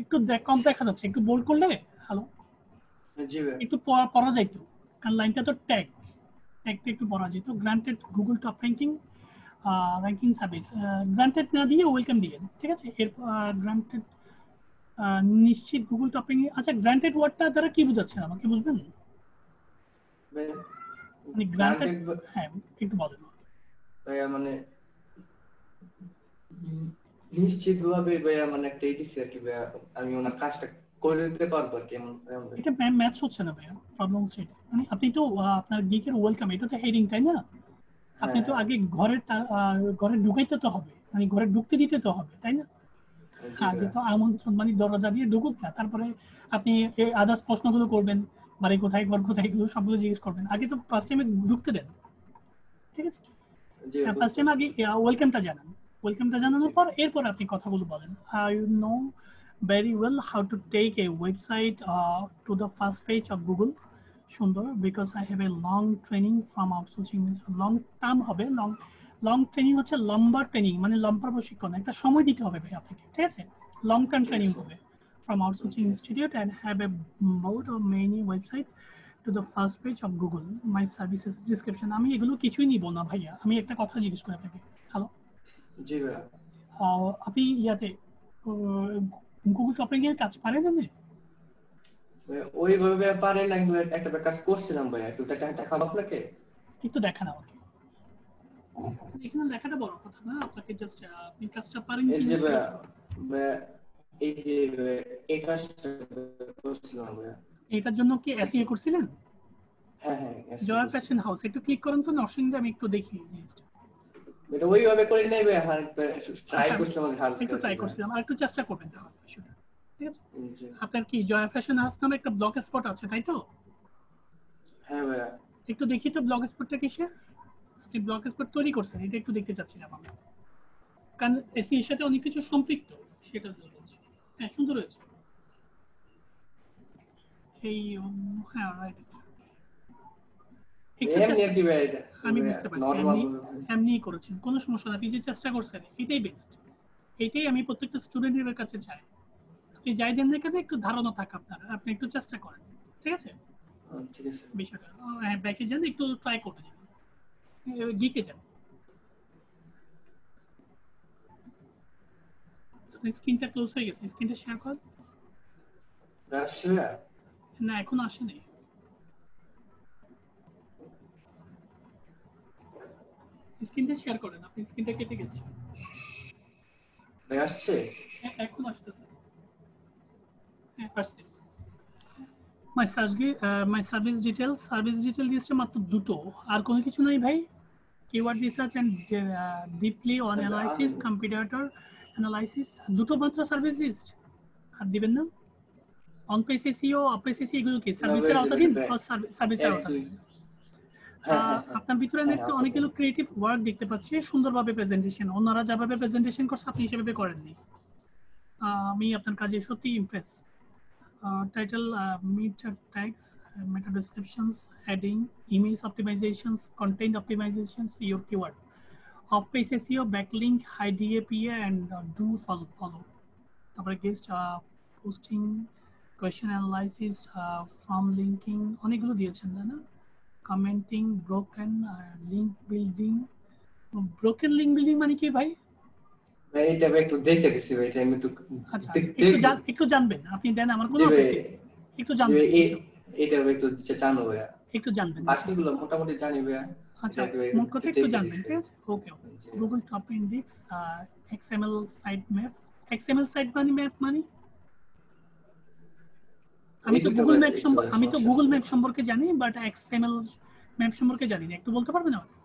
একটু কম দেখা যাচ্ছে, একটু বোল্ড করলে হ্যালো জি ভাই। একটু পড়া যাইতো, কারণ লাইনটা তো ট্যাগটা একটু পড়া যেত। Granted Google top ranking service, granted না দিয়ে ওয়েলকাম দিবেন, ঠিক আছে? এরপর গ্রান্টেড নিশ্চিত গুগল টপ র্যাঙ্কিং। আচ্ছা, গ্রান্টেড ওয়ার্ডটা দ্বারা কি বোঝাচ্ছেন আমাকে বুঝবেন? মানে গ্রান্টেড, হ্যাঁ একটু বলেন ভাইয়া। মানে নিশ্চিত ভাবে ভাইয়া, মানে একটা এডিসি আর কি ভাইয়া, আমি ওনার কাজটা করে দিতে পারবো আর কি। এটা ম্যাচ হচ্ছে না ভাইয়া, প্রবলেম হচ্ছে এটা। মানে আপনি তো আপনার গিকের ওয়েলকাম, এটা তো হেডিং তাই না? আপনি তো আগে ঘরে ঢুকাইতে তো হবে, মানে ঘরে ঢুকতে দিতে তো হবে তাই না? আগে তো আমন্ত্রণ মানে দরজা দিয়ে ঢুকুক না, তারপরে আপনি এই আদার্স প্রশ্নগুলো করবেন, বাড়ি কোথায়, ঘর কোথায়, এগুলো সবগুলো জিজ্ঞেস করবেন। আগে তো ফার্স্ট টাইমে ঢুকতে দেন, ঠিক আছে? ফার্স্ট টাইম আগে ওয়েলকামটা জানান। ওয়েলকামটা জানানোর পর এরপর আপনি কথাগুলো বলেন। I know very well how to take a website to the first page of Google. সুন্দর, because I have a long training from outsourcing. long term হবে, long training হচ্ছে লম্বা ট্রেনিং, মানে লম্বা প্রশিক্ষণ, একটা সময় দিতে হবে ভাই আপনাকে, ঠিক আছে? লং টার্ম ট্রেনিং হবে from outsourcing institute and have a board of many website to the first page of Google. My services description. আমি এগুলো কিছুই নিব না ভাইয়া, আমি একটা কথা জিজ্ঞেস করে আপনাকে। হ্যালো জি ভাইয়া। আপনি ইয়াতে গুগল শপিং এর কাজ পারেন আপনি? ওইভাবে পারে না, কিন্তু একটা কাজ করছিলাম ভাইয়া। একটু দেখাবো আপনাকে? একটু দেখান আমাকে। এখানে লেখাটা বড় কথা না, আপনাকে জাস্ট আপনি কাজটা পারেন কি? এই যে ভাইয়া, এই যে এই কাজটা করছিলাম ভাইয়া। এটার জন্য কি এসইও করছিলেন? হ্যাঁ হ্যাঁ। জয়া ফ্যাশন হাউস, একটু ক্লিক করুন তো, নরসিংদী, আমি একটু দেখি জিনিসটা। এটা ওইভাবে করে নাই ভাইয়া, ট্রাই করছিলাম হালকা, একটু ট্রাই করছিলাম, আর একটু চেষ্টা করবেন তাহলে বিষয়টা, ঠিক আছে? আপনার কি জয়া ফ্যাশন হাউস নামে একটা ব্লগ স্পট আছে তাই তো? হ্যাঁ ভাইয়া। একটু দেখি তো ব্লগ স্পটটা কিসের। আপনি ব্লগ স্পট তৈরি করছেন, এটা একটু দেখতে চাচ্ছিলাম আমি, কারণ এসি এর সাথে অনেক কিছু সম্পৃক্ত, সেটা বলছি। হ্যাঁ সুন্দর হয়েছে এই, হ্যাঁ রাইট। আমি বুঝতে পারছি, এমনি করেছেন, কোনো সমস্যা না। আপনি যে চেষ্টা করছেন এটাই বেস্ট, এটাই আমি প্রত্যেকটা স্টুডেন্টের কাছে চাই। আপনি যাই দেন না কেন, একটু ধারণা থাক আপনার, আপনি একটু চেষ্টা করেন, ঠিক আছে? ঠিক আছে বিষয়টা ব্যাকে যান, একটু ট্রাই করে দিন, গিকে যান। স্ক্রিনটা ক্লোজ হয়ে গেছে, স্ক্রিনটা শেয়ার করেন। না এখন আসেনি। স্ক্রিনটা শেয়ার করেন, আপনি স্ক্রিনটা কেটে গেছে। ভাই আসছে? এখন আসতেছে। হ্যাঁ আসছে। মাই সার্ভিস ডিটেল দিয়েছে মাত্র দুটো, আর কোনো কিছু নাই ভাই। Keyword research and deeply on analysis, competitor analysis, দুটো মাত্র সার্ভিস লিস্ট, আর দিবেন না? On page SEO, off page SEO এগুলো কি সার্ভিসের আওতাধীন? সার্ভিসের আওতাধীন। আপনার ভিতরে একটু অনেকগুলো ক্রিয়েটিভ ওয়ার্ক দেখতে পাচ্ছি, সুন্দরভাবে প্রেজেন্টেশন, অন্যরা যেভাবে প্রেজেন্টেশন করছে আপনি সেভাবে করেননি। আমি আপনার কাজে সত্যি impress. Title, meta tags, meta descriptions, heading, image optimizations, content optimizations, your keyword, off page SEO, backlink, high DA PA and do follow. তারপরে guest posting, question analysis, form linking, অনেকগুলো দিয়েছেন তাই না? Commenting, broken link building. Broken link building মানে কি ভাই? ভাই এটা একটু দেখে দিছি ভাই, এটা আমি তো আচ্ছা একটু জানবেন আপনি, দেন আমার কোনো আপত্তি নেই, একটু জানবেন এটা একটু জানো ভাই, একটু জানবেন, বাকিগুলো মোটামুটি জানি ভাই। আচ্ছা মোট কথা একটু জানবেন, ঠিক আছে? Okay Google top index, XML site map. XML site map মানে আমি তো গুগল ম্যাপ সম্পর্কে জানি, বাট এক্সএমএল ম্যাপ সম্পর্কে জানি না, একটু বলতে পারবেন আমাকে?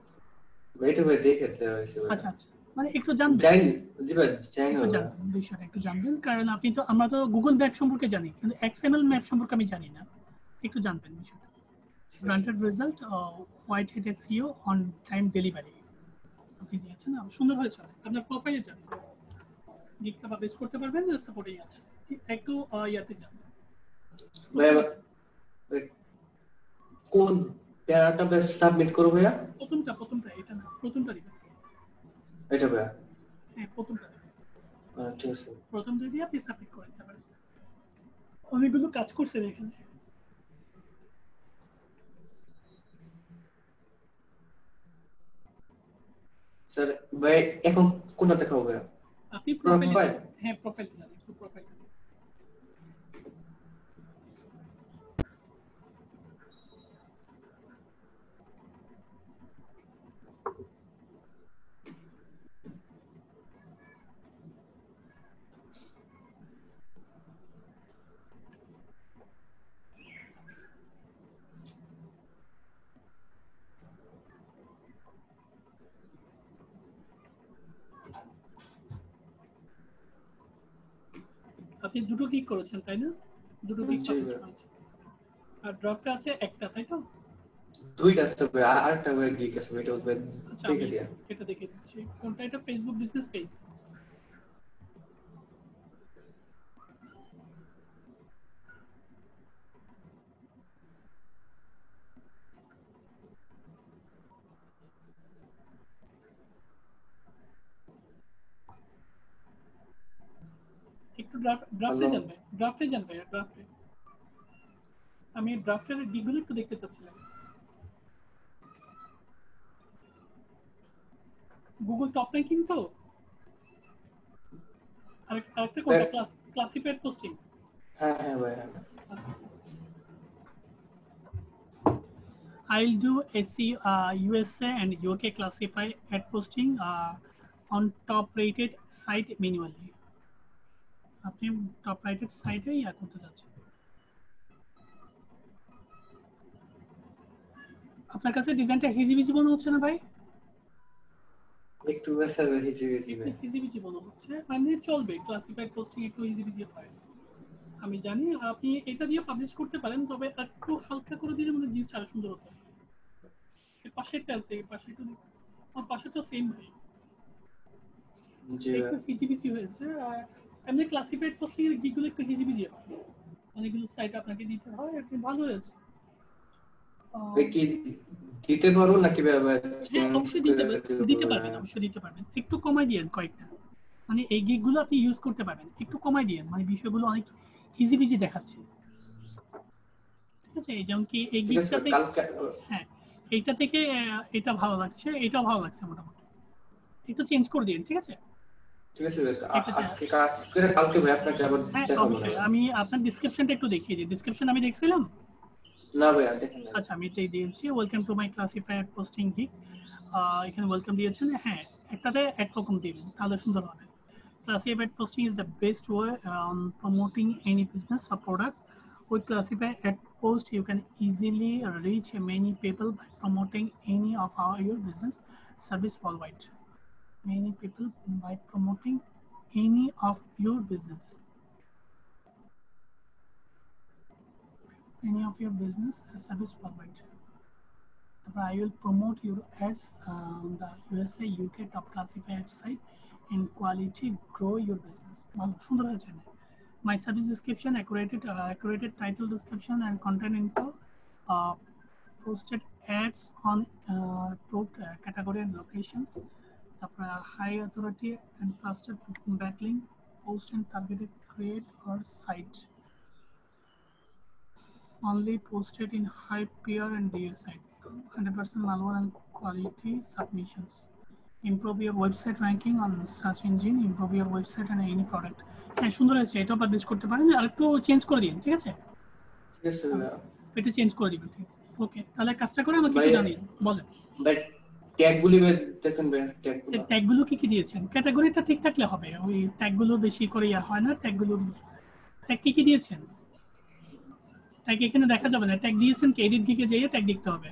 এটা ভাই দেখতে হইছে ভাই। আচ্ছা মানে একটু জানবেন, জানি জি ভাই, জানি না বিষয়টা একটু জানবেন, কারণ আপনি তো, আমরা তো গুগল ম্যাপ সম্পর্কে জানি কিন্তু এক্সএমএল ম্যাপ সম্পর্কে আমি জানি না, একটু জানবেন বিষয়টা। Granted result, white head SEO, on time delivery আপনি দিয়েছেন, সুন্দর হয়েছে। আপনার প্রোফাইলে যান, লিঙ্কটা পাবলিশ করতে পারবেন, সাপোর্টেই আছে। একটু ইয়াতে যান, কোন প্যারাটা বেস সাবমিট করব ভাইয়া? প্রথমটা এটা না, প্রথমটা দিবেন এটা ভাইয়া। হ্যাঁ প্রথমটা, ঠিক আছে, প্রথমটা দিয়ে আপনি সাবমিট করে দিতে পারেন। অনেকগুলো কাজ করছেন এখানে। স্যার ভাই এখন কোনটা দেখাবো ভাইয়া? আপনি প্রোফাইল, হ্যাঁ প্রোফাইল যান, একটু প্রোফাইল। আপনি দুটো ক্লিক করেছেন তাই না? দুটো ক্লিক করেছেন, আর ড্রাফটে আছে একটা, তাই তো? দুইটা আছে ভাই, আরেকটা ভাই ক্লিক আছে, এটা ওই দেখে দিয়া। এটা দেখে দিচ্ছি কোনটা, এটা ফেসবুক বিজনেস পেজ। একটু ড্রাফটে যান ভাই, ড্রাফটে। আমি ড্রাফটের দিকগুলো একটু দেখতে চাচ্ছিলাম। গুগল টপ র্যাঙ্কিং তো, আরেকটা কোনটা, ক্লাসিফাইড পোস্টিং। হ্যাঁ ভাই। I'll do SEO, USA and UK classify ad posting on top rated site manually. আপনি টপ রাইটেড সাইটে ইয়া করতে যাচ্ছেন। আপনার কাছে ডিজাইনটা হিজিবিজি মনে হচ্ছে না ভাই? একটু স্যার হিজিবিজি মনে হচ্ছে, মানে চলবে, ক্লাসিফাইড পোস্টিং একটু হিজিবিজি হয় আমি জানি। আপনি এটা দিয়ে পাবলিশ করতে পারেন, তবে একটু হালকা করে দিলে মানে জিনিসটা আরো সুন্দর হতো। এর পাশেরটা আছে, এর পাশে একটু, আমার পাশে তো সেম ভাই, একটু হিজিবিজি হয়েছে। এমনি ক্লাসিফাইড পোস্টিং এর গিগুলো একটু হিজিবিজি হয়, অনেকগুলো সাইট আপনাকে দিতে হয়, আপনি ভালো হয়েছে। কি দিতে পারবো নাকি ভাই? অবশ্যই দিতে পারবেন, একটু কমাই দিয়েন কয়েকটা, মানে এই গিগগুলো আপনি ইউজ করতে পারবেন, একটু কমাই দিয়েন, মানে বিষয়গুলো অনেক হিজিবিজি দেখাচ্ছে, ঠিক আছে? যেমন কি এই গিগটাতে, হ্যাঁ এইটা থেকে এটা ভালো লাগছে, এটাও ভালো লাগছে, মোটামুটি একটু চেঞ্জ করে দিন, ঠিক আছে? ঠিক আছে, আজকে কাজ করে কালকে ভাই আপনাকে আবার দেখাবো। অবশ্যই আমি আপনার ডেসক্রিপশনটা একটু দেখিয়ে দিই। ডেসক্রিপশন আমি দেখছিলাম না ভাই, দেখেন না। আচ্ছা আমি এটাই দিয়েছি, welcome to my classified posting gig, এখানে ওয়েলকাম দিয়েছেন, হ্যাঁ একটাতে একরকম দিবেন তাহলে সুন্দর হবে। Classified posting is the best way on promoting any business or product. With classified ad post, you can easily reach many people by promoting any of your business service worldwide. Many people by promoting any of your business. Any of your business service worldwide. I will promote your ads on the USA, UK top classified site and quality grow your business. সুন্দর হয়েছে। My service description, accurate title description and content info, posted ads on category and locations, high authority and trusted backlink, post and targeted create or site. Only posted in high peer and DA site. 100% manual and quality submissions. Improve your website ranking on search engine. Improve your website and any product. হ্যাঁ সুন্দর আছে, এটা publish করতে পারেন, আর একটু change করে দিন, ঠিক আছে? ঠিক আছে এটা চেঞ্জ করে দিবেন, ঠিক আছে? ওকে, তাহলে কাজটা করে আমাকে একটু জানিয়ে বলেন। বাট ট্যাগগুলি দেখেন ভাই, ট্যাগগুলো কি কি দিয়েছেন? ক্যাটাগরিটা ঠিক থাকলে হবে, ওই ট্যাগগুলো বেশি করে হয় না, ট্যাগগুলো ট্যাগ কি কি দিয়েছেন? ট্যাগ এখানে দেখা যাবে না, ট্যাগ দিয়েছেন কি এডিট গিকে যেয়ে ট্যাগ দেখতে হবে।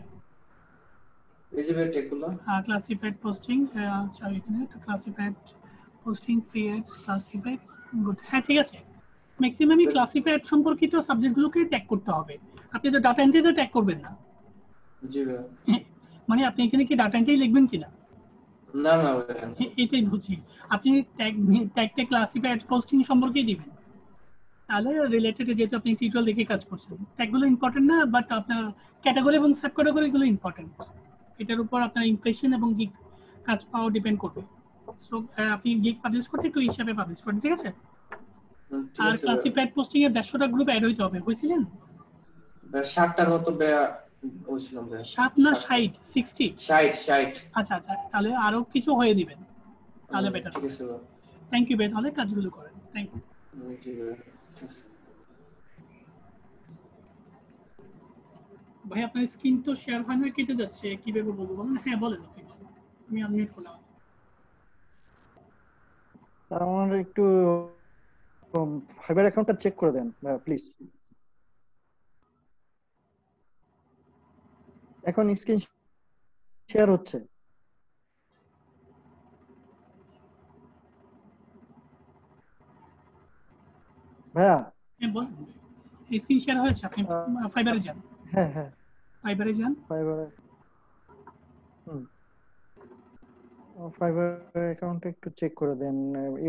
এই যে ট্যাগগুলো ক্লাসিফাইড পোস্টিং, আচ্ছা এখানে classified posting free ads classified good, হ্যাঁ ঠিক আছে। ম্যাক্সিমামই ক্লাসিফাইড সম্পর্কিত সাবজেক্টগুলোকে ট্যাগ করতে হবে, আপনি তো ডাটা এন্ট্রিতে ট্যাগ করবেন না। জি ভাই, মানে আপনি এখানে কি ডাটা এন্ট্রি লিখবেন কিনা? না না এটাই বুঝি, আপনি ট্যাগটা ক্লাসিফাইড পোস্টিং সম্পর্কেই দিবেন, তাহলে রিলেটেড, যেহেতু আপনি টিউটোরিয়াল দেখে কাজ করছেন। ট্যাগগুলো ইম্পর্টেন্ট না, বাট আপনার ক্যাটাগরি এবং সাব ক্যাটাগরিগুলো ইম্পর্টেন্ট, এটার উপর আপনার ইমপ্রেশন এবং গিগ কাজ পাওয়া ডিপেন্ড করবে। সো আপনি গিগ পাবলিশ করতে একটু হিসাবে পাবলিশ করেন, ঠিক আছে? আর ক্লাসিফাইড পোস্টিং এর 150টা গ্রুপ অ্যাড হইতে হবে, হইছিলেন? 60টার মতো হইছিলাম ভাই। 60 না 60? 60 আচ্ছা আচ্ছা, তাহলে আরো কিছু হয়ে দিবেন, তাহলে বেটার। ঠিক আছে ভাই, থ্যাংক ইউ ভাই, তাহলে কাজগুলো করেন, থ্যাংক ইউ। জি ভাই। ভাই আপনার স্ক্রিন তো শেয়ার হয় না, কেটে যাচ্ছে, কিভাবে বলবো বলেন? হ্যাঁ বলেন, আপনি বলেন, আমি আনমিউট করলাম। আমার একটু ফাইবার অ্যাকাউন্টটা চেক করে দেন প্লিজ। এখন স্ক্রিন শেয়ার হচ্ছে। ভাইয়া হ্যাঁ বলেন, স্ক্রিন শেয়ার হয়েছে, আপনি ফাইবারে যান। হ্যাঁ হ্যাঁ ফাইবারে যান, ফাইবারে ফাইবার অ্যাকাউন্টে একটু চেক করে দেন।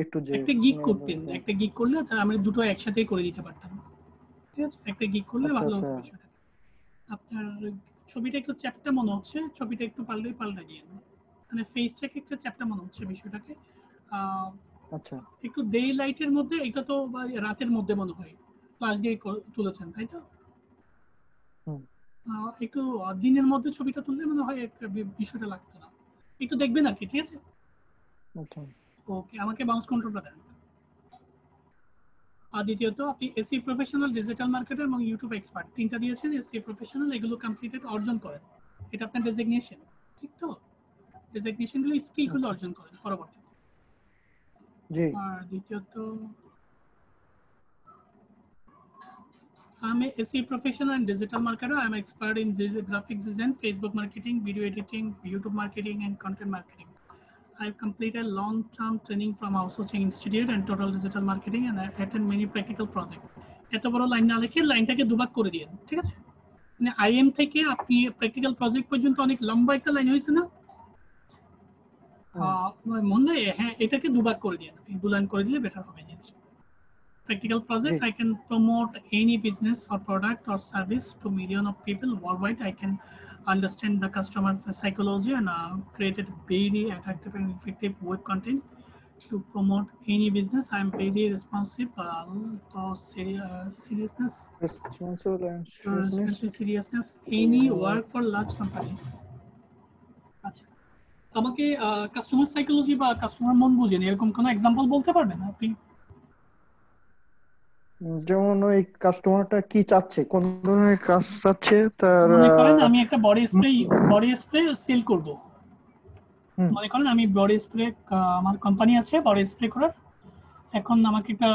একটু যে একটা গিগ করতেন, একটা গিগ করলে আমরা দুটো একসাথে করে দিতে পারতাম, ঠিক আছে? একটা গিগ করলে ভালো হতো বিষয়টা। আপনার ছবিটা একটু চ্যাপ্টা মনে হচ্ছে, ছবিটা একটু পাল্টে দিয়ে, মানে ফেসটাকে একটা চ্যাপ্টা মনে হচ্ছে বিষয়টাকে। আচ্ছা, একটু ডে লাইটের মধ্যে, এটা তো রাতের মধ্যে মনে হয় ফ্ল্যাশ দিয়ে তুলেছেন, তাই তো? একটু দিনের মধ্যে ছবিটা তুললে মনে হয় বিষয়টা লাগতো না, একটু দেখবেন আর কি, ঠিক আছে? ওকে, আমাকে বাউন্স কন্ট্রোলটা দেন। আর দ্বিতীয়ত আপনি এসি প্রফেশনাল, ডিজিটাল মার্কেটার এবং ইউটিউব এক্সপার্ট তিনটা দিয়েছেন। এসি প্রফেশনাল এগুলো কমপ্লিটেড অর্জন করেন, এটা আপনার ডেজিগনেশন, ঠিক তো? ডেজিগনেশনগুলো স্কিলগুলো অর্জন করেন পরবর্তীতে। জি। আর দ্বিতীয়ত I'm a SE professional and digital marketer. I'm expert in graphic design, Facebook marketing, video editing, YouTube marketing, and content marketing. I've completed long-term training from Outsourcing Institute and Total Digital Marketing, and I attend many practical projects. এত বড় line না লিখে লাইনটাকে দুভাগ করে দিন, ঠিক আছে? মানে আইএম থেকে আপনি প্র্যাকটিক্যাল প্রজেক্ট পর্যন্ত অনেক লম্বা একটা লাইন হয়েছে না? মনে হয় হ্যাঁ, এটাকে দুভাগ করে দিন, দু লাইন করে দিলে বেটার হবে জিনিসটা। Practical project, I can promote any business or product or service to millions of people worldwide. I can understand the customer psychology and created very attractive and effective web content to promote any business. I am very responsive to seriousness. Seriousness. Any work for large company. আচ্ছা, আমাকে customer psychology বা customer মন বুঝেন এরকম কোনো example বলতে পারবেন আপনি? যেমন ওই কাস্টমারটা কি চাচ্ছে, কোন ধরনের কাজ চাচ্ছে, তার মনে করেন আমি একটা বডি স্প্রে সেল করব, হুম মনে করেন আমি বডি স্প্রে, আমার কোম্পানি আছে বডি স্প্রে করার, এখন আমাকে একটা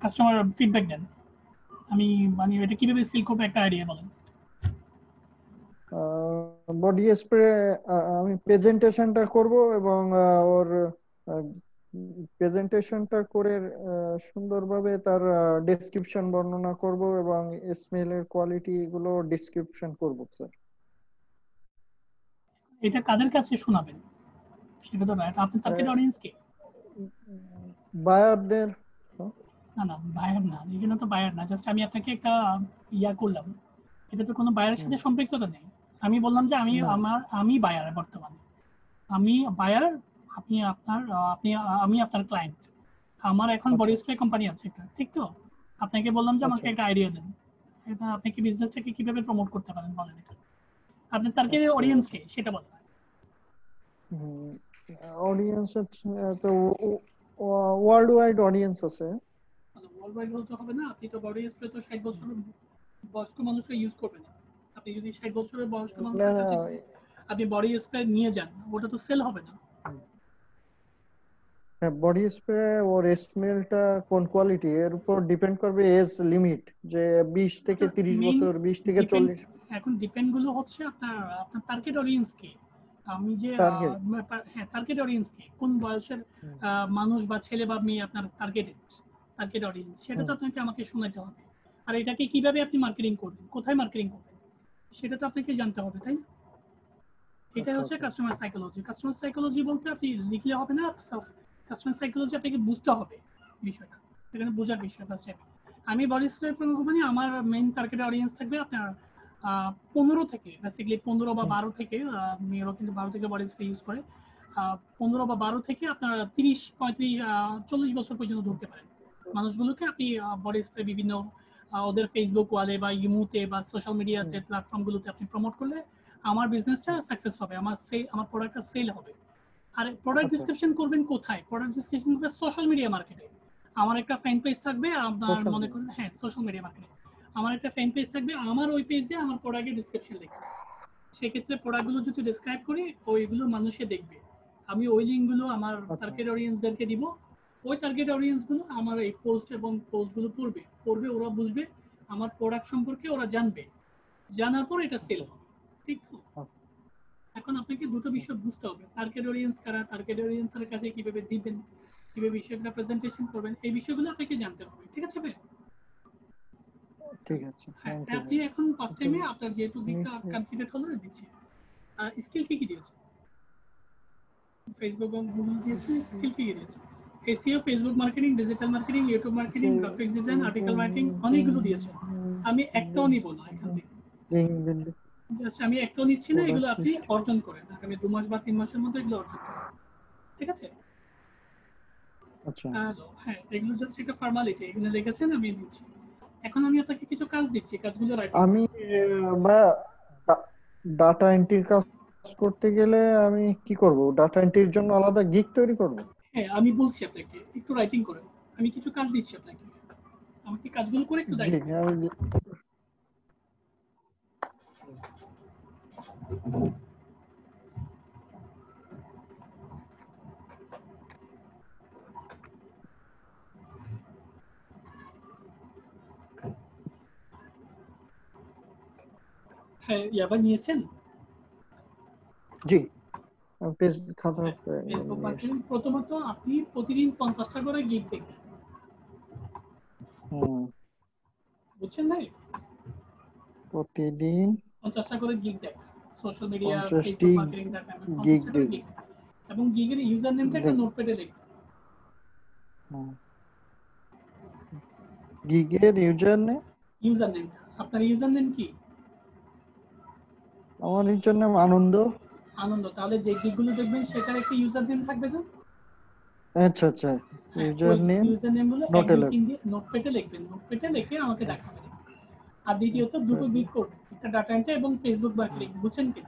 কাস্টমার ফিডব্যাক দেন, আমি মানে এটা কিভাবে সেল করবো একটা আইডিয়া বলেন। বডি স্প্রে আমি প্রেজেন্টেশনটা করব এবং ওর প্রেজেন্টেশনটা করে সুন্দরভাবে তার ডেসক্রিপশন বর্ণনা করব এবং স্মেলের কোয়ালিটি গুলো ডেসক্রিপশন করব স্যার। এটা কাদের কাছে শোনাবেন সেটা তো নয়, আপনার টার্গেট অডিয়েন্স কে? বায়ারদের। না না বায়ার না, এখানে তো বায়ার না, জাস্ট আমি আপনাকে একটা ইয়া করলাম, এটা তো কোনো বায়ারের সাথে সম্পৃক্ততা নেই। আমি বললাম যে আমি বায়ার বর্তমানে, আমি বায়ার, আপনি আপনার আমি আপনার ক্লায়েন্ট, আমার এখন বডি স্প্রে কোম্পানি আছে একটা, ঠিক তো? আপনাকে বললাম যে আমাকে একটা আইডিয়া দেন, এটা আপনি কি বিজনেসটাকে কিভাবে প্রমোট করতে পারেন বলেন, এটা আপনার টার্গেট অডিয়েন্স কে সেটা বলেন। অডিয়েন্স তো ওয়ার্ল্ড ওয়াইড অডিয়েন্স আছে। ওয়ার্ল্ড ওয়াইড বলতে হবে না, আপনি তো বডি স্প্রে তো 60 বছরের বয়স্ক মানুষরা ইউজ করবে না। আপনি যদি 60 বছরের বয়স্ক মানুষের কাছে আপনি বডি স্প্রে নিয়ে যান, ওটা তো সেল হবে না। হ্যাঁ, বডি স্প্রে ওর স্মেলটা কোন কোয়ালিটি এর উপর ডিপেন্ড করবে, এজ লিমিট যে 20 থেকে 30 বছর, 20 থেকে 40। এখন ডিপেন্ড গুলো হচ্ছে আপনার টার্গেট অডিয়েন্স কে, আমি যে হ্যাঁ টার্গেট অডিয়েন্স কে, কোন বয়সের মানুষ বা ছেলে বা মেয়ে আপনার টার্গেট অডিয়েন্স, সেটা তো আপনাকে আমাকে শোনাতে হবে। আর এটাকে কিভাবে আপনি মার্কেটিং করবেন, কোথায় মার্কেটিং করবেন, সেটা তো আপনাকে জানতে হবে, তাই? এটা হচ্ছে কাস্টমার সাইকোলজি। কাস্টমার সাইকোলজি বলতে আপনি লিখলে হবে না, কাস্টমার সাইকোলজি আপনাকে বুঝতে হবে বিষয়টা, সেখানে বোঝার বিষয় ফার্স্ট টাইম। আমি বডি স্প্রে কোম্পানি, আমার মেইন টার্গেট অডিয়েন্স থাকবে আপনার 15 থেকে, বেসিক্যালি 15 বা 12 থেকে, মেয়েরাও কিন্তু 12 থেকে বডি স্প্রে ইউজ করে, 15 বা 12 থেকে আপনার 30, 35, 40 বছর পর্যন্ত ধরতে পারেন মানুষগুলোকে আপনি বডি স্প্রে বিভিন্ন ওদের ফেসবুক ওয়ালে বা ইমুতে বা সোশ্যাল মিডিয়াতে প্ল্যাটফর্মগুলোতে আপনি প্রমোট করলে আমার বিজনেসটা সাকসেস হবে, আমার প্রোডাক্টটা সেল হবে। আর প্রোডাক্ট ডিসক্রিপশন করবেন কোথায়? প্রোডাক্ট ডিসক্রিপশন করবেন সোশ্যাল মিডিয়া মার্কেটে। আমার একটা ফ্যান পেজ থাকবে, আপনার মনে করেন হ্যাঁ সোশ্যাল মিডিয়া মার্কেটে আমার একটা ফ্যান পেজ থাকবে, আমার ওই পেজে আমার প্রোডাক্টের ডিসক্রিপশন লিখবে, সেক্ষেত্রে প্রোডাক্টগুলো যদি ডিসক্রাইব করি ওইগুলো মানুষে দেখবে, আমি ওই লিঙ্কগুলো আমার টার্গেট অডিয়েন্সদেরকে দিব, ওই টার্গেট অডিয়েন্সগুলো আমার এই পোস্ট এবং পোস্টগুলো পড়বে, ওরা বুঝবে আমার প্রোডাক্ট সম্পর্কে, ওরা জানবে, জানার পর এটা সেল হবে, ঠিক তো? এখন আপনাকে দুটো বিষয় বুঝতে হবে, টার্গেট অডিয়েন্স কারা, টার্গেট অডিয়েন্সের কাছে কিভাবে দিবেন, কিভাবে বিষয়টা প্রেজেন্টেশন করবেন, এই বিষয়গুলো আপনাকে জানতে হবে, ঠিক আছে ভাই? ঠিক আছে, হ্যাঁ আপনি এখন ফার্স্ট টাইমে আপনার যেহেতু দিকটা কমপ্লিটেড হলো দিচ্ছি, স্কিল কি দিয়েছে? ফেসবুক এবং গুগল দিয়েছে, স্কিল কি দিয়েছে? SEO, Facebook marketing, digital marketing, YouTube marketing, graphics design, article writing, অনেকগুলো দিয়েছে, আমি একটাও নিব না এখান থেকে, জাস্ট আমি একটাও নিচ্ছি না, এগুলো আপনি অর্জন করেন আগামী 2 মাস বা 3 মাসের মধ্যে এগুলো অর্জন করেন, ঠিক আছে? আচ্ছা হ্যাঁ এগুলো জাস্ট একটা ফর্মালিটি, এখানে লিখেছেন আমি দিচ্ছি। এখন আমি আপনাকে কিছু কাজ দিচ্ছি, কাজগুলো রাইট আমি বা ডাটা এন্ট্রির কাজ করতে গেলে আমি কি করব? ডাটা এন্ট্রির জন্য আলাদা গিগ তৈরি করব? হ্যাঁ আমি বলছি আপনাকে একটু রাইটিং করেন, আমি কিছু কাজ দিচ্ছি আপনাকে, আমাকে কাজগুলো করে একটু জি দেখেন। আমি হ্যাঁ ইয়াবা নিয়েছেন? জি পেজ খাতা ফেসবুক মার্কেটিং প্রথমত আপনি প্রতিদিন 50টা করে গিগ দেখবেন, বুঝছেন ভাই? প্রতিদিন 50টা করে গিগ দেখা, সোশ্যাল মিডিয়া, 50টি ফেসবুক মার্কেটিং দেখা, গিগ 50টা করে গিগ, এবং গিগের ইউজার নেমটা একটা নোটপ্যাডে লিখবেন। গিগের ইউজার নেম আপনার ইউজার নেম কি? আমার ইউজার নেম আনন্দ। তাহলে যে গিগগুলো দেখবেন সেটার একটা ইউজার নেম থাকবে না? আচ্ছা আচ্ছা ইউজার নেম গুলো নোটপ্যাডে লিখবেন, নোটপ্যাডে লিখে আমাকে দেখাবেন। আর দ্বিতীয়ত দুটো গিগ করবেন, একটা ডাটা এন্ট্রি এবং ফেসবুক মার্কেটিং, বুঝছেন কি?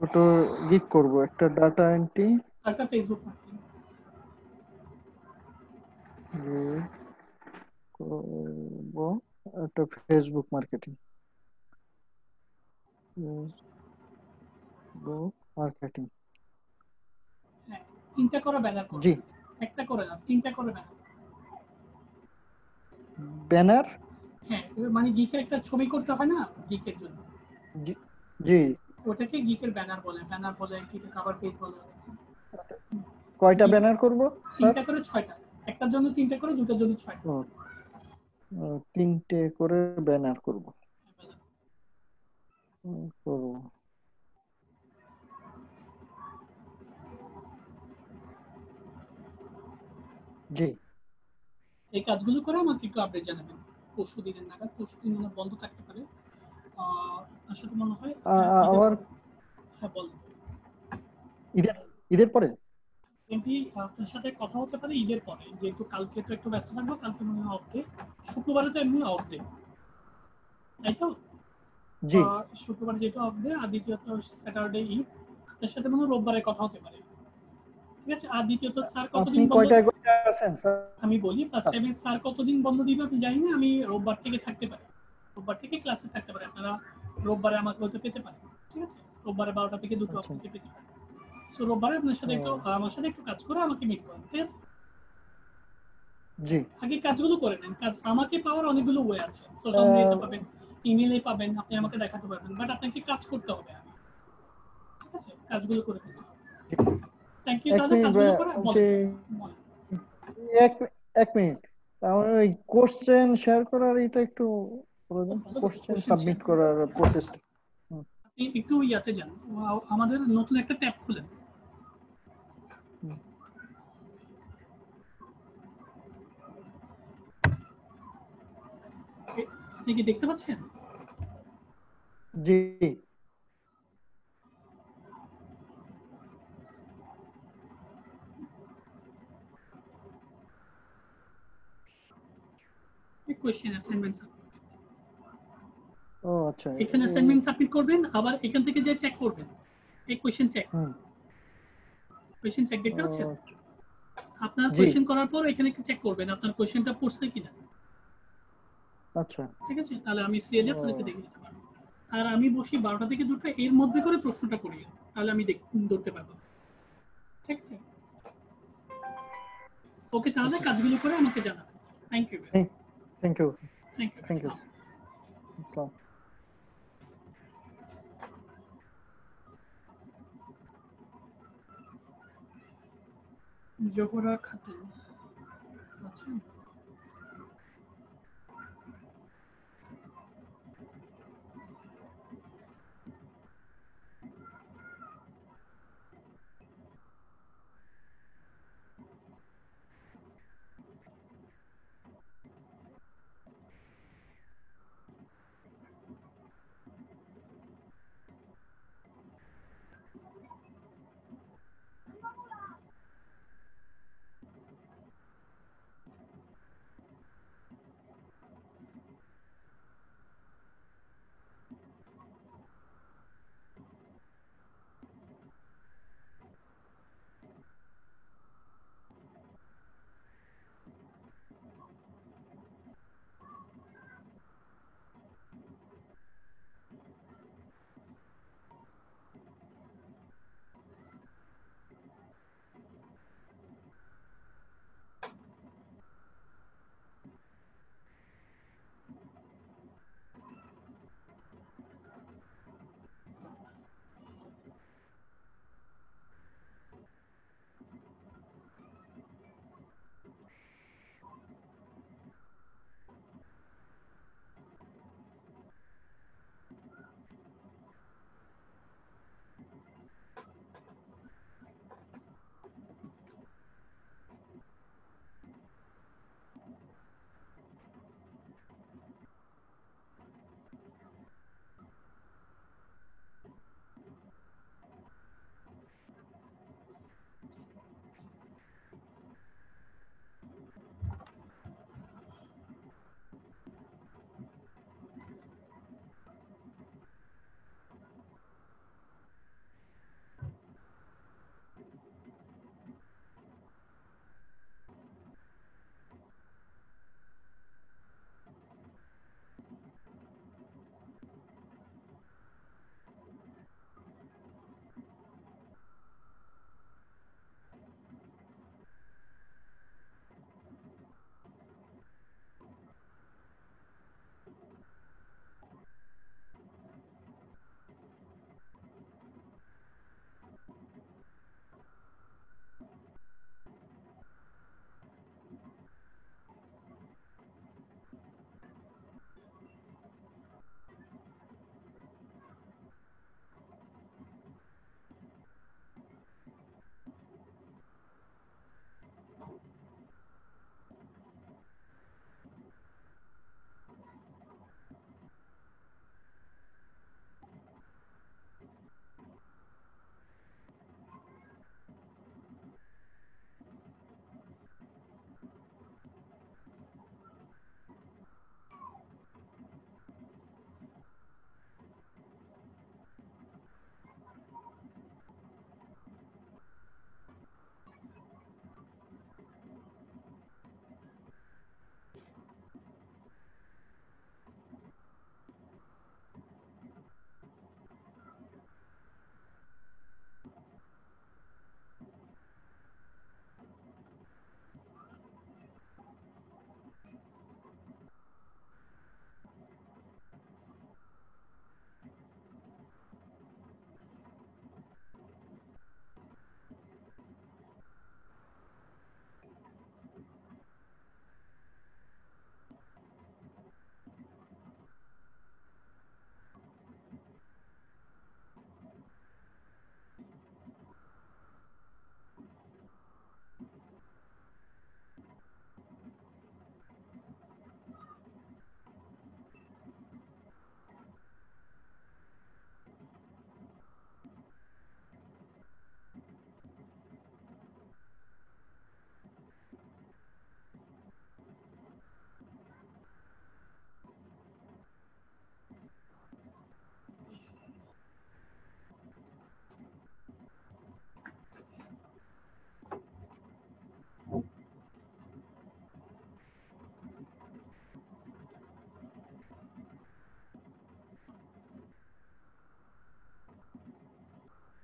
দুটো গিগ করব, একটা ডাটা এন্ট্রি একটা ফেসবুক মার্কেটিং করব, একটা ফেসবুক মার্কেটিং মার্কেটিং। হ্যাঁ, 3টা করে ব্যানার করো, জি। একটা করে না, 3টা করে ব্যানার। ব্যানার? হ্যাঁ, মানে গিকের একটা ছবি করতে হয় না গিকের জন্য, জি। ওটাকে গিকের ব্যানার বলে, ব্যানার বলে, গিকের কভার পেজ বলে। কয়টা ব্যানার করব স্যার? 3টা করে 6টা, একটার জন্য 3টা করে, দুটার জন্য 6টা। 3টে করে ব্যানার করব। করব। জি। এই কাজগুলো করে আমাকে একটু আপডেট জানাবেন পরশু দিনের নাগাদ। পরশু দিন মানে বন্ধ থাকতে পারে আপনার সাথে মনে হয়। আবার হ্যাঁ বলেন। ঈদের পরে এমপি আপনার সাথে কথা হতে পারে ঈদের পরে, যেহেতু কালকে তো একটু ব্যস্ত থাকবো, কালকে মনে হয় অফ ডে, শুক্রবারে তো এমনি অফ ডে, তাই তো? জি। শুক্রবার যেহেতু অফ ডে, আর দ্বিতীয়ত স্যাটারডে ঈদ, তার সাথে মনে হয় রোববারে কথা হতে পারে, ঠিক আছে? আর দ্বিতীয়ত স্যার কতদিন বন্ধ, কয়টায় আছেন স্যার? আমি বলি ফার্স্ট টাইমে স্যার কতদিন বন্ধ দিবে আমি জানি না, আমি রোববার থেকে থাকতে পারি, রোববার থেকে ক্লাসে থাকতে পারি, আপনারা রোববারে আমাকে হয়তো পেতে পারেন, ঠিক আছে? রোববারে 12টা থেকে 2টো আপনাকে পেতে পারেন। সো রোববারে আপনার সাথে একটু আমার সাথে একটু কাজ করে আমাকে মিট করেন, ঠিক আছে? জি। আগে কাজগুলো করে নেন। কাজ আমাকে পাওয়ার অনেকগুলো ওয়ে আছে, সোশ্যাল মিডিয়াতে পাবেন, ইমেইলে পাবেন, আপনি আমাকে দেখাতে পারবেন, বাট আপনাকে কাজ করতে হবে, ঠিক আছে? কাজগুলো করে দিতে হবে। Thank you. তাহলে কাজগুলো করে এক মিনিট, তাহলে ওই কোশ্চেন শেয়ার করার এটা একটু প্রয়োজন, কোশ্চেন সাবমিট করার প্রসেসটা। আপনি একটু ইয়াতে যান, আমাদের নতুন একটা ট্যাব খুলেন। আপনি কি দেখতে পাচ্ছেন? জি। Question assignment submit. ও আচ্ছা, এখানে অ্যাসাইনমেন্ট সাবমিট করবেন, আবার এখান থেকে যে চেক করবেন, এই কোশ্চেন চেক, কোশ্চেন চেক দেখতে পাচ্ছেন? আপনার কোশ্চেন করার পর এখানে চেক করবেন আপনার কোশ্চেনটা পড়ছে কিনা। আচ্ছা, ঠিক আছে? তাহলে আমি সিএলএফ লিখে দেখে দিতে পারবো। আর আমি বসি 12টা থেকে 2টা, এর মধ্যে করে প্রশ্নটা করি, তাহলে আমি ধরতে পারবো, ঠিক আছে? ওকে, তাহলে কাজগুলো করে আমাকে জানাবেন। Thank you. Thank you. Thank you. Thank you. আসসালাম। জোহরা খাতুন আছেন?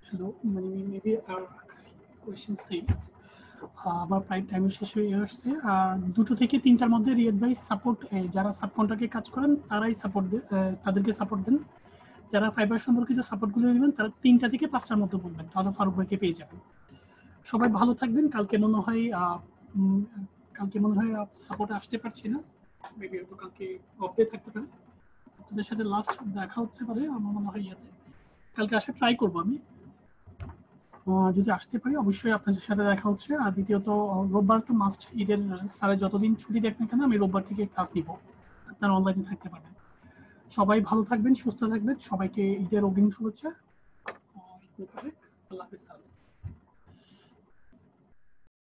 হ্যালো, মানে মেবি আর কোয়েশ্চেন্স নেই। আমার প্রায় টাইম শেষ হয়ে আসছে। আর 2টো থেকে 3টার মধ্যে রিয়াদ ভাই সাপোর্ট, যারা সাব কন্ট্রাক্টে কাজ করেন তারাই সাপোর্ট তাদেরকে সাপোর্ট দেন। যারা ফাইবার সম্পর্কিত সাপোর্টগুলো নেবেন তারা 3টা থেকে 5টার মধ্যে বলবেন, তাহলে ফারুক ভাইকে পেয়ে যাবেন। সবাই ভালো থাকবেন। কালকে মনে হয় সাপোর্টে আসতে পারছি না, মেবি হয়তো কালকে অফ ডে থাকতে পারে। আপনাদের সাথে লাস্ট দেখা হতে পারে আমার মনে হয় ইয়াতে। কালকে আসা ট্রাই করবো আমি, যদি আসতে পারি অবশ্যই আপনাদের সাথে দেখা হচ্ছে। আর দ্বিতীয়ত রোববার তো মাস্ট, ঈদের স্যারের যতদিন ছুটি দেখ না কেন আমি রোববার থেকে ক্লাস নিব, আপনারা অনলাইনে থাকতে পারবেন। সবাই ভালো থাকবেন, সুস্থ থাকবেন, সবাইকে ঈদের অগ্রিম শুভেচ্ছা। আল্লাহ হাফেজ।